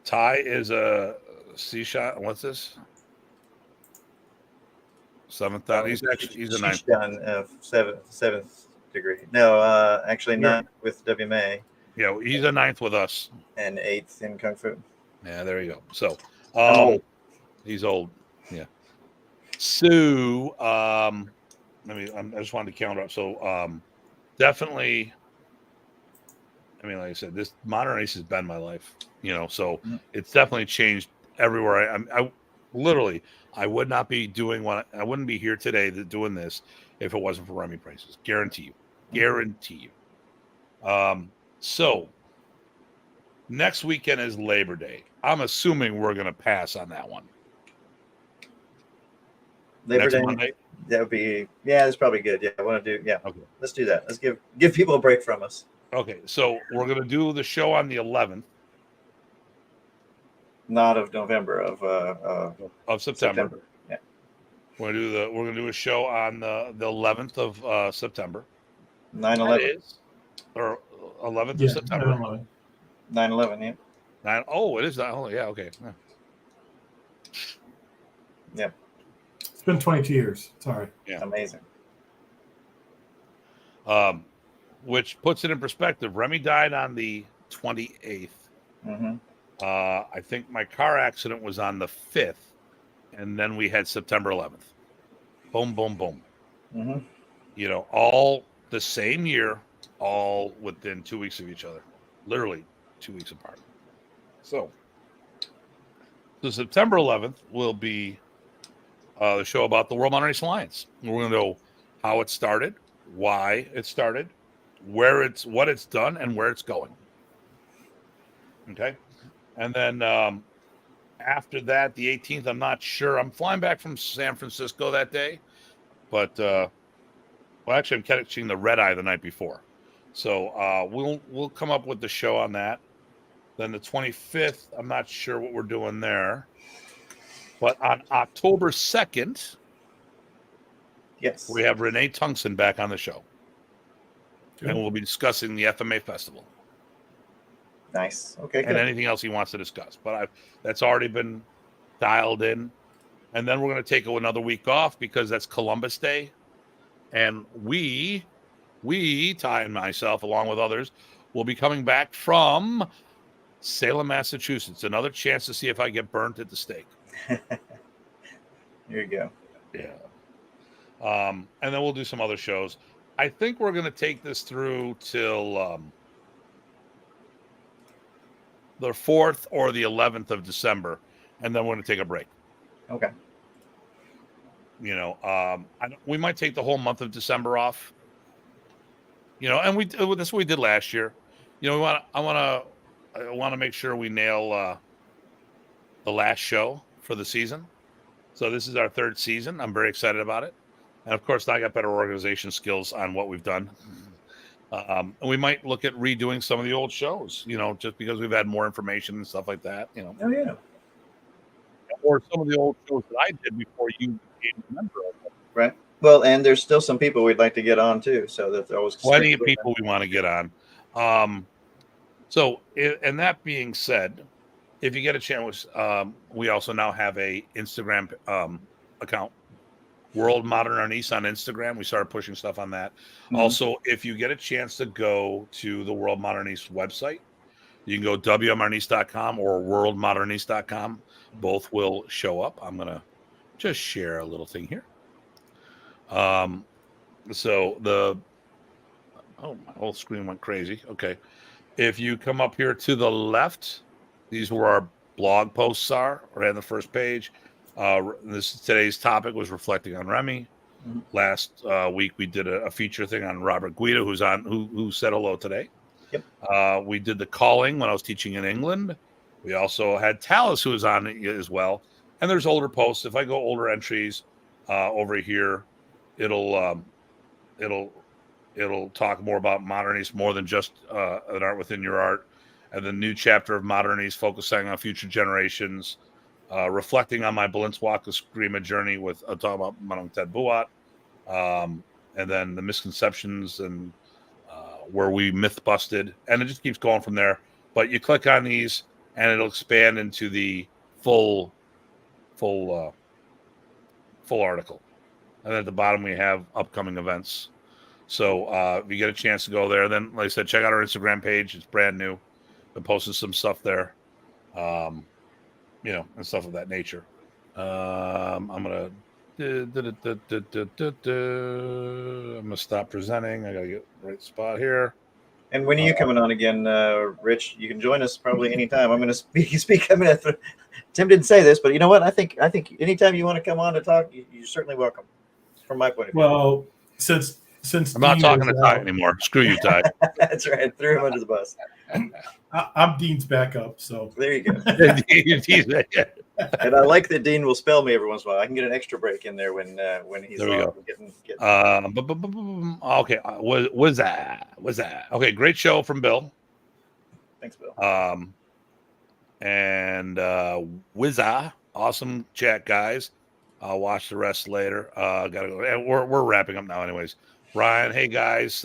Ty is a C shot. What's this? 7th. He's a 9th. Done seventh degree. No, actually not with WMA. Yeah, he's a 9th with us. And 8th in Kung Fu. Yeah, there you go. So he's old. Yeah. So I just wanted to counter up. So definitely, I mean, like I said, this Modern Race has been my life, you know, so it's definitely changed everywhere. I literally, I would not be doing I wouldn't be here today doing this if it wasn't for Remy Presas. Guarantee you. So next weekend is Labor Day. I'm assuming we're going to pass on that one. Labor Next Day. Monday? That would be, that's probably good. Yeah, I want to do, Okay. Let's do that. Let's give people a break from us. Okay, so we're going to do the show on the 11th. Not of November, of September. Yeah. We're gonna do a show on the 11th of September. 9/11. Or 11th of September. 9/11, yeah. It is that. Oh, yeah, okay. Yeah. It's been 22 years. Sorry. Yeah. Amazing. Which puts it in perspective. Remy died on the 28th. Mm-hmm. I think my car accident was on the 5th, and then we had September 11th. Boom, boom, boom. Mm-hmm. You know, all the same year, all within 2 weeks of each other. Literally 2 weeks apart. So September 11th will be the show about the World Modern Race Alliance. We're going to know how it started, why it started, what it's done, and where it's going. Okay. And then after that, the 18th, I'm not sure. I'm flying back from San Francisco that day. But, actually, I'm catching the red eye the night before. So we'll come up with the show on that. Then the 25th, I'm not sure what we're doing there. But on October 2nd, yes, we have Renee Tungsten back on the show. Okay. And we'll be discussing the FMA Festival. Nice. Okay, and good. anything else he wants to discuss. But that's already been dialed in. And then we're going to take another week off because that's Columbus Day. And we, Ty and myself, along with others, will be coming back from Salem, Massachusetts. Another chance to see if I get burnt at the stake. Here you go. Yeah. And then we'll do some other shows. I think we're going to take this through till the 4th or the 11th of December, and then we're going to take a break. Okay. You know, we might take the whole month of December off. You know, and that's what we did last year. You know, I want to make sure we nail the last show for the season. So this is our 3rd season. I'm very excited about it, and of course, I got better organization skills on what we've done. And we might look at redoing some of the old shows. You know, just because we've had more information and stuff like that. You know. Oh yeah. Or some of the old shows that I did before you became a member of it. Right. Well, and there's still some people we'd like to get on too. So that there always Plenty of people we want to get on. So, and that being said, if you get a chance, we also now have a Instagram account, World Modern Arnis on Instagram. We started pushing stuff on that. Mm-hmm. Also, if you get a chance to go to the World Modern Arnis website, you can go wmarnis.com or worldmodernarnis.com. Both will show up. I'm going to just share a little thing here. So my whole screen went crazy. Okay. If you come up here to the left, these were our blog posts are right on the first page. Today's topic was reflecting on Remy. Mm-hmm. Last week we did a feature thing on Robert Guido, who said hello today. Yep. We did the calling when I was teaching in England. We also had Talus, who was on it as well. And there's older posts. If I go older entries over here, it'll talk more about modernities, more than just an art within your art. And the new chapter of modernities focusing on future generations, reflecting on my Balenciaga Screama journey with talking about Punong Guro Tye Botting, and then the misconceptions and where we myth busted, and it just keeps going from there. But you click on these, and it'll expand into the full article. And at the bottom, we have upcoming events. So if you get a chance to go there, then, like I said, check out our Instagram page. It's brand new. Been posting some stuff there, and stuff of that nature. I'm gonna stop presenting. I gotta get the right spot here. And when are you coming on again, Rich? You can join us probably anytime. I'm going to speak. Tim didn't say this, but you know what? I think anytime you want to come on to talk, you're certainly welcome. From my point of view. Well, since I'm not talking to Ty anymore. Screw you, Ty. That's right. Threw him under the bus. I'm Dean's backup, so there you go. And I like that Dean will spell me every once in a while. I can get an extra break in there when he's getting. Okay, was that? Okay, great show from Bill. Thanks, Bill. And Wizza, awesome chat, guys. I'll watch the rest later. Gotta go. And we're wrapping up now, anyways. Ryan, hey guys,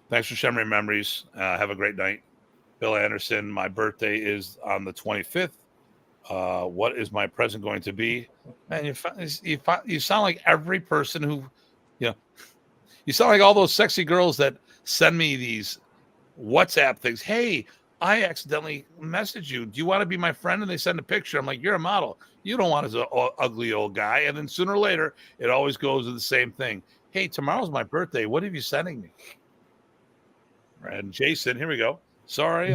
thanks for sharing memories. Have a great night. Bill Anderson, my birthday is on the 25th. What is my present going to be? Man, you sound like every person who, you sound like all those sexy girls that send me these WhatsApp things. Hey, I accidentally messaged you. Do you want to be my friend? And they send a picture. I'm like, you're a model. You don't want an ugly old guy. And then sooner or later, it always goes to the same thing. Hey, tomorrow's my birthday. What are you sending me? And Jason, here we go. Sorry.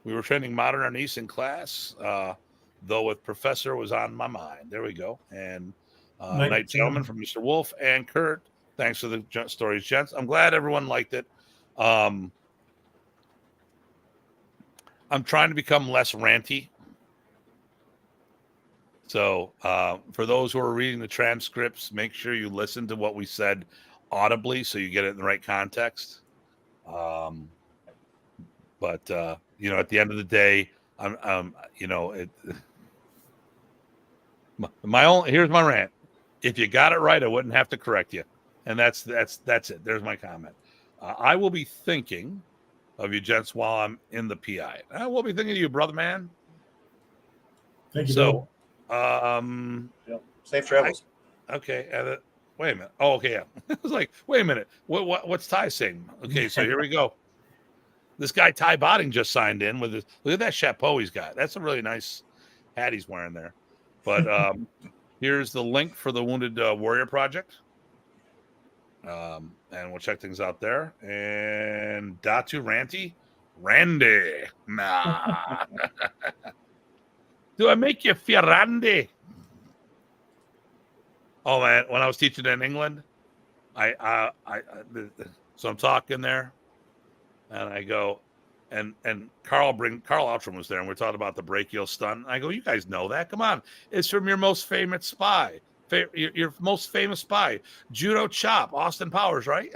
We were training modern Arnis in class, though with Professor was on my mind. There we go. And night gentlemen from Mr. Wolf and Kurt. Thanks for the stories, gents. I'm glad everyone liked it. I'm trying to become less ranty. So for those who are reading the transcripts, make sure you listen to what we said audibly so you get it in the right context. But at the end of the day, here's my rant. If you got it right, I wouldn't have to correct you. And that's it. There's my comment. I will be thinking of you gents while I'm in the PI. We'll be thinking of you, brother man. Thank you, So, Yep. Safe travels. okay. Wait a minute. Oh, okay. Yeah. I was like, wait a minute. What's Ty saying? Okay. So here we go. This guy, Tye Botting, just signed in with his, look at that chapeau he's got. That's a really nice hat he's wearing there. But here's the link for the Wounded Warrior Project. And we'll check things out there. And Datu Randy. Nah. Do I make you Randy? Oh man, when I was teaching in England, so I'm talking there, and I go, and Carl Outram was there, and we're talking about the brachial stun. I go, you guys know that? Come on, it's from your most famous spy, your most famous spy, Judo Chop, Austin Powers, right?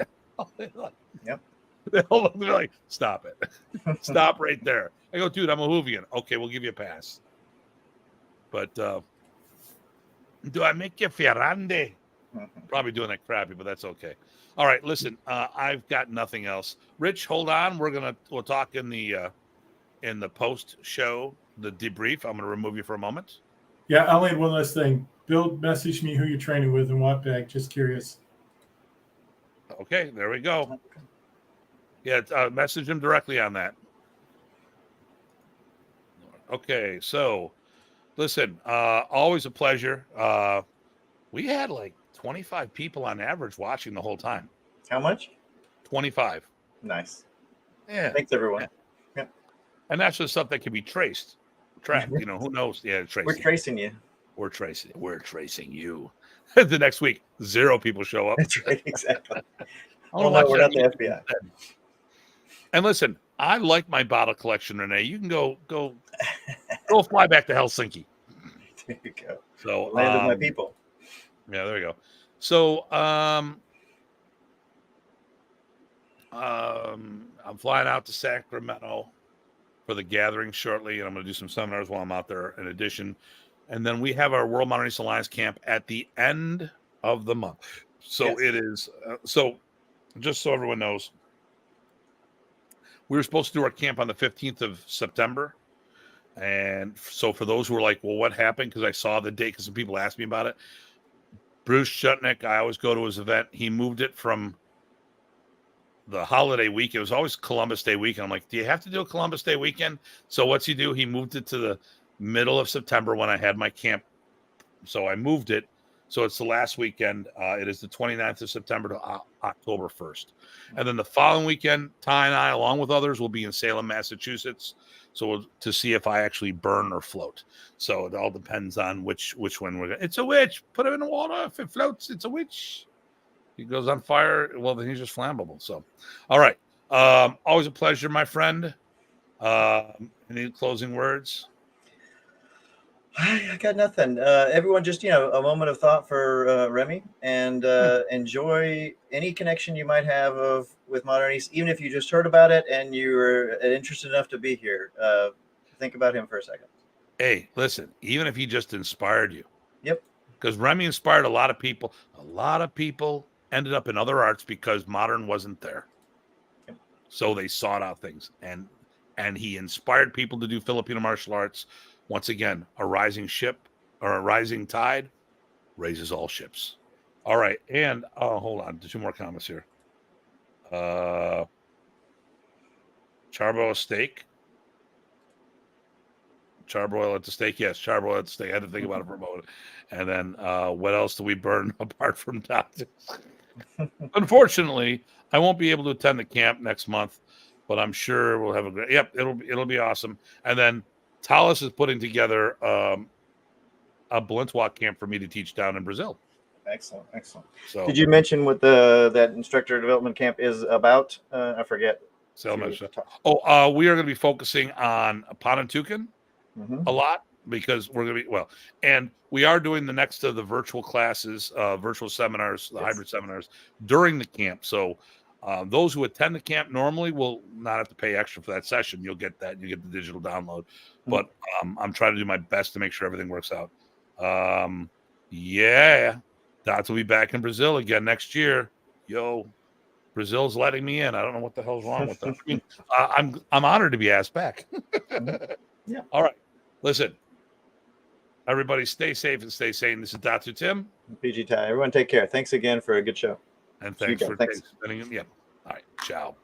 Yep. They're like, stop it, stop right there. I go, dude, I'm a Whovian. Okay, we'll give you a pass, but. Do I make you Ferrande? Probably doing that crappy, but that's okay. All right, listen, I've got nothing else. Rich, hold on. We'll talk in the post show, the debrief. I'm gonna remove you for a moment. Yeah, I'll add one last thing. Bill, message me who you're training with and what bag. Just curious. Okay, there we go. Yeah, message him directly on that. Okay, so listen, always a pleasure. We had like 25 people on average watching the whole time. How much? 25. Nice. Yeah. Thanks, everyone. Yeah. And that's just stuff that can be tracked. You know, who knows? Yeah, We're tracing you. We're tracing you. The next week, 0 people show up. That's right, exactly. Oh no, we're not the FBI. And listen, I like my bottle collection, Renee. You can go fly back to Helsinki. There you go. So land of my people. Yeah, there we go. So I'm flying out to Sacramento for the gathering shortly, and I'm going to do some seminars while I'm out there in addition. And then we have our World Modernist Alliance camp at the end of the month. So Yes. It is. So just so everyone knows, we were supposed to do our camp on the 15th of September. And so for those who were like, well, what happened? Because I saw the date, because some people asked me about it. Bruce Shutnick, I always go to his event. He moved it from the holiday week. It was always Columbus Day weekend. I'm like, do you have to do a Columbus Day weekend? So what's he do? He moved it to the middle of September when I had my camp. So I moved it. So it's the last weekend. It is the 29th of September to October 1st. And then the following weekend, Ty and I, along with others, will be in Salem, Massachusetts. So to see if I actually burn or float. So it all depends on which one we're going to. It's a witch. Put it in the water. If it floats, it's a witch. He goes on fire. Well, then he's just flammable. So, all right. Always a pleasure, my friend. Any closing words? I got nothing. Everyone, just a moment of thought for Remy, and enjoy any connection you might have with Modern East, even if you just heard about it and you were interested enough to be here. Think about him for a second. Hey, listen, even if he just inspired you. Yep. Because Remy inspired a lot of people. A lot of people ended up in other arts because modern wasn't there. Yep. So they sought out things, and he inspired people to do Filipino martial arts. Once again, a rising ship or a rising tide raises all ships. All right. And hold on. 2 more comments here. Charbo steak. Charbroil at the steak. Yes, charbroil at the steak. I had to think about it for a moment. And then what else do we burn apart from toxics? Unfortunately, I won't be able to attend the camp next month, but I'm sure we'll have a great. Yep, it'll be awesome. And then Talis is putting together a Balintawak camp for me to teach down in Brazil. Excellent. So Did you mention what that instructor development camp is about? I forget. we are going to be focusing on Panantukan a lot, because we're going to be and we are doing the next of the virtual classes, virtual seminars, the hybrid seminars during the camp. So those who attend the camp normally will not have to pay extra for that session. You'll get that. You get the digital download. But I'm trying to do my best to make sure everything works out. Yeah. Dots will be back in Brazil again next year. Yo. Brazil's letting me in. I don't know what the hell's wrong with them. I mean, I'm honored to be asked back. Yeah. All right. Listen, everybody, stay safe and stay sane. This is Datu Tim, PG Ty. Everyone, take care. Thanks again for a good show. and See you thanks guys. for Thanks. spending it. Yeah. All right. Ciao.